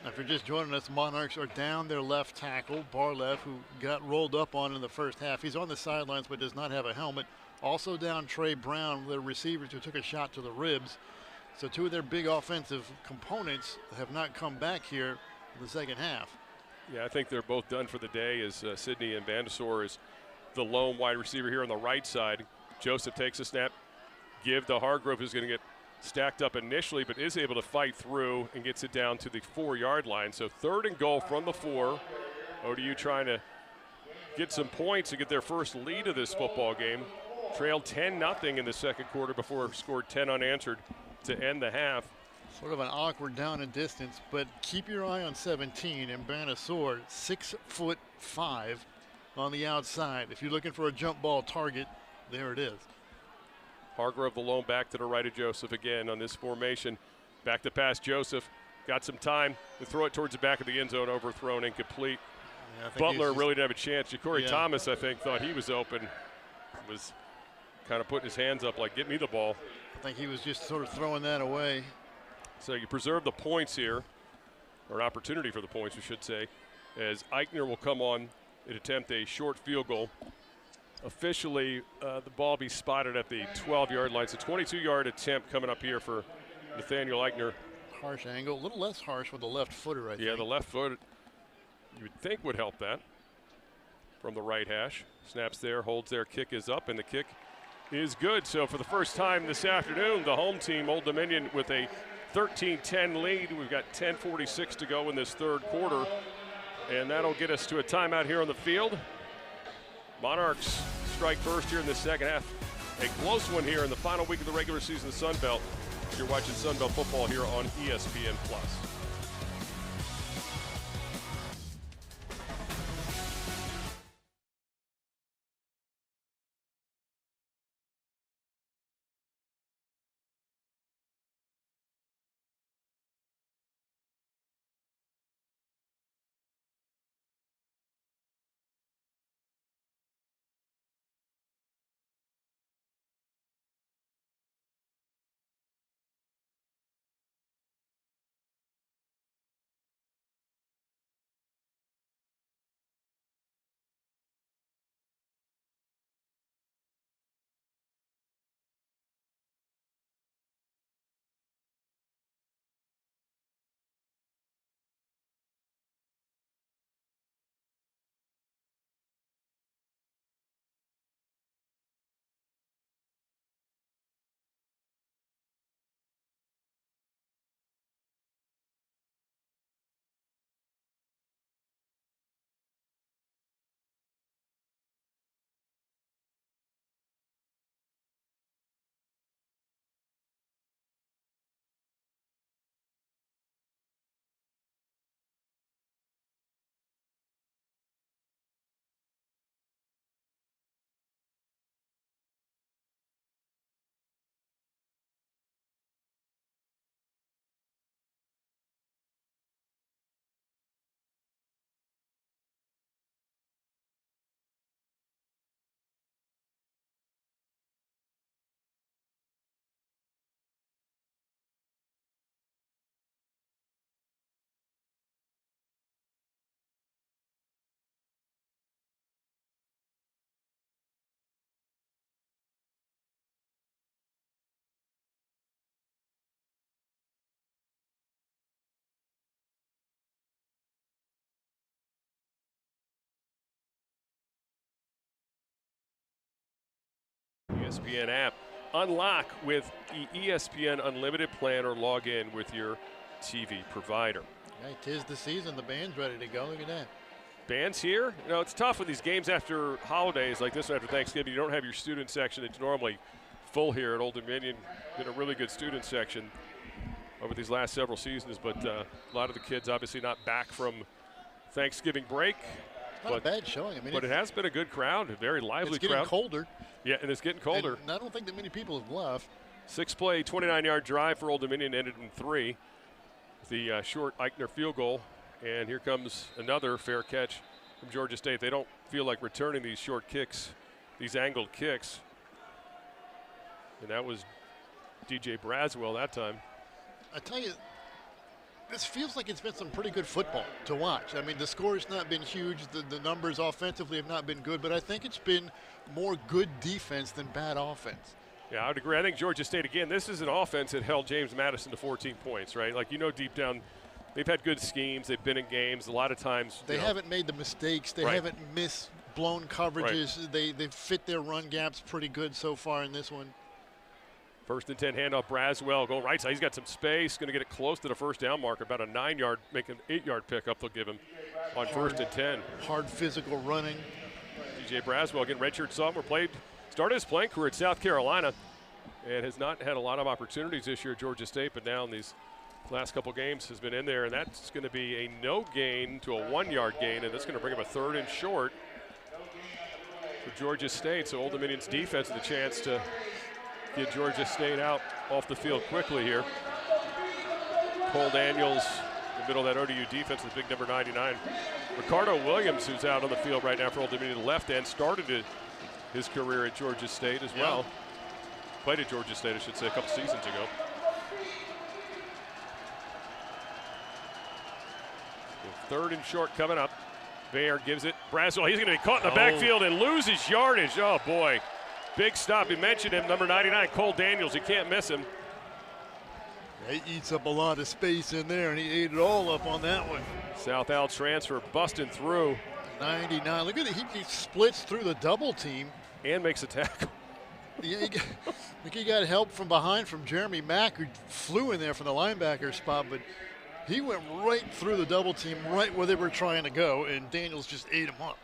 If you're just joining us, Monarchs are down their left tackle, Barlev, who got rolled up on in the first half. He's on the sidelines but does not have a helmet. Also down Trey Brown, the receivers who took a shot to the ribs. So 2 of their big offensive components have not come back here in the second half. Yeah, I think they're both done for the day as Sidney and Vandesor is the lone wide receiver here on the right side. Joseph takes a snap, give to Hargrove, who's going to get stacked up initially, but is able to fight through and gets it down to the 4-yard line. So 3rd and goal from the 4. ODU trying to get some points to get their first lead of this football game. Trailed 10-0 in the second quarter before scored 10 unanswered to end the half. Sort of an awkward down and distance, but keep your eye on 17 and Bandasor, 6'5" on the outside. If you're looking for a jump ball target, there it is. Hargrove the lone back to the right of Joseph again on this formation. Back to pass Joseph. Got some time to throw it towards the back of the end zone, overthrown, incomplete. Yeah, Butler really didn't have a chance. Ja'Cory Thomas, I think, thought he was open. Was kind of putting his hands up like, get me the ball. I think he was just sort of throwing that away. So you preserve the points here, or opportunity for the points, we should say, as Eichner will come on and attempt a short field goal. Officially, the ball be spotted at the 12-yard line. So 22-yard attempt coming up here for Nathaniel Eichner. Harsh angle, a little less harsh with the left footer, I think. Yeah, the left foot you would think would help that from the right hash. Snaps there, holds there, kick is up, and the kick is good. So for the first time this afternoon, the home team, Old Dominion, with a 13-10 lead. We've got 10:46 to go in this third quarter, and that'll get us to a timeout here on the field. Monarchs strike first here in the second half. A close one here in the final week of the regular season of the Sun Belt. You're watching Sun Belt football here on ESPN+. ESPN app. Unlock with the ESPN Unlimited plan or log in with your TV provider. Hey, 'tis the season. The band's ready to go. Look at that. Band's here. You know, it's tough with these games after holidays like this one after Thanksgiving. You don't have your student section. It's normally full here at Old Dominion. Been a really good student section over these last several seasons, but a lot of the kids obviously not back from Thanksgiving break. Not a bad showing. I mean, but it has been a good crowd, a very lively crowd. It's getting colder. Yeah, and it's getting colder. And I don't think that many people have left. 6-play, 29-yard drive for Old Dominion ended in 3. The short Eichner field goal, and here comes another fair catch from Georgia State. They don't feel like returning these short kicks, these angled kicks. And that was DJ Braswell that time. I tell you, this feels like it's been some pretty good football to watch. I mean, the score's not been huge. The numbers offensively have not been good, but I think it's been more good defense than bad offense. Yeah, I would agree. I think Georgia State, again, this is an offense that held James Madison to 14 points, right? Like, you know, deep down, they've had good schemes. They've been in games. A lot of times. They haven't made the mistakes. They haven't missed blown coverages. Right. They've fit their run gaps pretty good so far in this one. 1st and 10 handoff, Braswell going right side. He's got some space, going to get it close to the first down mark, about a 9-yard, make an 8-yard pickup they'll give him on 1st and 10. Hard physical running. DJ Braswell, again, redshirt sophomore, started his playing career at South Carolina and has not had a lot of opportunities this year at Georgia State, but now in these last couple games has been in there, and that's going to be a no gain to a 1-yard gain, and that's going to bring him a 3rd and short for Georgia State. So Old Dominion's defense has a chance to get Georgia State out off the field quickly here. Cole Daniels, in the middle of that ODU defense, the big number 99. Ricardo Williams, who's out on the field right now for Old Dominion, the left end, started his career at Georgia State as well. Played at Georgia State, I should say, a couple seasons ago. So 3rd and short coming up. Bayer gives it. Braswell, he's going to be caught in the backfield and loses yardage. Oh, boy. Big stop. He mentioned him, number 99, Cole Daniels. You can't miss him. He eats up a lot of space in there, and he ate it all up on that one. South Al transfer busting through. 99. Look at it. He splits through the double team. And makes a tackle. Yeah, I think he got help from behind from Jeremy Mack, who flew in there from the linebacker spot, but he went right through the double team, right where they were trying to go, and Daniels just ate him up.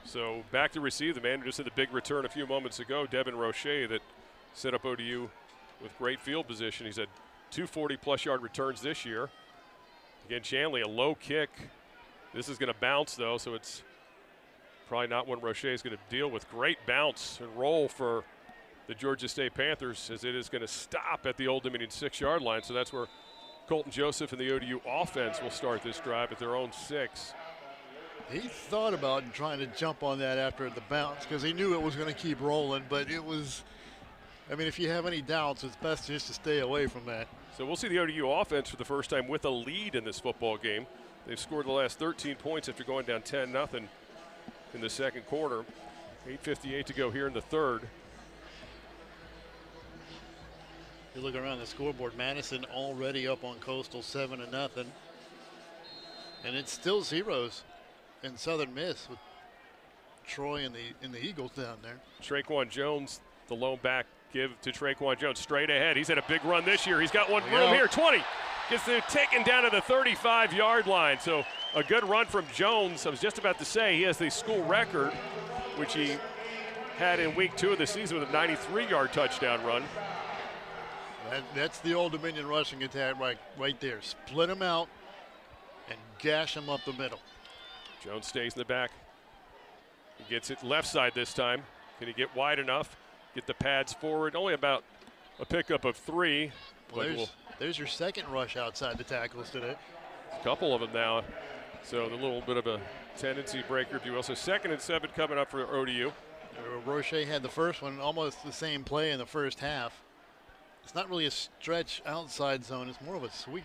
So back to receive, the man who just had the big return a few moments ago, Devin Roche, that set up ODU with great field position. He's had 2 40-plus yard returns this year. Again, Shanley, a low kick. This is going to bounce, though, so it's probably not one Roche is going to deal with. Great bounce and roll for the Georgia State Panthers, as it is going to stop at the Old Dominion 6-yard line. So that's where Colton Joseph and the ODU offense will start this drive at their own 6. He thought about trying to jump on that after the bounce because he knew it was going to keep rolling, but it was, I mean, if you have any doubts, it's best just to stay away from that. So we'll see the ODU offense for the first time with a lead in this football game. They've scored the last 13 points after going down 10-0 in the second quarter. 8:58 to go here in the third. You look around the scoreboard, Madison already up on Coastal 7-0. And it's still zeros in Southern Miss with Troy and the Eagles down there. Traquan Jones, the lone back, give to Traquan Jones straight ahead. He's had a big run this year. He's got one room here, 20. Gets taken down to the 35-yard line. So a good run from Jones. I was just about to say he has the school record, which he had in week 2 of the season with a 93-yard touchdown run. That's the Old Dominion rushing attack right there. Split them out and gash them up the middle. Jones stays in the back. He gets it left side this time. Can he get wide enough? Get the pads forward. Only about a pickup of 3. Well, there's your second rush outside the tackles today. A couple of them now. So a little bit of a tendency breaker, if you will. So 2nd and 7 coming up for ODU. Roche had the first one, almost the same play in the first half. It's not really a stretch outside zone. It's more of a sweep.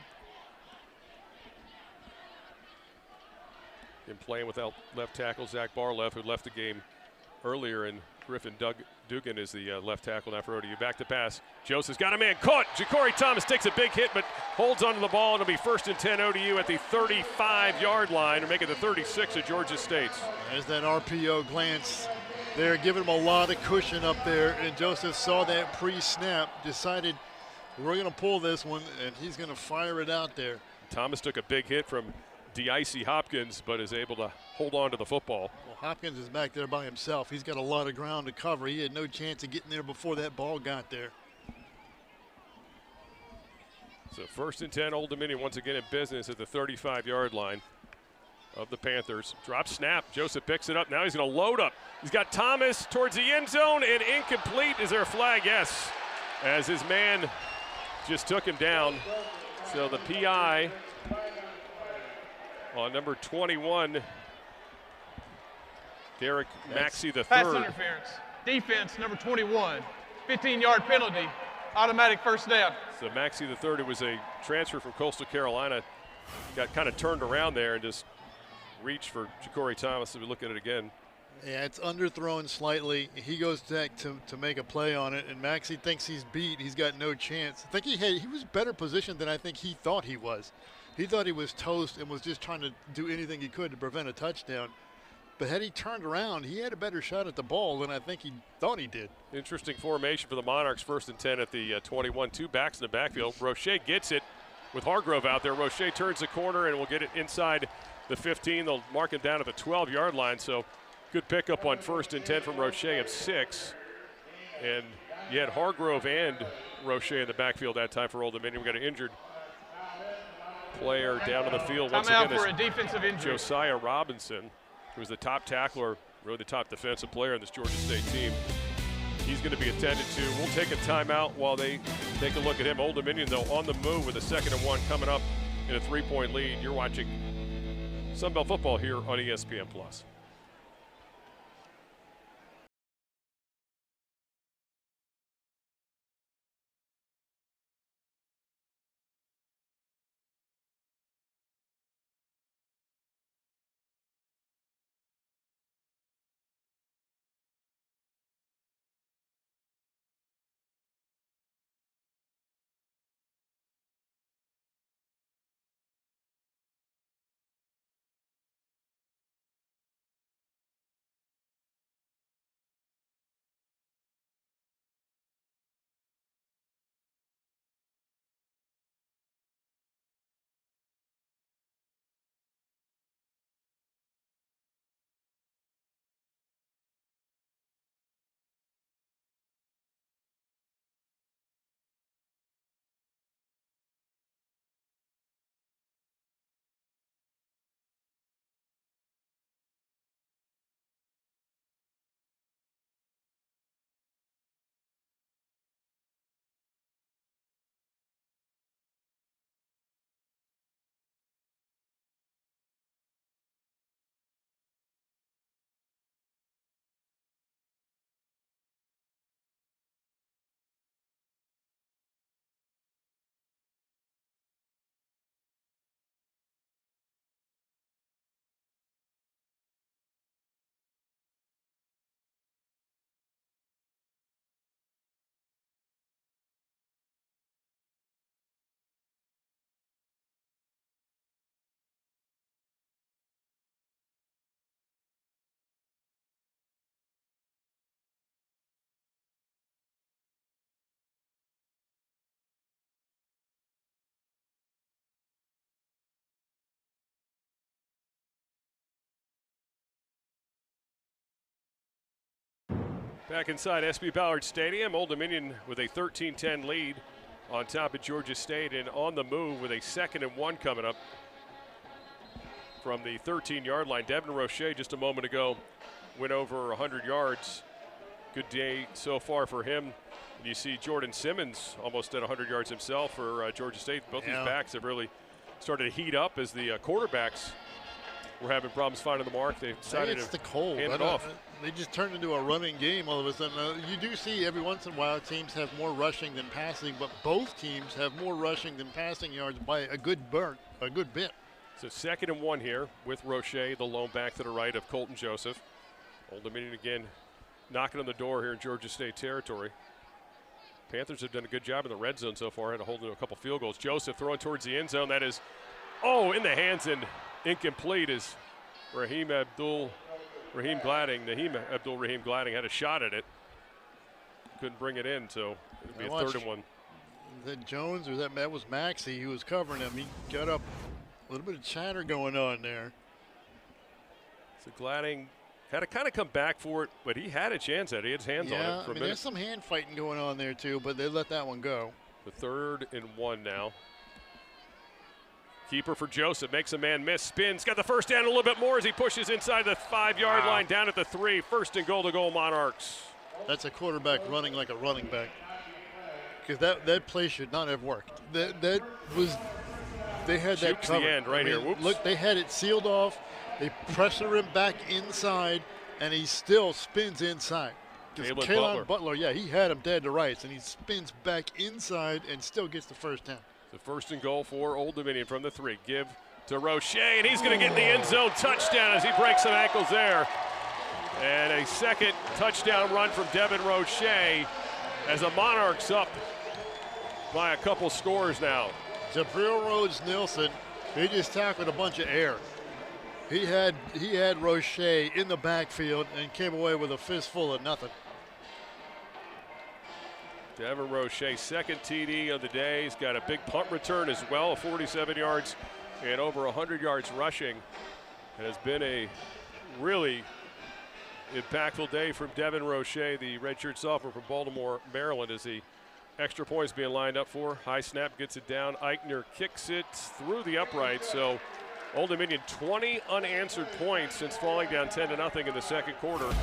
Been playing without left tackle Zach Barlev, who left the game earlier, and Griffin Dugan is the left tackle now for ODU. Back to pass. Joseph's got a man caught. Ja'Cory Thomas takes a big hit, but holds onto the ball, and it'll be 1st and 10 ODU at the 35-yard line, to make it the 36 of Georgia State. There's that RPO glance They're giving him a lot of cushion up there, and Joseph saw that pre-snap, decided we're going to pull this one, and he's going to fire it out there. Thomas took a big hit from DeIcy Hopkins, but is able to hold on to the football. Well, Hopkins is back there by himself. He's got a lot of ground to cover. He had no chance of getting there before that ball got there. So 1st and 10, Old Dominion once again in business at the 35-yard line of the Panthers. Drop snap. Joseph picks it up. Now he's going to load up. He's got Thomas towards the end zone, and incomplete. Is there a flag? Yes, as his man just took him down. So the PI on number 21, Derek Maxey the Pass third. interference. Defense, number 21. 15-yard penalty. Automatic first down. So Maxey the third, it was a transfer from Coastal Carolina, got kind of turned around there and just reached for Ja'Cory Thomas. If we look at it again. Yeah, it's underthrown slightly. He goes back to make a play on it, and Maxey thinks he's beat. He's got no chance. I think he was better positioned than I think he thought he was. He thought he was toast and was just trying to do anything he could to prevent a touchdown. But had he turned around, he had a better shot at the ball than I think he thought he did. Interesting formation for the Monarchs, 1st and 10 at the 21. 2 backs in the backfield. Roche gets it with Hargrove out there. Roche turns the corner and will get it inside the 15. They'll mark him down at the 12-yard line. So good pickup on 1st and 10 from Roche of 6. And you had Hargrove and Roche in the backfield that time for Old Dominion. We got an injured player down on the field. Once Timeout again, for a defensive injury. Josiah Robinson, who was the top tackler, really the top defensive player in this Georgia State team. He's going to be attended to. We'll take a timeout while they take a look at him. Old Dominion, though, on the move with a 2nd and 1 coming up in a 3-point lead. You're watching Sunbelt Football here on ESPN+. Back inside SB Ballard Stadium, Old Dominion with a 13-10 lead on top of Georgia State, and on the move with a 2nd and 1 coming up from the 13-yard line. Devin Roche just a moment ago went over 100 yards. Good day so far for him. And you see Jordan Simmons almost at 100 yards himself for Georgia State. Both these backs have really started to heat up as the quarterbacks were having problems finding the mark. They decided it's the cold. hand it off. They just turned into a running game all of a sudden. You do see every once in a while teams have more rushing than passing, but both teams have more rushing than passing yards by a good bit. So 2nd and 1 here with Roche, the lone back to the right of Colton Joseph. Old Dominion again knocking on the door here in Georgia State territory. Panthers have done a good job in the red zone so far, had to hold to a couple field goals. Joseph throwing towards the end zone. That is, in the hands and incomplete as Raheem Naheem Abdul-Rahim Gladding had a shot at it. Couldn't bring it in, so it'd be a 3rd and 1. That Jones or that was Maxey who was covering him. He got up a little bit of chatter going on there. So Gladding had to kind of come back for it, but he had a chance at it. He had his hands on it for a minute. There's some hand fighting going on there too, but they let that one go. The 3rd and 1 now. Keeper for Joseph, makes a man miss, spins, got the first down a little bit more as he pushes inside the 5-yard line, down at the 3. 1st and goal to go Monarchs. That's a quarterback running like a running back. Because that play should not have worked. They had that covered. The end right here. Whoops. Look, they had it sealed off. They pressure him back inside, and he still spins inside. Kalen Butler, he had him dead to rights, and he spins back inside and still gets the first down. The 1st and goal for Old Dominion from the 3. Give to Roche, and he's going to get in the end zone. Touchdown as he breaks some ankles there. And a 2nd touchdown run from Devin Roche as the Monarchs up by a couple scores now. Jabril Rhodes-Nilsson, he just tackled a bunch of air. He had Roche in the backfield and came away with a fistful of nothing. Devin Roche, 2nd TD of the day. He's got a big punt return as well, 47 yards and over 100 yards rushing. It has been a really impactful day from Devin Roche, the redshirt sophomore from Baltimore, Maryland, as the extra points being lined up for. High snap, gets it down. Eichner kicks it through the upright. So Old Dominion 20 unanswered points since falling down 10-0 in the 2nd quarter.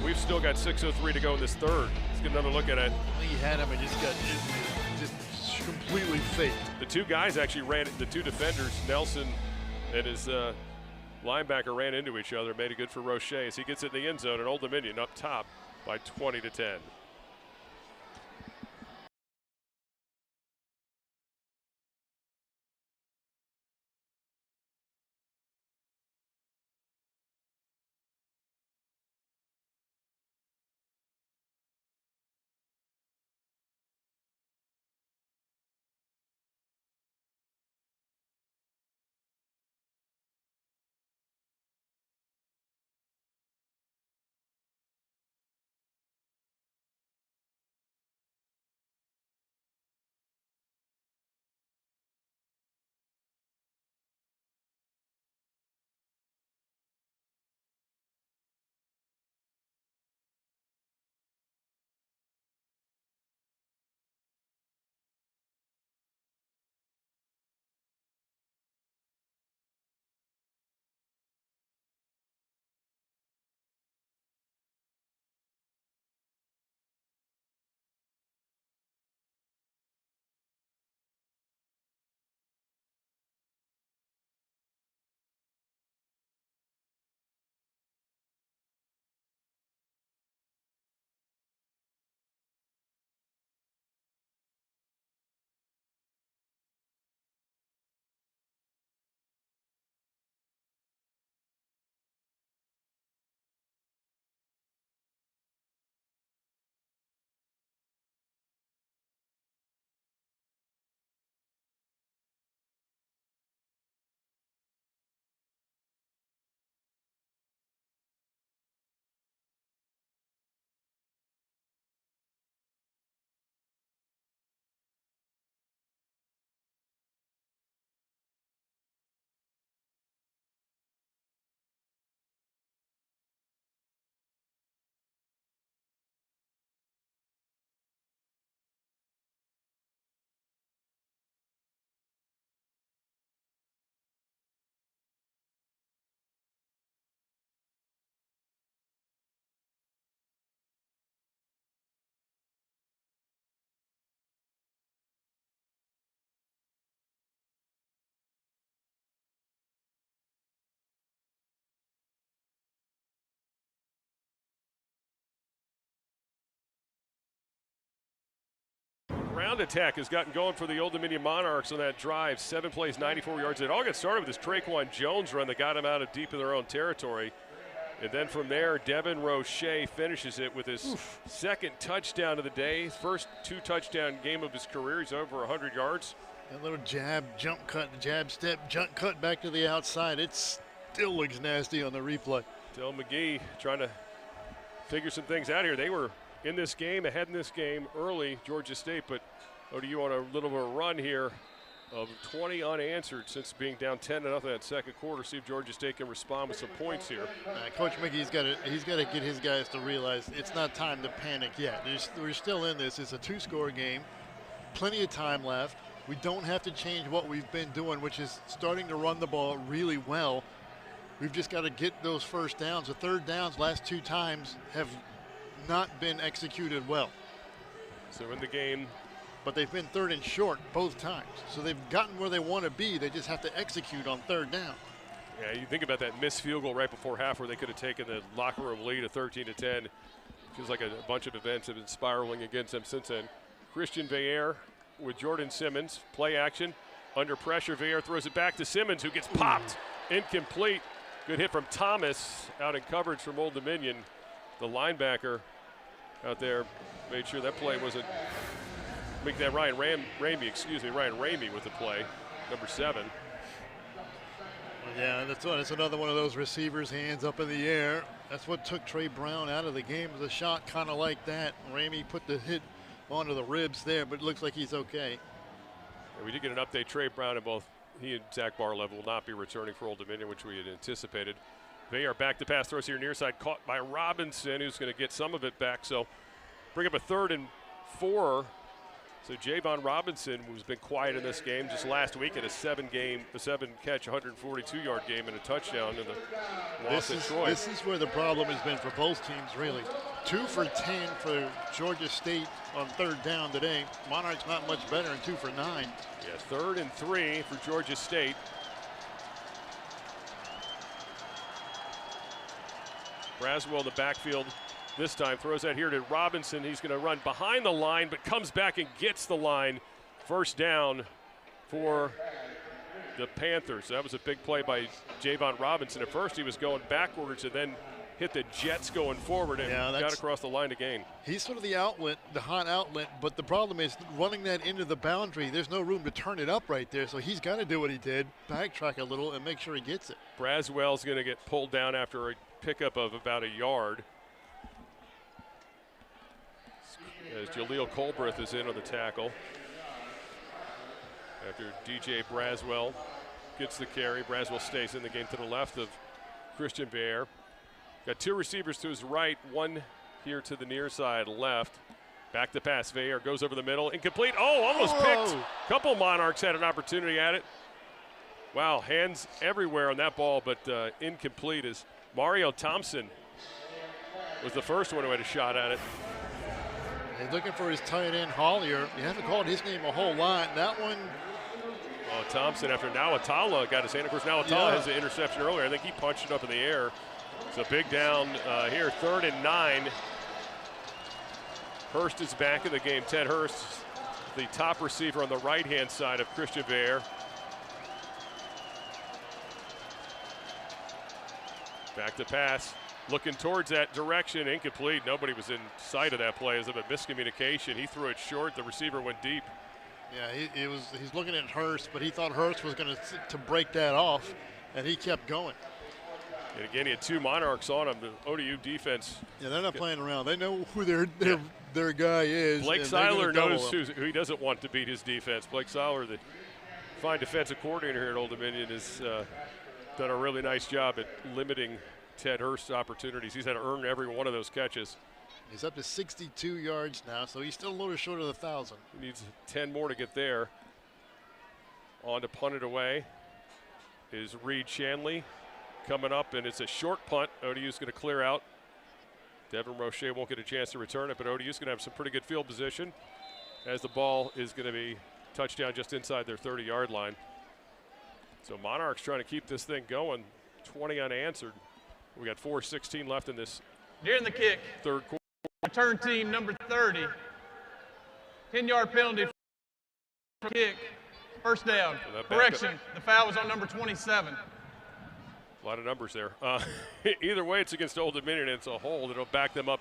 We've still got 6:03 to go in this 3rd. Let's get another look at it. He had him and just completely faked. The 2 guys actually ran, the 2 defenders, Nelson and his linebacker, ran into each other, made it good for Roche as he gets it in the end zone, and Old Dominion up top by 20-10. Ground attack has gotten going for the Old Dominion Monarchs on that drive. 7 plays, 94 yards. It all got started with this Traquan Jones run that got him out of deep in their own territory. And then from there, Devin Roche finishes it with his 2nd touchdown of the day. First 2-touchdown game of his career. He's over 100 yards. That little jab, jump cut, jab step, jump cut back to the outside. It still looks nasty on the replay. Del McGee trying to figure some things out here. They were in this game, ahead in this game early, Georgia State, but ODU on a little bit of a run here of 20 unanswered since being down 10-0 that second quarter. See if Georgia State can respond with some points here. Coach McGee's got to get his guys to realize it's not time to panic yet. We're still in this. It's a 2-score game. Plenty of time left. We don't have to change what we've been doing, which is starting to run the ball really well. We've just got to get those first downs. The third downs last 2 times have not been executed well. So in the game, but they've been 3rd and short both times. So they've gotten where they want to be. They just have to execute on 3rd down. Yeah, you think about that missed field goal right before half where they could have taken the locker room lead of 13-10. Feels like a bunch of events have been spiraling against them since then. Christian Veillere with Jordan Simmons. Play action. Under pressure, Veillere throws it back to Simmons, who gets popped. Incomplete. Good hit from Thomas out in coverage from Old Dominion. The linebacker out there made sure that play wasn't. Make that Ryan Ramey with the play, number 7. Yeah, that's another one of those receivers' hands up in the air. That's what took Trey Brown out of the game, was a shot kind of like that. Ramey put the hit onto the ribs there, but it looks like he's okay. Yeah, we did get an update. Trey Brown and both he and Zach Barlev will not be returning for Old Dominion, which we had anticipated. Veillere back to pass, throws here near side, caught by Robinson, who's going to get some of it back. So bring up a 3rd and 4. So Javon Robinson, who's been quiet in this game, just last week at a 7-catch, 142-yard game and a touchdown in the loss at Troy. This is where the problem has been for both teams, really. 2 for 10 for Georgia State on 3rd down today. Monarchs not much better, and 2 for 9. Yeah, 3rd and 3 for Georgia State. Braswell in the backfield. This time throws that here to Robinson. He's going to run behind the line, but comes back and gets the line. First down for the Panthers. That was a big play by Javon Robinson. At first he was going backwards and then hit the jets going forward and got across the line to gain. He's sort of the outlet, the hot outlet, but the problem is running that into the boundary. There's no room to turn it up right there, so he's got to do what he did, backtrack a little and make sure he gets it. Braswell's going to get pulled down after a pickup of about a yard. As Jaleel Colbreth is in on the tackle. After DJ Braswell gets the carry, Braswell stays in the game to the left of Christian Veillere. Got 2 receivers to his right, 1 here to the near side left. Back to pass, Veillere goes over the middle, incomplete. Oh, almost picked. Couple Monarchs had an opportunity at it. Wow, hands everywhere on that ball, but incomplete as Mario Thompson was the first one who had a shot at it. He's looking for his tight end, Hollier. You haven't called his name a whole lot. That one. Oh, Thompson after Nawatala got his hand. Of course, Nawatala has the interception earlier. I think he punched it up in the air. It's a big down here, 3rd and 9. Hurst is back in the game. Ted Hurst, the top receiver on the right-hand side of Christian Veillere. Back to pass. Looking towards that direction, incomplete. Nobody was in sight of that play as of a miscommunication. He threw it short. The receiver went deep. Yeah, he's looking at Hurst, but he thought Hurst was going to break that off, and he kept going. And again, he had 2 Monarchs on him. The ODU defense. Yeah, they're not playing around. They know who their guy is. Blake Seiler knows who he doesn't want to beat his defense. Blake Seiler, the fine defensive coordinator here at Old Dominion, has done a really nice job at limiting Ted Hurst's opportunities. He's had to earn every one of those catches. He's up to 62 yards now, so he's still a little short of the 1,000. He needs 10 more to get there. On to punt it away is Reed Shanley coming up, and it's a short punt. ODU's going to clear out. Devin Roche won't get a chance to return it, but ODU's going to have some pretty good field position as the ball is going to be touchdown just inside their 30-yard line. So Monarchs trying to keep this thing going, 20 unanswered. We got 4:16 left in this. During the kick, 3rd quarter. return team number 30, 10-yard penalty for kick, first down. Correction, the foul was on number 27. A lot of numbers there. Either way, it's against Old Dominion, and it's a hold. It'll back them up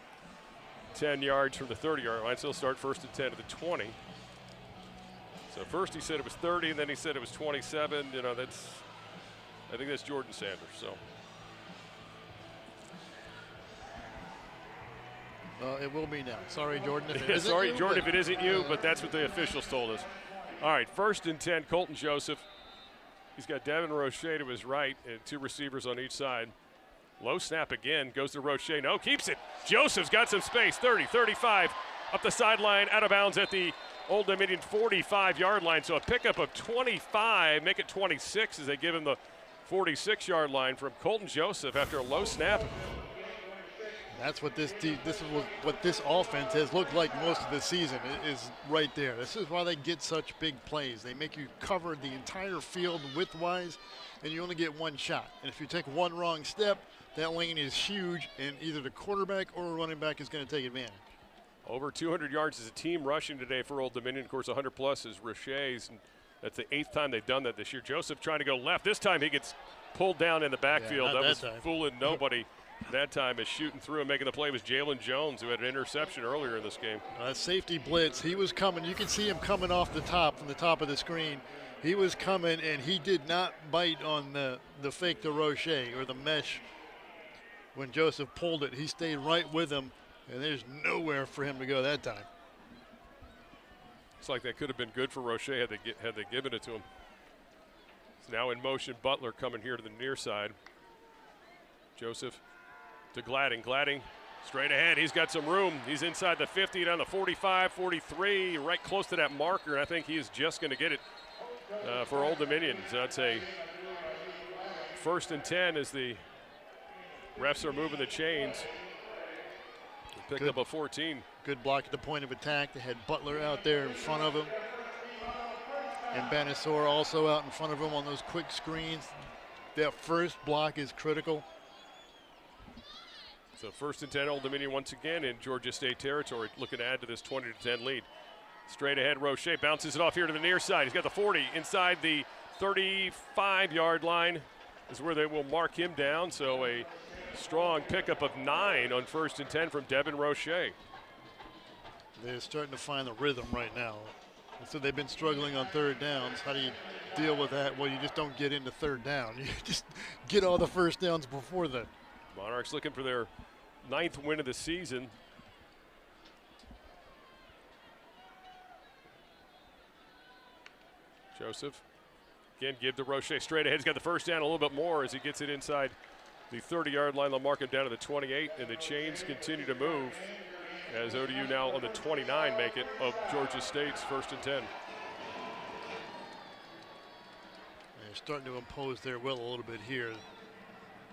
10 yards from the 30-yard line. So they'll start 1st and 10 at the 20. So first he said it was 30, and then he said it was 27. You know, I think that's Jordan Sanders. So It will be now. Sorry, Jordan. If it Yeah, isn't sorry, you, Jordan, if it isn't you, but that's what the officials told us. All right, 1st and 10, Colton Joseph. He's got Devin Roche to his right and 2 receivers on each side. Low snap again, goes to Roche. No, keeps it. Joseph's got some space, 30, 35, up the sideline, out of bounds at the Old Dominion 45-yard line. So a pickup of 25, make it 26 as they give him the 46-yard line from Colton Joseph after a low snap. That's what this is what this offense has looked like most of the season is right there. This is why they get such big plays. They make you cover the entire field width-wise, and you only get one shot. And if you take one wrong step, that lane is huge, and either the quarterback or a running back is going to take advantage. Over 200 yards as a team rushing today for Old Dominion. Of course, 100-plus is Roche's, and that's the 8th time they've done that this year. Joseph trying to go left. This time he gets pulled down in the backfield. Yeah, that was time. Fooling nobody. That time is shooting through and making the play was Jalen Jones, who had an interception earlier in this game. Safety blitz. He was coming. You can see him coming off the top, from the top of the screen. He was coming, and he did not bite on the fake to Roche or the mesh. When Joseph pulled it, he stayed right with him, and there's nowhere for him to go that time. It's like that could have been good for Roche had they given it to him. It's now in motion. Butler coming here to the near side. Joseph to Gladding. Gladding straight ahead. He's got some room. He's inside the 50, down the 45, 43, right close to that marker. I think he is just going to get it for Old Dominion. So that's a 1st and 10 as the refs are moving the chains. Picked up a 14. Good block at the point of attack. They had Butler out there in front of him. And Banasor also out in front of him on those quick screens. That first block is critical. So 1st and 10, Old Dominion once again in Georgia State territory, looking to add to this 20-10 lead. Straight ahead, Roche bounces it off here to the near side. He's got the 40 inside the 35-yard line is where they will mark him down. So a strong pickup of 9 on 1st and 10 from Devin Roche. They're starting to find the rhythm right now. So they've been struggling on 3rd downs. How do you deal with that? Well, you just don't get into 3rd down. You just get all the 1st downs before that. Monarchs looking for their 9th win of the season. Joseph again give to Roche straight ahead. He's got the 1st down a little bit more as he gets it inside the 30-yard line. They'll mark him down to the 28, and the chains continue to move as ODU now on the 29 make it of Georgia State's 1st and 10. They're starting to impose their will a little bit here.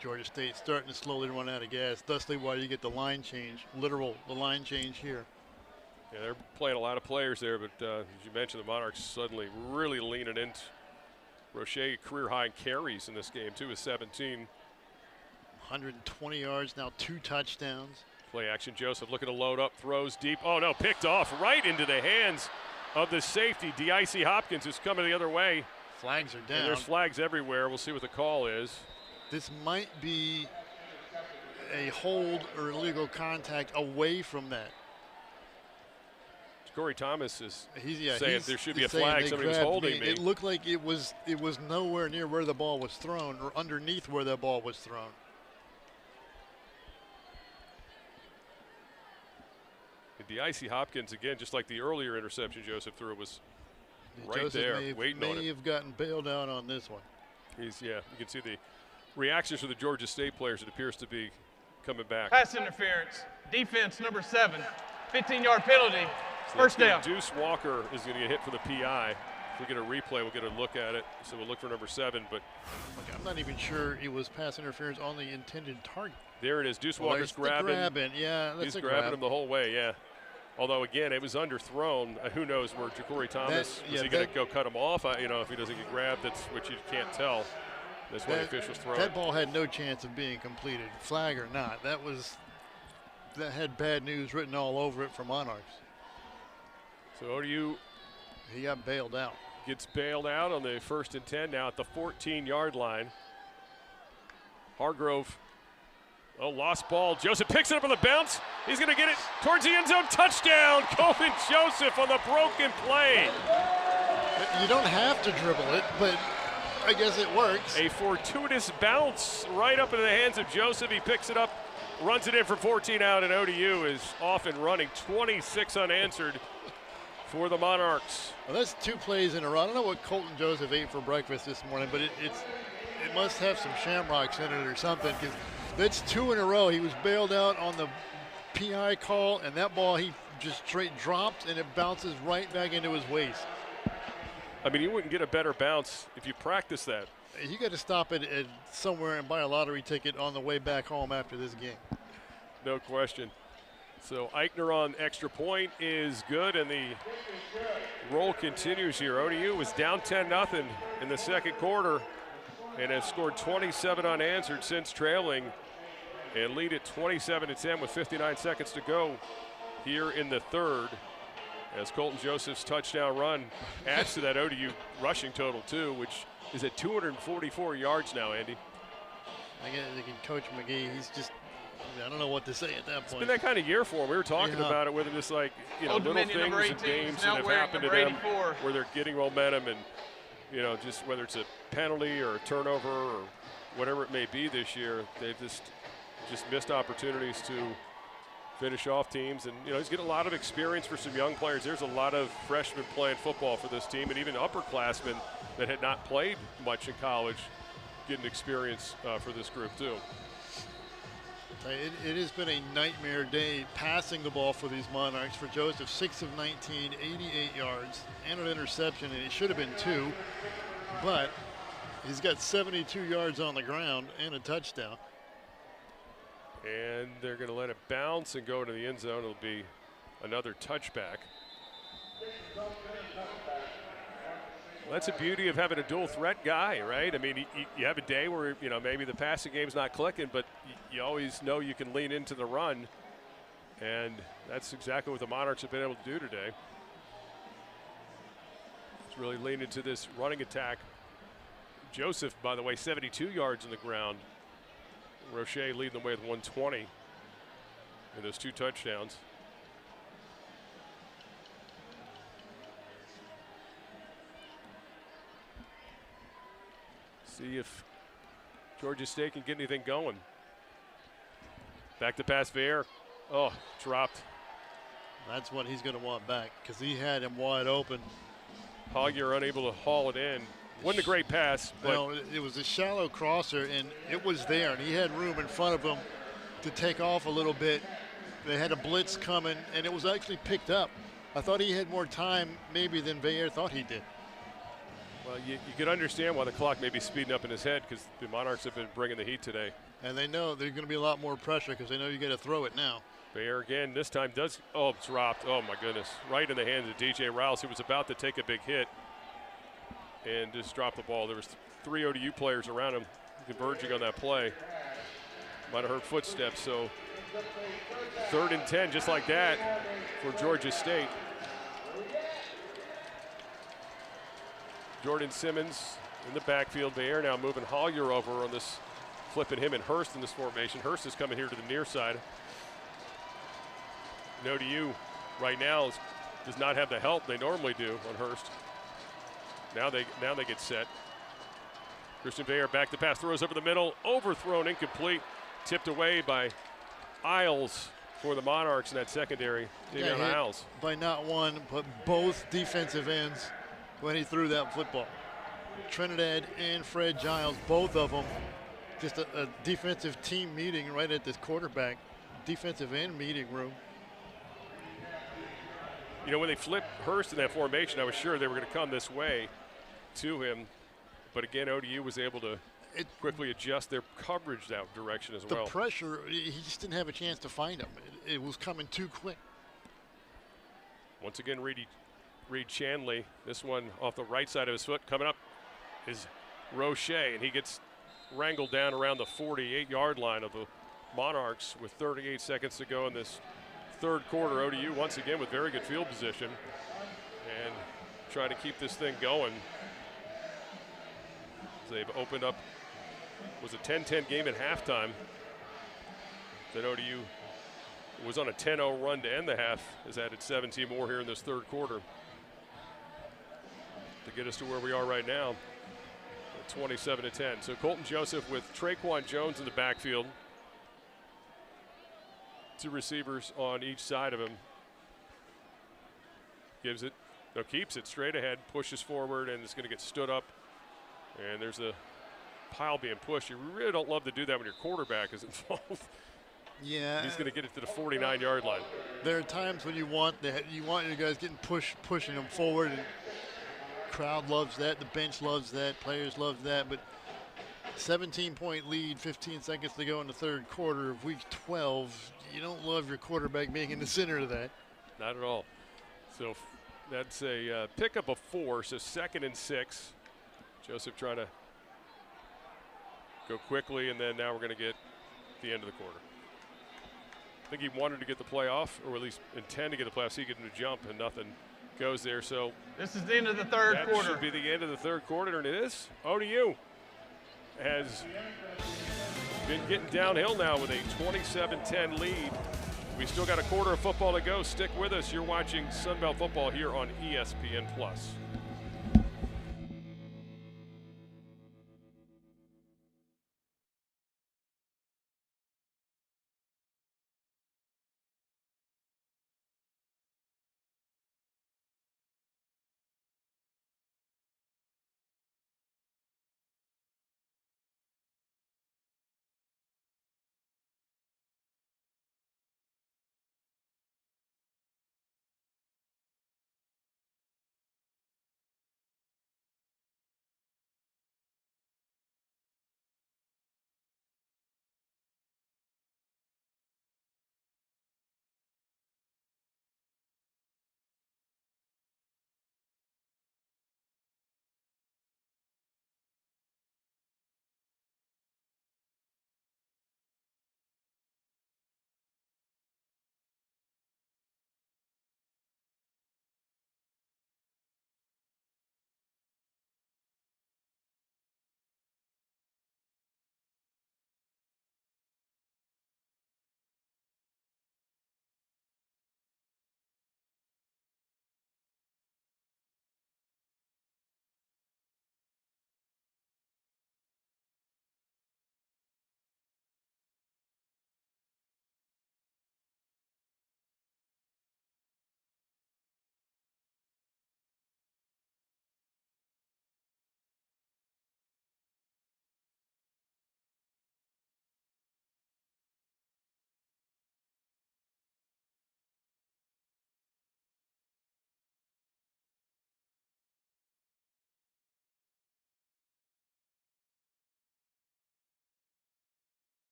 Georgia State starting to slowly run out of gas. Thusly, why you get the line change, the line change here. Yeah, they're playing a lot of players there, but as you mentioned, the Monarchs suddenly really leaning into Roche. Career high in carries in this game, too, is 17. 120 yards now, 2 touchdowns. Play action, Joseph looking to load up, throws deep. Oh, no, picked off right into the hands of the safety, D.I.C. Hopkins, who's coming the other way. Flags are down. And there's flags everywhere. We'll see what the call is. This might be a hold or illegal contact away from that. Corey Thomas is saying there should be a flag. Somebody was holding me. It looked like it was nowhere near where the ball was thrown or underneath where the ball was thrown. The I.C. Hopkins, again, just like the earlier interception Joseph threw, was right Joseph there waiting on it. may have gotten bailed out on this one. You can see the reactions from the Georgia State players. It appears to be coming back. Pass interference, defense number 7, 15-yard penalty, So 1st down. Deuce Walker is going to get hit for the PI. If we get a replay, we'll get a look at it. So we'll look for number 7. But I'm not even sure it was pass interference on the intended target. there it is. Deuce Walker's grabbing. Yeah, that's He's grabbing him the whole way, yeah. Although, again, it was underthrown. Who knows where Ja'Cory Thomas, is he going to go cut him off? If he doesn't get grabbed, that's what you can't tell. That's why the officials throw it. That ball had no chance of being completed, flag or not. That had bad news written all over it for Monarchs. So ODU he got bailed out. Gets bailed out on the 1st and 10 now at the 14-yard line. Hargrove, lost ball. Joseph picks it up on the bounce. He's going to get it towards the end zone. Touchdown, Colton Joseph on the broken play. You don't have to dribble it, but I guess it works. A fortuitous bounce right up into the hands of Joseph. He picks it up runs it in for 14 out, and ODU is off and running. 26 unanswered for the Monarchs. Well, that's 2 plays in a row. I don't know what Colton Joseph ate for breakfast this morning, but it must have some shamrocks in it or something, because that's 2 in a row. He was bailed out on the PI call, and that ball he just straight drops, and it bounces right back into his waist. I mean, you wouldn't get a better bounce if you practice that. You got to stop it at somewhere and buy a lottery ticket on the way back home after this game. No question. So Eichner on extra point is good, and the roll continues here. ODU was down 10-0 in the second quarter and has scored 27 unanswered since trailing and lead at 27-10 with 59 seconds to go here in the third, as Colton Joseph's touchdown run adds to that ODU rushing total too, which is at 244 yards now, Andy. Again, Coach McGee, he's just, I don't know what to say at that point. It's been that kind of year for him. We were talking about it with him, just like, little things and games that have happened to them where they're getting momentum, and, just whether it's a penalty or a turnover or whatever it may be this year, they've just missed opportunities to finish off teams. And, he's getting a lot of experience for some young players. There's a lot of freshmen playing football for this team, and even upperclassmen that had not played much in college getting experience for this group too. It has been a nightmare day passing the ball for these Monarchs. For Joseph, 6 of 19, 88 yards, and an interception, and it should have been 2, but he's got 72 yards on the ground and a touchdown. And they're going to let it bounce and go into the end zone. It'll be another touchback. Well, that's the beauty of having a dual threat guy, right? I mean, you have a day where, maybe the passing game's not clicking, but you always know you can lean into the run. And that's exactly what the Monarchs have been able to do today. It's really lean into this running attack. Joseph, by the way, 72 yards on the ground. Roche leading the way with 120 in those 2 touchdowns. See if Georgia State can get anything going. Back to pass Veer. Oh, dropped. That's what he's going to want back, because he had him wide open. Hoggier unable to haul it in. Wasn't a great pass, but no, it was a shallow crosser, and it was there, and he had room in front of him to take off a little bit. They had a blitz coming, and it was actually picked up. I thought he had more time maybe than Veer thought he did. Well, you could understand why the clock may be speeding up in his head, because the Monarchs have been bringing the heat today. And they know there's going to be a lot more pressure, because they know you got to throw it now. Veer again, this time does, dropped. Oh, my goodness. Right in the hands of DJ Rouse, who was about to take a big hit and just dropped the ball. There was 3 ODU players around him converging on that play. Might have heard footsteps, so 3rd and 10, just like that for Georgia State. Jordan Simmons in the backfield there, now moving Hoggier over on this, flipping him and Hurst in this formation. Hurst is coming here to the near side. And ODU right now does not have the help they normally do on Hurst. Now they get set. Christian Veer back to pass, throws over the middle, overthrown, incomplete, tipped away by Isles for the Monarchs in that secondary. Davion Isles. By not one, but both defensive ends when he threw that football. Trinidad and Fred Giles, both of them, just a defensive team meeting right at this quarterback, defensive end meeting room. When they flipped Hurst in that formation, I was sure they were going to come this way to him. But again, ODU was able to quickly adjust their coverage that direction as well. The pressure, he just didn't have a chance to find him. It was coming too quick. Once again, Reed Chanley, this one off the right side of his foot. Coming up is Roche, and he gets wrangled down around the 48-yard line of the Monarchs with 38 seconds to go in this third quarter. ODU once again with very good field position and trying to keep this thing going. They've opened up, was a 10-10 game at halftime. Then ODU was on a 10-0 run to end the half, has added 17 more here in this third quarter to get us to where we are right now, 27-10. So Colton Joseph with Traquan Jones in the backfield. Two receivers on each side of him. Gives it, no, keeps it straight ahead, pushes forward, and it's going to get stood up. And there's a pile being pushed. You really don't love to do that when your quarterback is involved. Yeah. He's going to get it to the 49-yard line. There are times when you want your guys getting pushing them forward, and crowd loves that, the bench loves that, players love that, but 17-point lead, 15 seconds to go in the third quarter of week 12. You don't love your quarterback being in the center of that. Not at all. So that's a pickup of 4, so 2nd and 6. Joseph trying to go quickly, and then now we're going to get the end of the quarter. I think he wanted to get the play off, or at least intend to get the play off, so he get him to jump, and nothing goes there. So this is the end of the third quarter. That should be the end of the third quarter, and it is. ODU has been getting downhill now with a 27-10 lead. We still got a quarter of football to go. Stick with us. You're watching Sunbelt Football here on ESPN+.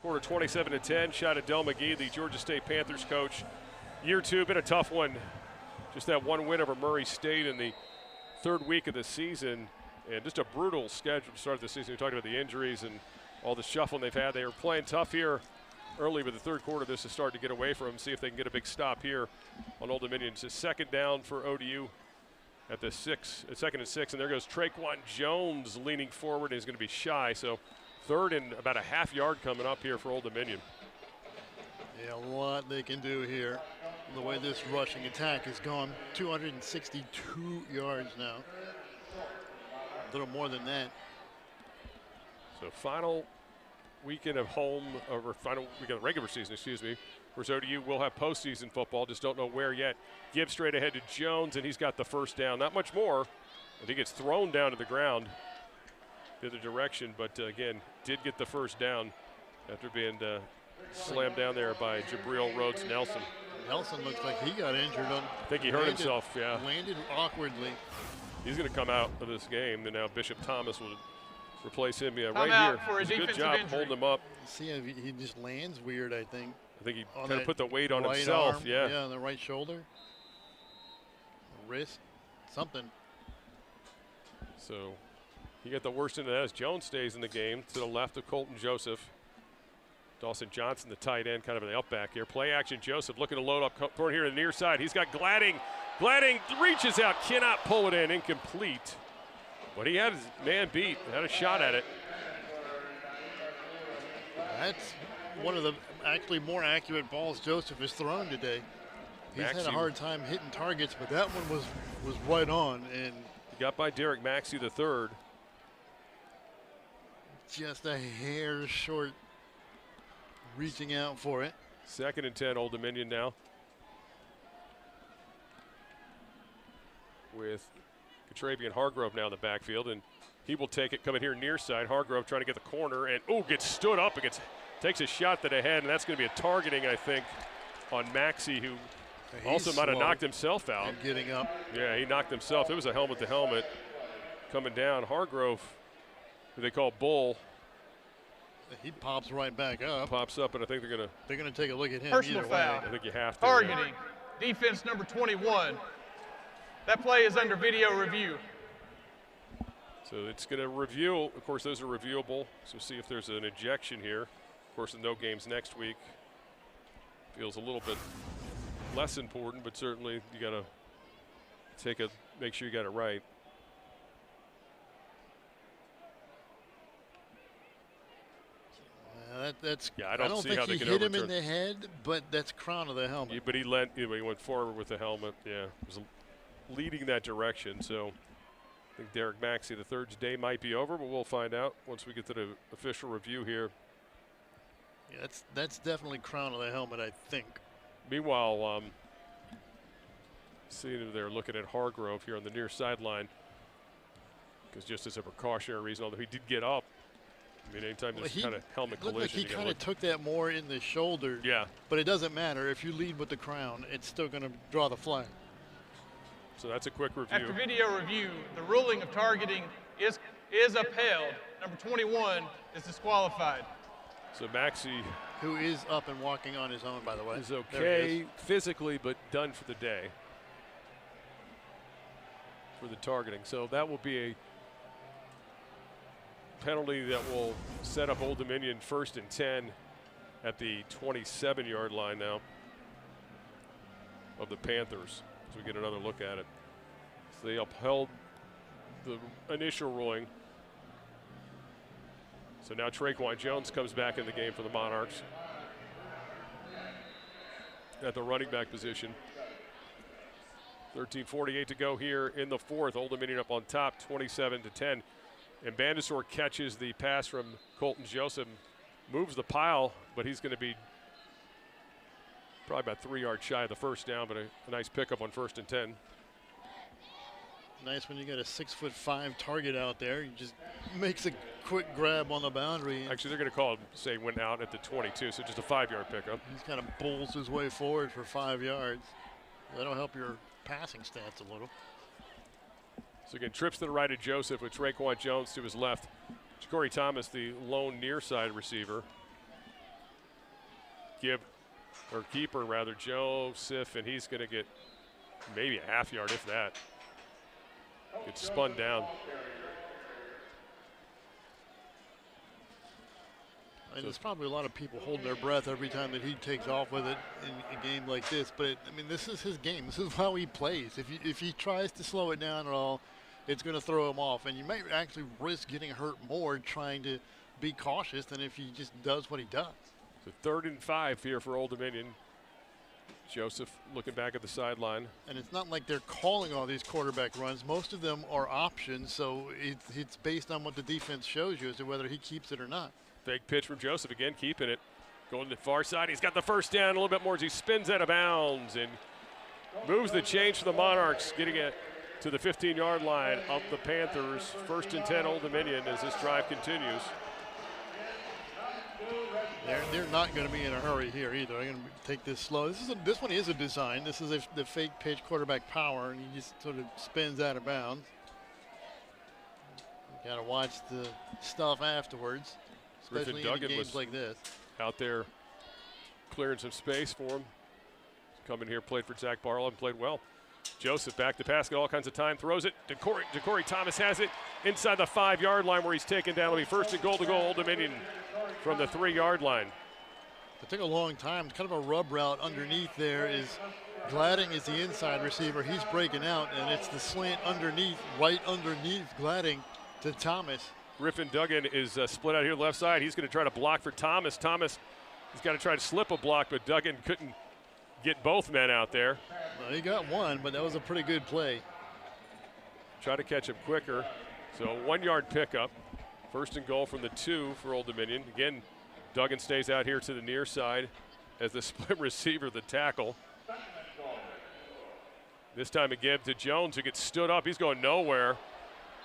Quarter 27-10, shot at Del McGee, the Georgia State Panthers coach. Year 2, been a tough one. Just that one win over Murray State in the third week of the season, and just a brutal schedule to start the season. We talked about the injuries and all the shuffling they've had. They were playing tough here early, but the third quarter, this is starting to get away from them. See if they can get a big stop here on Old Dominion. It's a 2nd down for ODU at the 2nd and 6, and there goes Traquan Jones leaning forward, and he's going to be shy. So 3rd and about a half yard coming up here for Old Dominion. Yeah, a lot they can do here. The way this rushing attack has gone, 262 yards now. A little more than that. So final weekend of home, or final weekend of regular season, excuse me. Whereas ODU will have postseason football, just don't know where yet. Gibbs straight ahead to Jones, and he's got the first down. Not much more. I think it's thrown down to the ground the other direction, but again, did get the first down after being slammed down there by Jabril Rhodes Nelson. Nelson looks like he got injured. I think he hurt himself, yeah. Landed awkwardly. He's going to come out of this game, and now Bishop Thomas will replace him. Yeah, Time right here. for a It's a good defensive job injury. holding him up. See how he just lands weird, I think. I think he On kind of that put the weight on right himself. arm, Yeah. Yeah, on the right shoulder. Wrist. Something. So he got the worst into that as Jones stays in the game to the left of Colton Joseph. Dawson Johnson, the tight end, kind of in the up back here. Play action, Joseph looking to load up toward here to the near side. He's got Gladding. Gladding reaches out, cannot pull it in, incomplete. But he had his man beat, had a shot at it. That's one of the actually more accurate balls Joseph has thrown today. He's had a hard time hitting targets, but that one was right on. And he got by Derek Maxey the third. Just a hair short reaching out for it. 2nd and 10, Old Dominion now. With Catravian Hargrove now in the backfield, and he will take it coming here near side. Hargrove trying to get the corner, and gets stood up and takes a shot to the head, and that's going to be a targeting, I think, on Maxey, who also might have knocked himself out. And getting up. Yeah, he knocked himself. It was a helmet to helmet coming down. Hargrove, who they call Bull, He pops right back up. pops up, and I think they're gonna take a look at him. Personal either foul. way. I think you have to. Targeting. Defense number 21. That play is under video review. So it's going to review. Of course, those are reviewable. So see if there's an ejection here. Of course, no games next week. Feels a little bit less important, but certainly you got to make sure you got it right. That's. Yeah, I I don't don't see think how they he can hit him in overturn. the head, but that's crown of the helmet. But he went forward with the helmet. Yeah, was leading that direction. So I think Derek Maxey, the third's day might be over, but we'll find out once we get to the official review here. Yeah, that's definitely crown of the helmet, I think. Meanwhile, seeing if they're looking at Hargrove here on the near sideline, because just as a precautionary reason, although he did get up. I mean, anytime there's kind of helmet Looked collision, like he kind of took that more in the shoulder. Yeah. But it doesn't matter. If you lead with the crown, it's still going to draw the flag. So that's a quick review. After video review, the ruling of targeting is upheld. Number 21 is disqualified. So Maxey, who is up and walking on his own, by the way, is okay physically, but done for the day for the targeting. So that will be a penalty that will set up Old Dominion 1st and 10 at the 27-yard line now of the Panthers as we get another look at it. So they upheld the initial ruling. So now Traquan Jones comes back in the game for the Monarchs at the running back position. 13:48 to go here in the fourth. Old Dominion up on top, 27-10. And Bandisor catches the pass from Colton Joseph, moves the pile, but he's going to be probably about 3 yards shy of the first down, but a nice pickup on 1st and 10. Nice when you got a 6'5" target out there. He just makes a quick grab on the boundary. Actually, they're going to call it, say, went out at the 22, so just a 5-yard pickup. He's kind of bulls his way forward for 5 yards. That'll help your passing stats a little. So again, trips to the right of Joseph with Traquan Jones to his left. Corey Thomas, the lone near side receiver. Keeper rather, Joseph, and he's going to get maybe a half yard, if that. Gets spun down. And there's probably a lot of people holding their breath every time that he takes off with it in a game like this. But I mean, this is his game. This is how he plays. If he tries to slow it down at all, it's going to throw him off. And you might actually risk getting hurt more trying to be cautious than if he just does what he does. So 3rd and 5 here for Old Dominion. Joseph looking back at the sideline. And it's not like they're calling all these quarterback runs. Most of them are options, so it's based on what the defense shows you as to whether he keeps it or not. Fake pitch from Joseph again, keeping it. Going to the far side. He's got the first down a little bit more as he spins out of bounds and moves the change for the Monarchs, getting it to the 15-yard line of the Panthers. 1st and 10, Old Dominion, as this drive continues. They're not going to be in a hurry here either. They're going to take this slow. This one is a design. This is the fake pitch quarterback power, and he just sort of spins out of bounds. You got to watch the stuff afterwards, especially in games like this. Out there clearing some space for him. Coming here, played for Zach Barlow and played well. Joseph back to pass, got all kinds of time, throws it. Decory Thomas has it inside the 5-yard line where he's taken down. It'll be 1st and goal to go, Old Dominion from the 3-yard line. It took a long time. Kind of a rub route underneath there is Gladding is the inside receiver. He's breaking out, and it's the slant underneath, right underneath Gladding to Thomas. Griffin Duggan is split out here left side. He's going to try to block for Thomas. Thomas has got to try to slip a block, but Duggan couldn't get both men out there. Well, he got one, but that was a pretty good play. Try to catch him quicker. So 1-yard pickup. 1st and goal from the 2 for Old Dominion. Again, Duggan stays out here to the near side as the split receiver, the tackle. This time again to Jones, who gets stood up. He's going nowhere.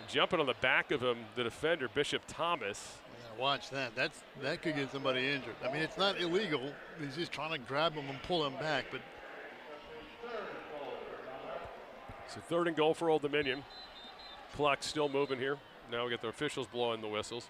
Jumping on the back of him, the defender, Bishop Thomas. Yeah, watch that. That could get somebody injured. I mean, it's not illegal. He's just trying to grab him and pull him back. But so 3rd and goal for Old Dominion. Clock still moving here. Now we get the officials blowing the whistles.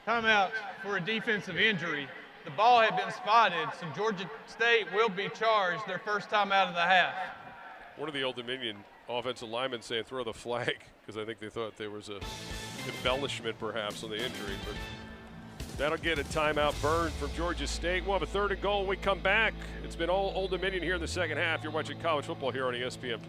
Timeout for a defensive injury. The ball had been spotted, so Georgia State will be charged their first time out of the half. One of the Old Dominion offensive linemen saying throw the flag because I think they thought there was a embellishment perhaps on the injury. But that'll get a timeout burned from Georgia State. We'll have a 3rd and goal when we come back. It's been all Old Dominion here in the second half. You're watching college football here on ESPN+.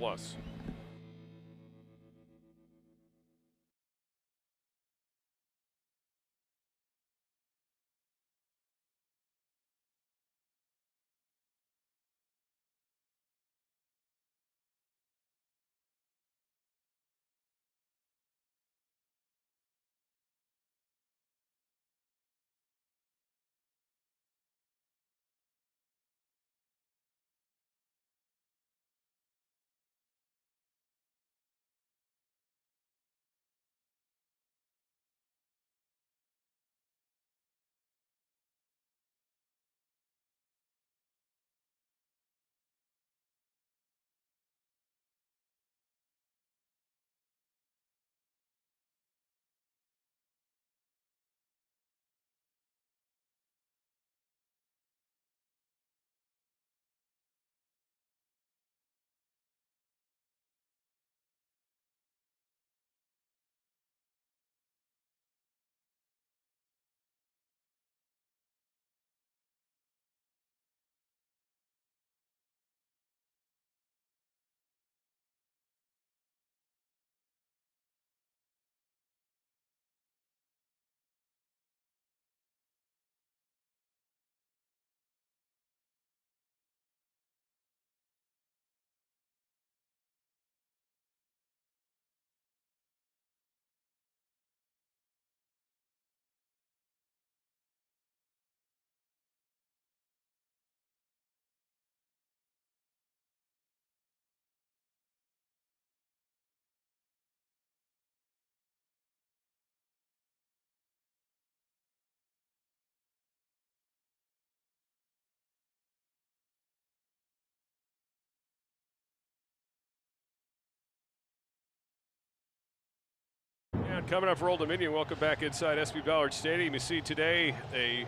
And coming up for Old Dominion, welcome back inside SB Ballard Stadium. You see today a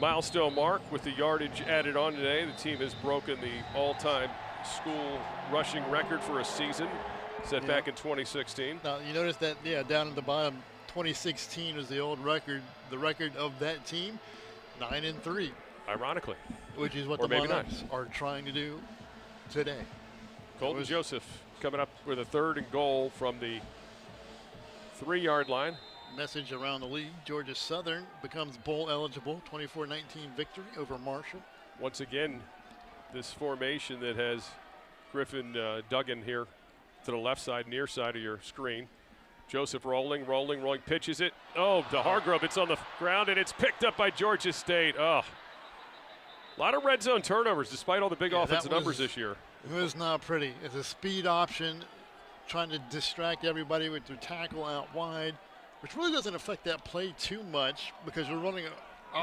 milestone mark with the yardage added on today. The team has broken the all-time school rushing record for a season set back in 2016. Now, you notice that, down at the bottom, 2016 was the old record, the record of that team, 9-3. Ironically. Which is what the Monarchs are trying to do today. Colton Joseph coming up with a 3rd and goal from the 3-yard line. Message around the league, Georgia Southern becomes bowl eligible, 24-19 victory over Marshall. Once again, this formation that has Griffin Duggan here to the left side, near side of your screen. Joseph rolling, pitches it. Oh, to Hargrove. It's on the ground, and it's picked up by Georgia State. Oh, a lot of red zone turnovers despite all the big offensive numbers this year. It was not pretty. It's a speed option, trying to distract everybody with their tackle out wide, which really doesn't affect that play too much because we're running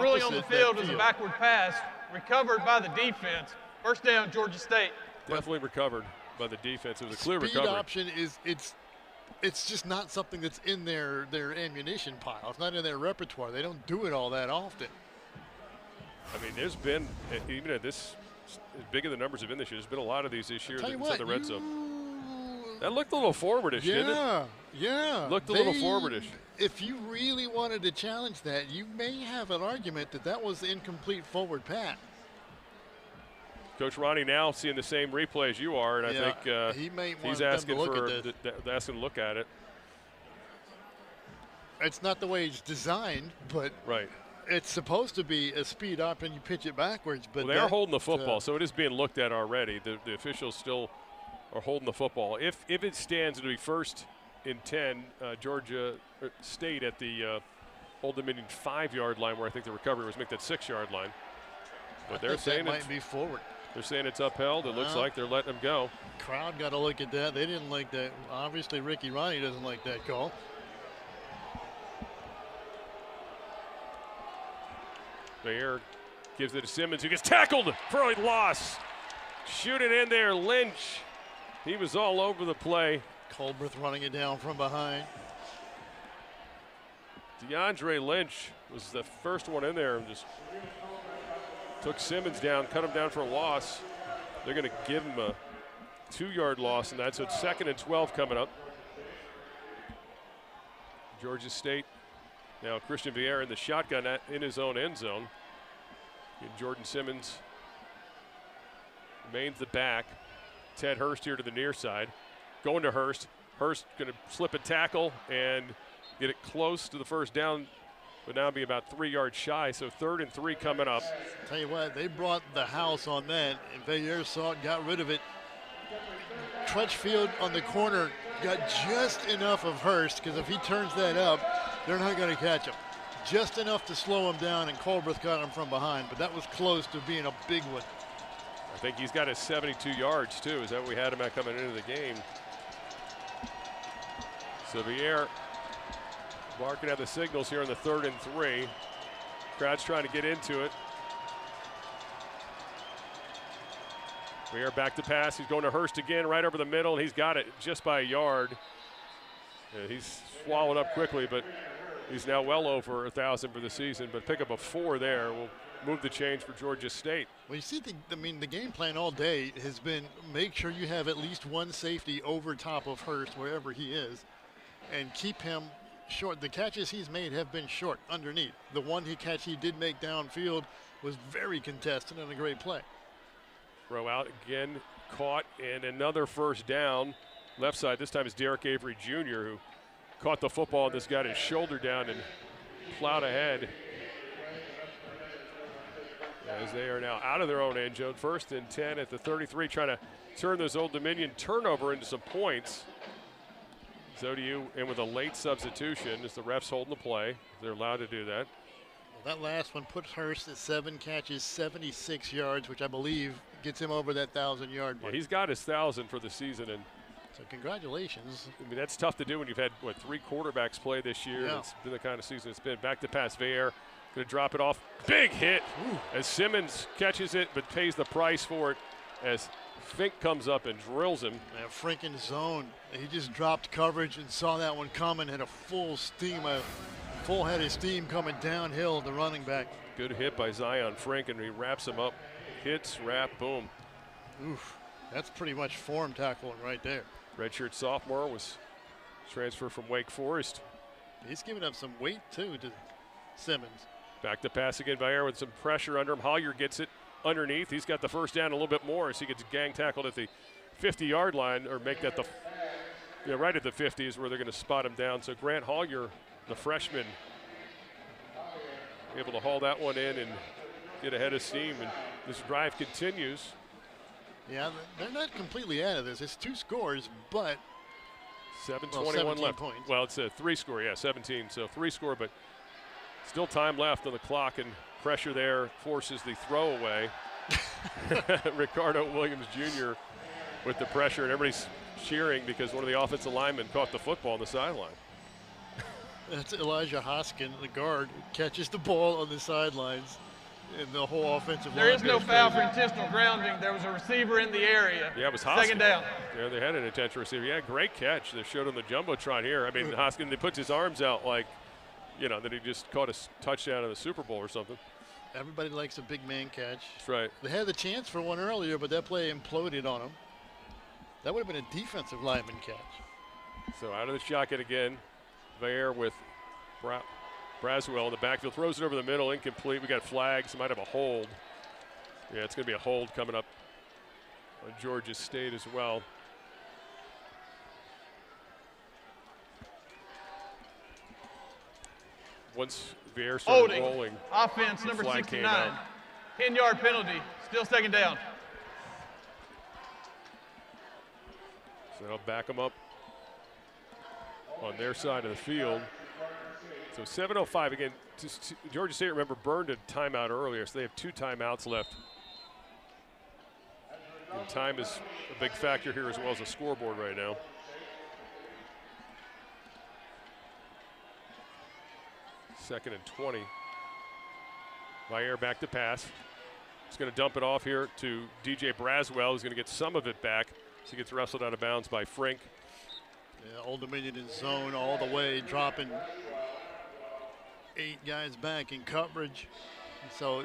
really on the field is a backward pass, recovered by the defense. First down, Georgia State. Definitely recovered by the defense. It was a clear recovery. Speed option is it's just not something that's in their ammunition pile. It's not in their repertoire. They don't do it all that often. I mean, there's been, even at this, as big as the numbers have been this year, there's been a lot of these this year inside the red zone. That looked a little forwardish, didn't it? Yeah. Looked a little forwardish. If you really wanted to challenge that, you may have an argument that was the incomplete forward pass. Coach Ronnie now seeing the same replay as you are, and I think he may want he's them asking to look at this. asking to look at it. It's not the way it's designed, but right. It's supposed to be a speed up and you pitch it backwards. But they are holding the football, so it is being looked at already. The officials still are holding the football. If it stands, it'll be first and 10, Georgia State at the Old Dominion 5-yard line, where I think the recovery was make that 6-yard line. But they're saying it might be forward. They're saying it's upheld. It looks like they're letting them go. Crowd got to look at that. They didn't like that. Obviously, Ricky Ronnie doesn't like that call. Bayer gives it to Simmons, who gets tackled for a loss. Shoot it in there, Lynch. He was all over the play. Colbreth running it down from behind. DeAndre Lynch was the first one in there and just took Simmons down, cut him down for a loss. They're going to give him a 2-yard loss, and that's so it's 2nd and 12 coming up. Georgia State. Now Christian Vieira in the shotgun in his own end zone. And Jordan Simmons remains the back. Ted Hurst here to the near side. Going to Hurst. Hurst going to slip a tackle and get it close to the first down, but now be about 3 yards shy. So 3rd and 3 coming up. Tell you what, they brought the house on that, and Vieira saw it, got rid of it. Crutchfield on the corner got just enough of Hurst, because if he turns that up, they're not going to catch him. Just enough to slow him down, and Colbreth got him from behind, but that was close to being a big one. I think he's got his 72 yards, too. Is that what we had him at coming into the game? So Vieira barking at the signals here on the 3rd and 3. Crowd's trying to get into it. Vieira back to pass. He's going to Hurst again, right over the middle, and he's got it just by a yard. Yeah, he's swallowed up quickly, but he's now well over 1,000 for the season. But pick up a 4 there will move the change for Georgia State. Well, you see, the game plan all day has been make sure you have at least one safety over top of Hurst wherever he is, and keep him short. The catches he's made have been short underneath. The one catch he did make downfield was very contested and a great play. Throw out again, caught, and another first down. Left side, this time is Derek Avery Jr., who caught the football and just got his shoulder down and plowed ahead. As they are now out of their own end zone. 1st and 10 at the 33, trying to turn this Old Dominion turnover into some points. ODU in with a late substitution as the refs holding the play. They're allowed to do that. Well, that last one puts Hurst at 7 catches, 76 yards, which I believe gets him over that 1,000-yard mark. Yeah, he's got his 1,000 for the season, and so congratulations. I mean, that's tough to do when you've had 3 quarterbacks play this year. Yeah. It's been the kind of season it's been. Back to pass, Vieira going to drop it off. Big hit. Ooh. As Simmons catches it, but pays the price for it as Fink comes up and drills him. That freaking zone. He just dropped coverage and saw that one coming, had a full head of steam coming downhill, the running back. Good hit by Zion Frank, and he wraps him up. Hits, wrap, boom. Oof, that's pretty much form tackling right there. Redshirt sophomore was transferred from Wake Forest. He's giving up some weight, too, to Simmons. Back to pass again, Vieira with some pressure under him. Hollier gets it underneath. He's got the first down a little bit more as he gets gang tackled at the 50-yard line, or make that right at the 50 is where they're going to spot him down. So Grant Hollier, the freshman, able to haul that one in and get ahead of steam. And this drive continues. Yeah, they're not completely out of this. It's 2 scores, but 7:21 left. Points. Well, it's a 3 score, yeah, 17. So 3 score, but still time left on the clock, and pressure there forces the throwaway. Ricardo Williams Jr. with the pressure, and everybody's cheering because one of the offensive linemen caught the football on the sideline. That's Elijah Hoskin, the guard, who catches the ball on the sidelines, and the whole offensive line. There is no foul crazy. for intentional grounding. There was a receiver in the area. Yeah, it was Hoskin. Second down. Yeah, they had an intentional receiver. Yeah, great catch. They showed on the Jumbotron here. I mean, Hoskin, he puts his arms out like, that he just caught a touchdown in the Super Bowl or something. Everybody likes a big man catch. That's right. They had the chance for one earlier, but that play imploded on them. That would have been a defensive lineman catch. So out of the shotgun again, Vair with Braswell in the backfield, throws it over the middle, incomplete. We got flags, might have a hold. Yeah, it's going to be a hold coming up on Georgia State as well. Once Vair started rolling, offense number flag 69. 10-yard penalty, still second down. So they'll back them up on their side of the field. So 7:05 again. Georgia State, remember, burned a timeout earlier, so they have 2 timeouts left. And time is a big factor here as well as the scoreboard right now. Second and 20. Vair back to pass. He's going to dump it off here to DJ Braswell, who's going to get some of it back. So he gets wrestled out of bounds by Frink. Yeah, Old Dominion in zone all the way, dropping 8 guys back in coverage. And so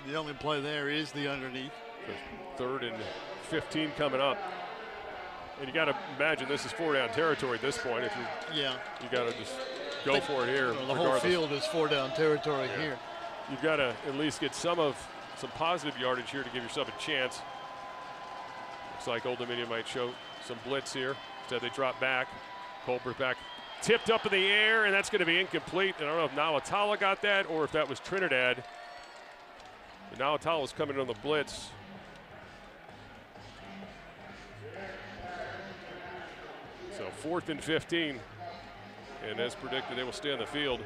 the only play there is the underneath. Third and 15 coming up. And you got to imagine this is 4-down territory at this point. If you got to just go for it here. The whole field is 4-down territory here. You've got to at least get some positive yardage here to give yourself a chance. Looks like Old Dominion might show some blitz here. Instead they drop back. Colbert back, tipped up in the air, and that's going to be incomplete. And I don't know if Nawatala got that or if that was Trinidad. But Nawatala was coming on the blitz. So 4th and 15. And as predicted, they will stay on the field.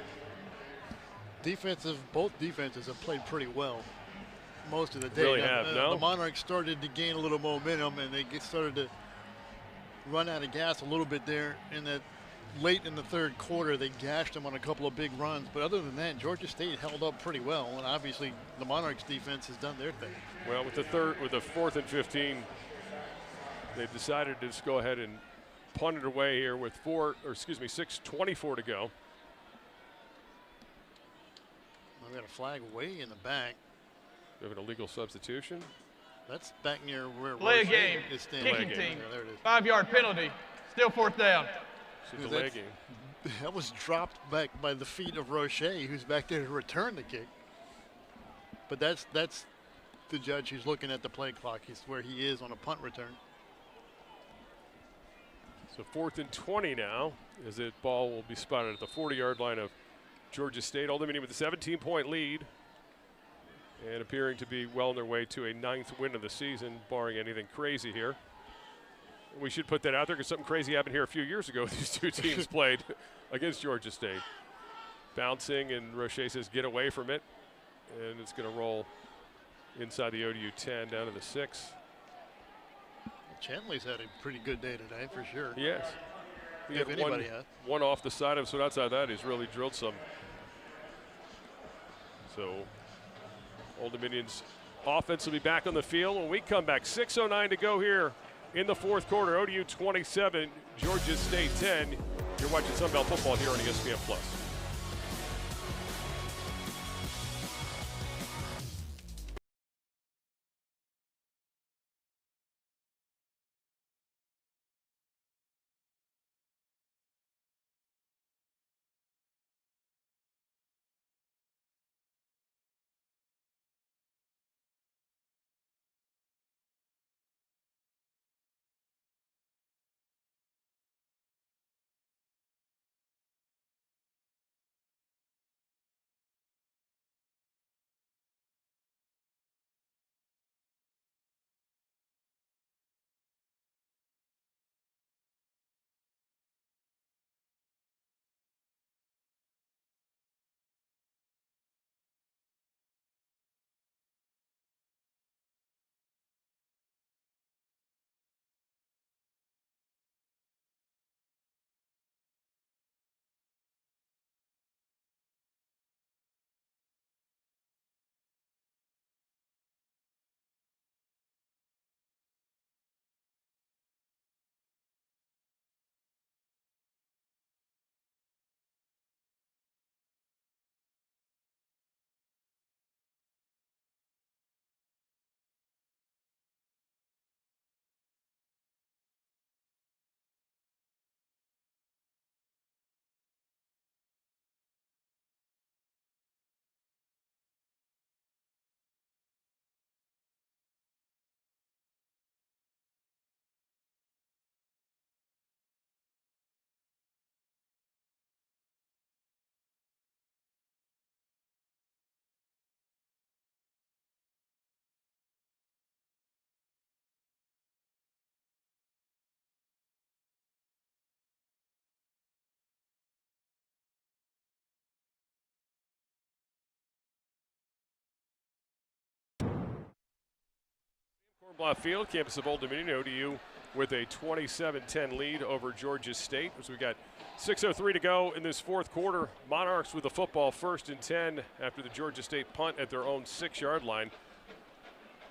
Both defenses have played pretty well most of the day. Really have, no? The Monarchs started to gain a little momentum, and they started to run out of gas a little bit there in that late in the third quarter. They gashed them on a couple of big runs, but other than that, Georgia State held up pretty well, and obviously the Monarchs defense has done their thing. Well, with the 4th and 15, they've decided to just go ahead and punt it away here with 6:24 to go. We got a flag way in the back. We have an illegal substitution. That's back near where Play a Roche game. is standing. Kicking team. Yeah, there it is. 5-yard penalty, still 4th down. It's a delay game. That was dropped back by the feet of Roche, who's back there to return the kick. But that's the judge who's looking at the play clock. He's where he is on a punt return. So 4th and 20 now, as the ball will be spotted at the 40-yard line of Georgia State. Old Dominion with a 17-point lead and appearing to be well on their way to a 9th win of the season, barring anything crazy here. We should put that out there because something crazy happened here a few years ago. These 2 teams played against Georgia State. Bouncing, and Roche says get away from it. And it's going to roll inside the ODU 10 down to the 6. Chanley's had a pretty good day today for sure. Yes. We If had anybody has. one off the side of him, so outside that he's really drilled some. So Old Dominion's offense will be back on the field when we come back. 6:09 to go here in the 4th quarter. ODU 27, Georgia State 10. You're watching Sunbelt Football here on ESPN Plus. field, campus of Old Dominion. ODU with a 27-10 lead over Georgia State. So we got 6:03 to go in this fourth quarter. Monarchs with the football, 1st and 10 after the Georgia State punt at their own 6-yard line.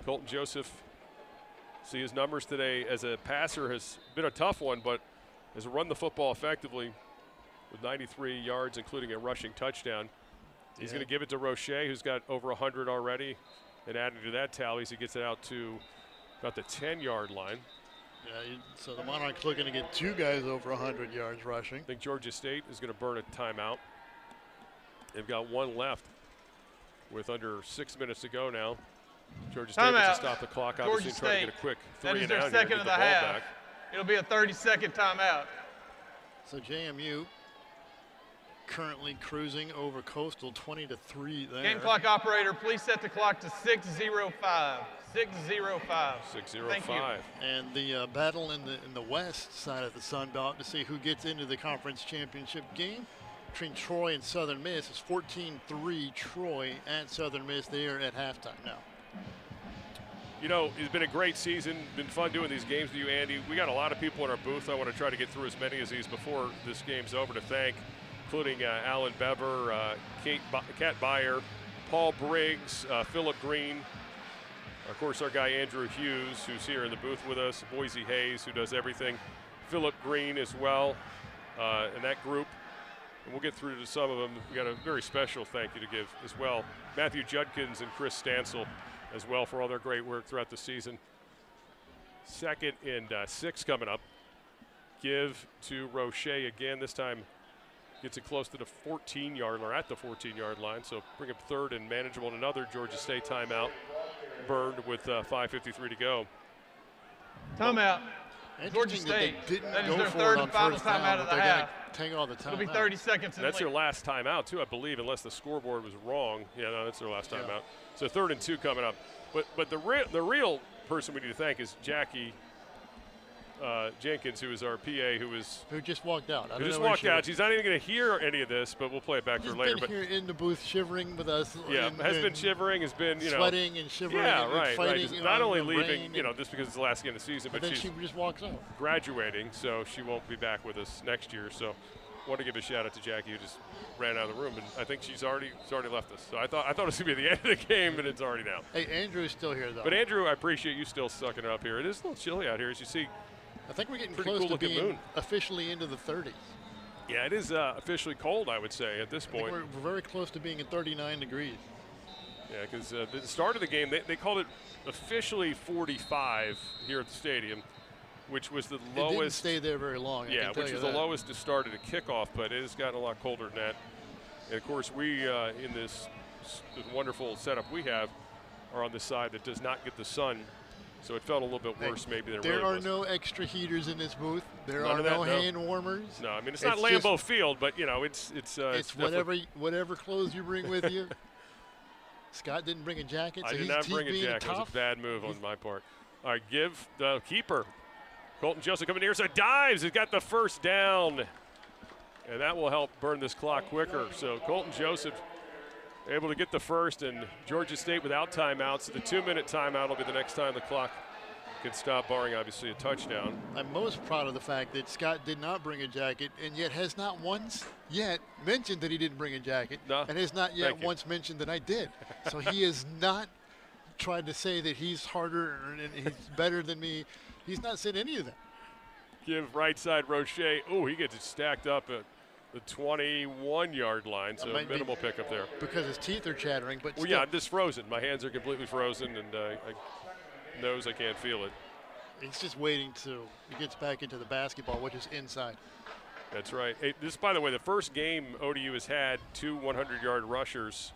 Colton Joseph, see his numbers today as a passer has been a tough one, but has run the football effectively with 93 yards, including a rushing touchdown. He's going to give it to Roche, who's got over 100 already. And adding to that tallies, he gets it out to about the 10-yard line. Yeah, so the Monarchs looking to get 2 guys over 100 yards rushing. I think Georgia State is going to burn a timeout. They've got 1 left with under 6 minutes to go now. Georgia State wants to stop the clock, obviously, trying to get a quick 3 and out here to get the ball back. It'll be a 30-second timeout. So JMU currently cruising over Coastal 20-3 there. Game clock operator, please set the clock to 6:05. 6:05. 6:05. And the battle in the west side of the Sun Belt to see who gets into the conference championship game between Troy and Southern Miss is 14-3 Troy at Southern Miss there at halftime now. You know, it's been a great season. Been fun doing these games with you, Andy. We got a lot of people in our booth. I want to try to get through as many as these before this game's over to thank, including Alan Bever, Kat Beyer, Paul Briggs, Philip Green, of course our guy Andrew Hughes, who's here in the booth with us, Boise Hayes, who does everything, Philip Green as well, and that group. And we'll get through to some of them. We got a very special thank you to give as well. Matthew Judkins and Chris Stansel as well for all their great work throughout the season. 2nd and 6 coming up. Give to Roche again. This time gets it close to the 14-yard line, or at the 14-yard line. So bring up 3rd and manageable, and another Georgia State timeout burned with 5:53 to go. Timeout. Georgia State. That is their 3rd and final timeout of the half. Take all the time. It'll be 30 seconds. That's their last timeout too, I believe, unless the scoreboard was wrong. Yeah, no, that's their last timeout. So 3rd and 2 coming up. But the real person we need to thank is Jackie Jenkins, who is our PA, who just walked out. She's not even going to hear any of this, but we'll play it back for later. Been here in the booth shivering with us. Yeah, has been shivering, has been sweating and shivering. Yeah, and right. Fighting not only leaving, just because it's the last game of the season, but then she just walks out. Graduating, so she won't be back with us next year. So, I want to give a shout out to Jackie, who just ran out of the room, and I think she's already left us. So I thought it was going to be the end of the game, and it's already now. Hey, Andrew's still here though. But Andrew, I appreciate you still sucking it up here. It is a little chilly out here, as you see. I think we're getting close to being officially into the 30s. Yeah, it is officially cold, I would say, at this point. We're very close to being at 39 degrees. Yeah, because the start of the game, they called it officially 45 here at the stadium, which was the lowest. It didn't stay there very long. Yeah, which was the lowest to start at a kickoff, but it has gotten a lot colder than that. And, of course, we, in this wonderful setup we have, are on the side that does not get the sun. So it felt a little bit worse maybe than it really was. There are no extra heaters in this booth. There are no hand warmers. No, I mean, it's not Lambeau Field, but, it's whatever clothes you bring with you. Scott didn't bring a jacket. I did not bring a jacket. It was a bad move on my part. All right, give the keeper. Colton Joseph coming here, so dives. He's got the first down. And that will help burn this clock quicker. So Colton Joseph able to get the first, and Georgia State without timeouts. The 2-minute timeout will be the next time the clock can stop, barring obviously a touchdown. I'm most proud of the fact that Scott did not bring a jacket, and yet has not once yet mentioned that he didn't bring a jacket, and has not yet once mentioned that I did. So he has not tried to say that he's harder and he's better than me. He's not said any of that. Give right side Roche. Oh, he gets it stacked up at the 21-yard line, so minimal pickup there. Because his teeth are chattering, but well, yeah, I'm just frozen. My hands are completely frozen, and nose I can't feel it. He's just waiting till he gets back into the basketball, which is inside. That's right. Hey, this, by the way, the first game ODU has had 2 100-yard rushers.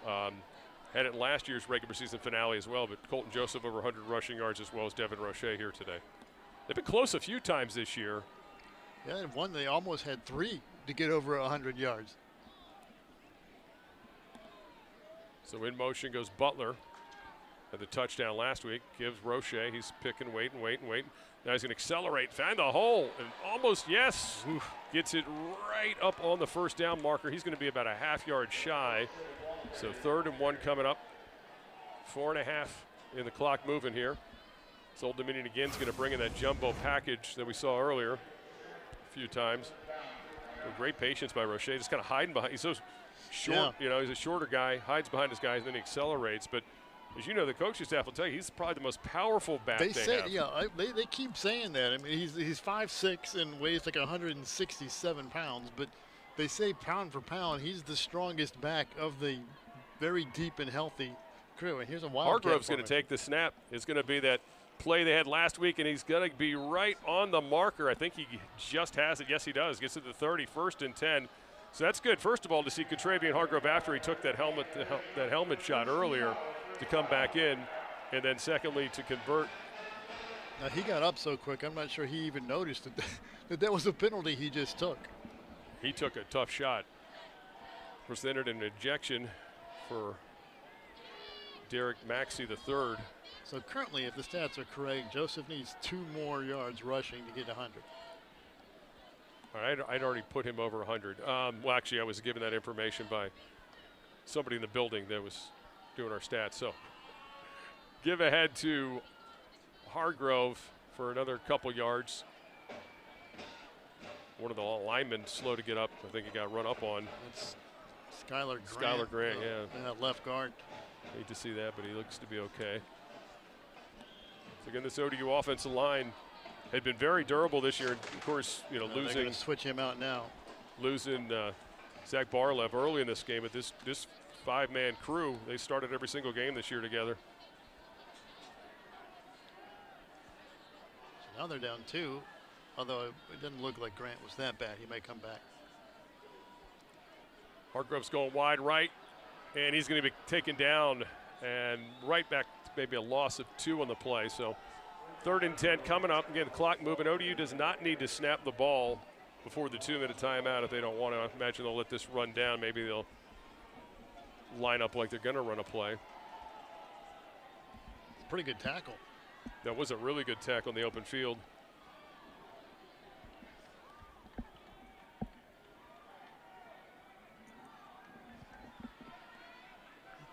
Had it last year's regular season finale as well, but Colton Joseph over 100 rushing yards as well as Devin Roche here today. They've been close a few times this year. Yeah, one they almost had 3 to get over 100 yards. So in motion goes Butler. Had the touchdown last week. Gives Roche. He's picking, waiting. Now he's going to accelerate, find the hole, and almost, yes, gets it right up on the first down marker. He's going to be about a half-yard shy. So 3rd and 1 coming up. 4.5 in the clock moving here. So Old Dominion again is going to bring in that jumbo package that we saw earlier a few times. With great patience by Roche, just kind of hiding behind. He's so short, you know, he's a shorter guy, hides behind his guys, and then he accelerates. But as you know, the coaching staff will tell you he's probably the most powerful back they said, have. Yeah, they keep saying that. I mean, he's 5'6" and weighs like 167 pounds, but they say pound for pound, he's the strongest back of the very deep and healthy crew. And here's a wildcat. Hargrove's going to take the snap. It's going to be that play they had last week, and he's going to be right on the marker. I think he just has it. Yes, he does. Gets to the 30, 1st and 10. So that's good, first of all, to see Contravian Hargrove after he took that helmet shot earlier to come back in, and then secondly to convert. Now he got up so quick, I'm not sure he even noticed that was a penalty he just took. He took a tough shot. Of course, they entered an ejection for Derek Maxey III. So currently, if the stats are correct, Joseph needs 2 more yards rushing to get 100. All right, I'd already put him over 100. Well, actually, I was given that information by somebody in the building that was doing our stats. So give ahead to Hargrove for another couple yards. One of the linemen slow to get up. I think he got run up on. That's Skylar Grant. Skylar Grant, yeah. Left guard. Hate to see that, but he looks to be okay. So again, this ODU offensive line had been very durable this year. And of course, you know, They're going to switch him out now. Losing Zach Barlev early in this game, but this 5-man crew, they started every single game this year together. So now they're down 2, although it doesn't look like Grant was that bad. He may come back. Hargrove's going wide right, and he's going to be taken down and right back, maybe a loss of 2 on the play. So 3rd and 10 coming up. Again, the clock moving. ODU does not need to snap the ball before the 2-minute timeout if they don't want to. I imagine they'll let this run down. Maybe they'll line up like they're going to run a play. It's a pretty good tackle. That was a really good tackle in the open field.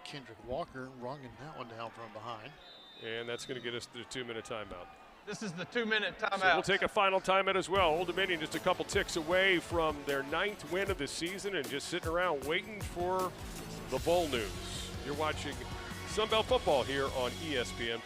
Kendrick Walker running that one down from behind. And that's going to get us to the 2-minute timeout. This is the 2-minute timeout. So we'll take a final timeout as well. Old Dominion just a couple ticks away from their 9th win of the season and just sitting around waiting for the bowl news. You're watching Sunbelt Football here on ESPN+.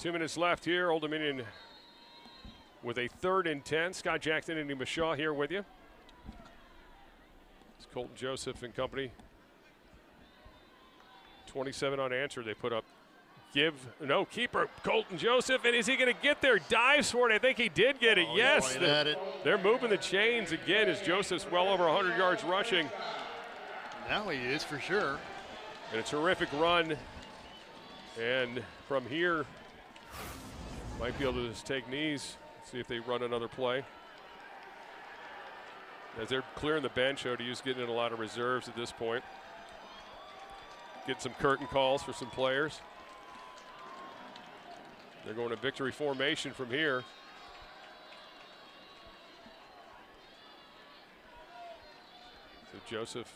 2 minutes left here. Old Dominion with a 3rd and 10. Scott Jackson and Andy Mashaw here with you. It's Colton Joseph and company. 27 unanswered they put up. Keeper, Colton Joseph, and is he going to get there? Dives for it. I think he did get it. Yes. They're moving the chains again as Joseph's well over 100 yards rushing. Now he is for sure. And a terrific run. And from here, might be able to just take knees, see if they run another play. As they're clearing the bench, ODU's getting in a lot of reserves at this point. Get some curtain calls for some players. They're going to victory formation from here. So Joseph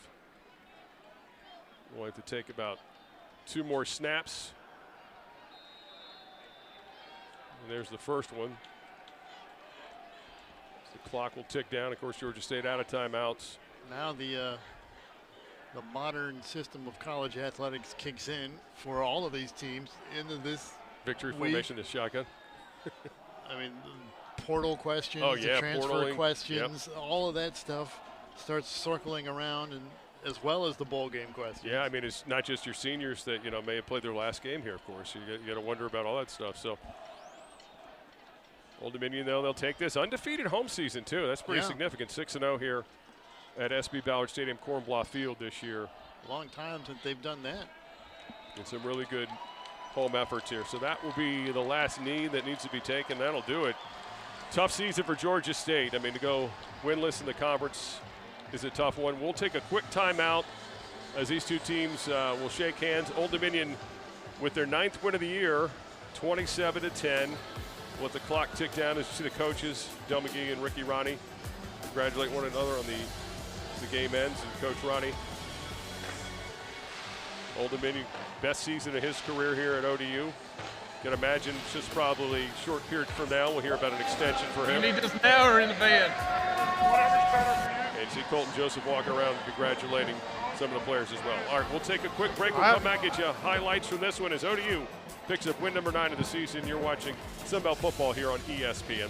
will have to take about 2 more snaps. And there's the first one. So the clock will tick down. Of course, Georgia State out of timeouts. Now the modern system of college athletics kicks in for all of these teams into this victory formation is shotgun. I mean, portal questions, the transfer questions, all of that stuff starts circling around, and as well as the bowl game questions. Yeah, I mean, it's not just your seniors that, may have played their last game here, of course. You got to wonder about all that stuff. So Old Dominion, though, they'll take this. Undefeated home season, too. That's pretty significant. 6-0 here at SB Ballard Stadium, Cornblaw Field this year. Long time since they've done that. And some really good home efforts here. So that will be the last knee that needs to be taken. That'll do it. Tough season for Georgia State. I mean, to go winless in the conference is a tough one. We'll take a quick timeout as these two teams will shake hands. Old Dominion with their 9th win of the year, 27-10. Let the clock tick down as you see the coaches, Del McGee and Ricky Ronnie, congratulate one another on the game ends. And Coach Ronnie, Old Dominion, best season of his career here at ODU. Can imagine just probably a short period from now we'll hear about an extension for him. You need just now or in the bed? And see Colton Joseph walking around congratulating some of the players as well. All right, we'll take a quick break. We'll come back, get you highlights from this one as ODU picks up win number 9 of the season. You're watching Sunbelt Football here on ESPN+.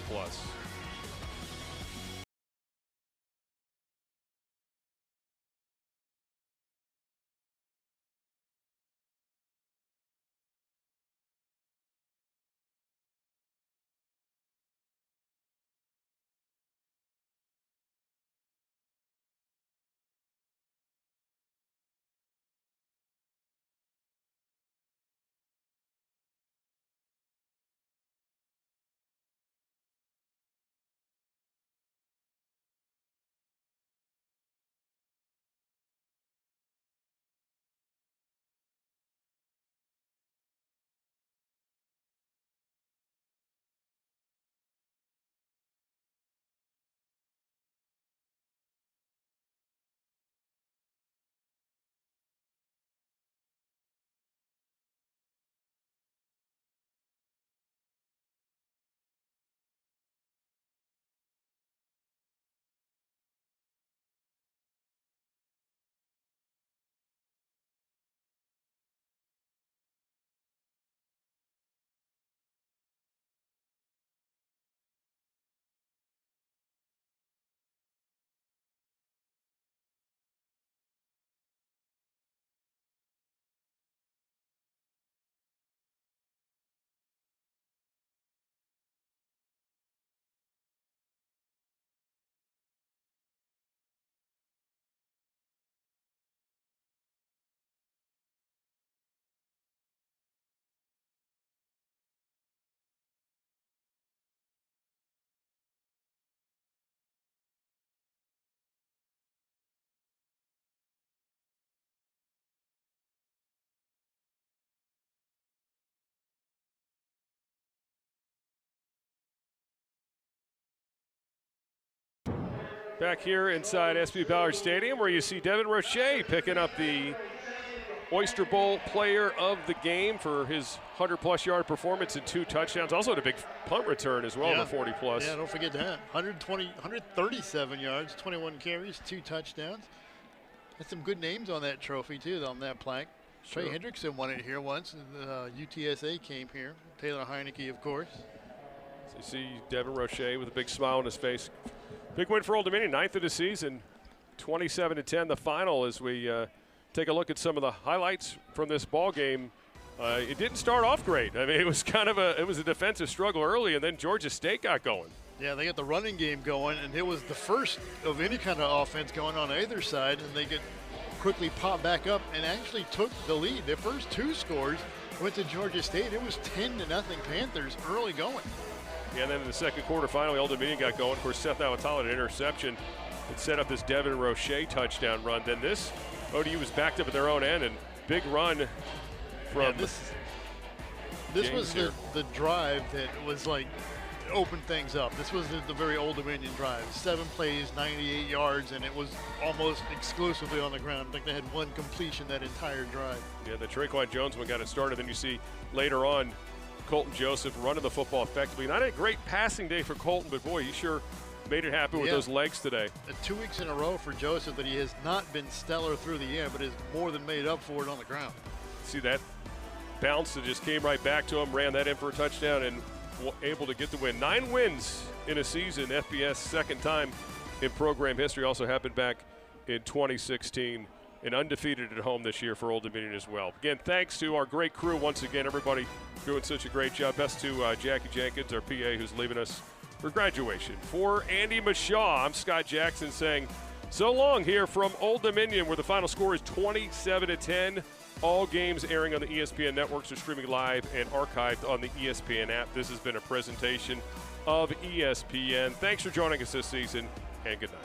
Back here inside SB Ballard Stadium where you see Devin Roche picking up the Oyster Bowl player of the game for his 100-plus yard performance and 2 touchdowns. Also had a big punt return as well, the 40-plus. Yeah, don't forget that. 137 yards, 21 carries, 2 touchdowns. That's some good names on that trophy, too, on that plaque. Trey Hendrickson won it here once. UTSA came here. Taylor Heineke, of course. So you see Devin Roche with a big smile on his face. Big win for Old Dominion, 9th of the season, 27-10 the final. As we take a look at some of the highlights from this ball game. It didn't start off great. I mean, it was kind of a defensive struggle early, and then Georgia State got going. Yeah, they got the running game going, and it was the first of any kind of offense going on either side, and they could quickly pop back up and actually took the lead. Their first 2 scores went to Georgia State. It was 10-0 Panthers early going. Yeah, and then in the second quarter, finally, Old Dominion got going. Of course, Seth Nawatala had an interception that set up this Devin Roche touchdown run. Then this, ODU was backed up at their own end, and big run from this was the drive that was like opened things up. This was the very Old Dominion drive. 7 plays, 98 yards, and it was almost exclusively on the ground. I think they had 1 completion that entire drive. Yeah, the Traquan Jones one got it started. Then you see later on Colton Joseph running the football effectively. Not a great passing day for Colton, but boy, he sure made it happen with those legs today. 2 weeks in a row for Joseph that he has not been stellar through the air, but has more than made up for it on the ground. See that bounce that just came right back to him, ran that in for a touchdown, and able to get the win. 9 wins in a season, FBS second time in program history. Also happened back in 2016, and undefeated at home this year for Old Dominion as well. Again, thanks to our great crew once again. Everybody doing such a great job. Best to Jackie Jenkins, our PA, who's leaving us for graduation. For Andy Mashaw, I'm Scott Jackson saying so long here from Old Dominion, where the final score is 27-10. All games airing on the ESPN networks are streaming live and archived on the ESPN app. This has been a presentation of ESPN. Thanks for joining us this season, and good night.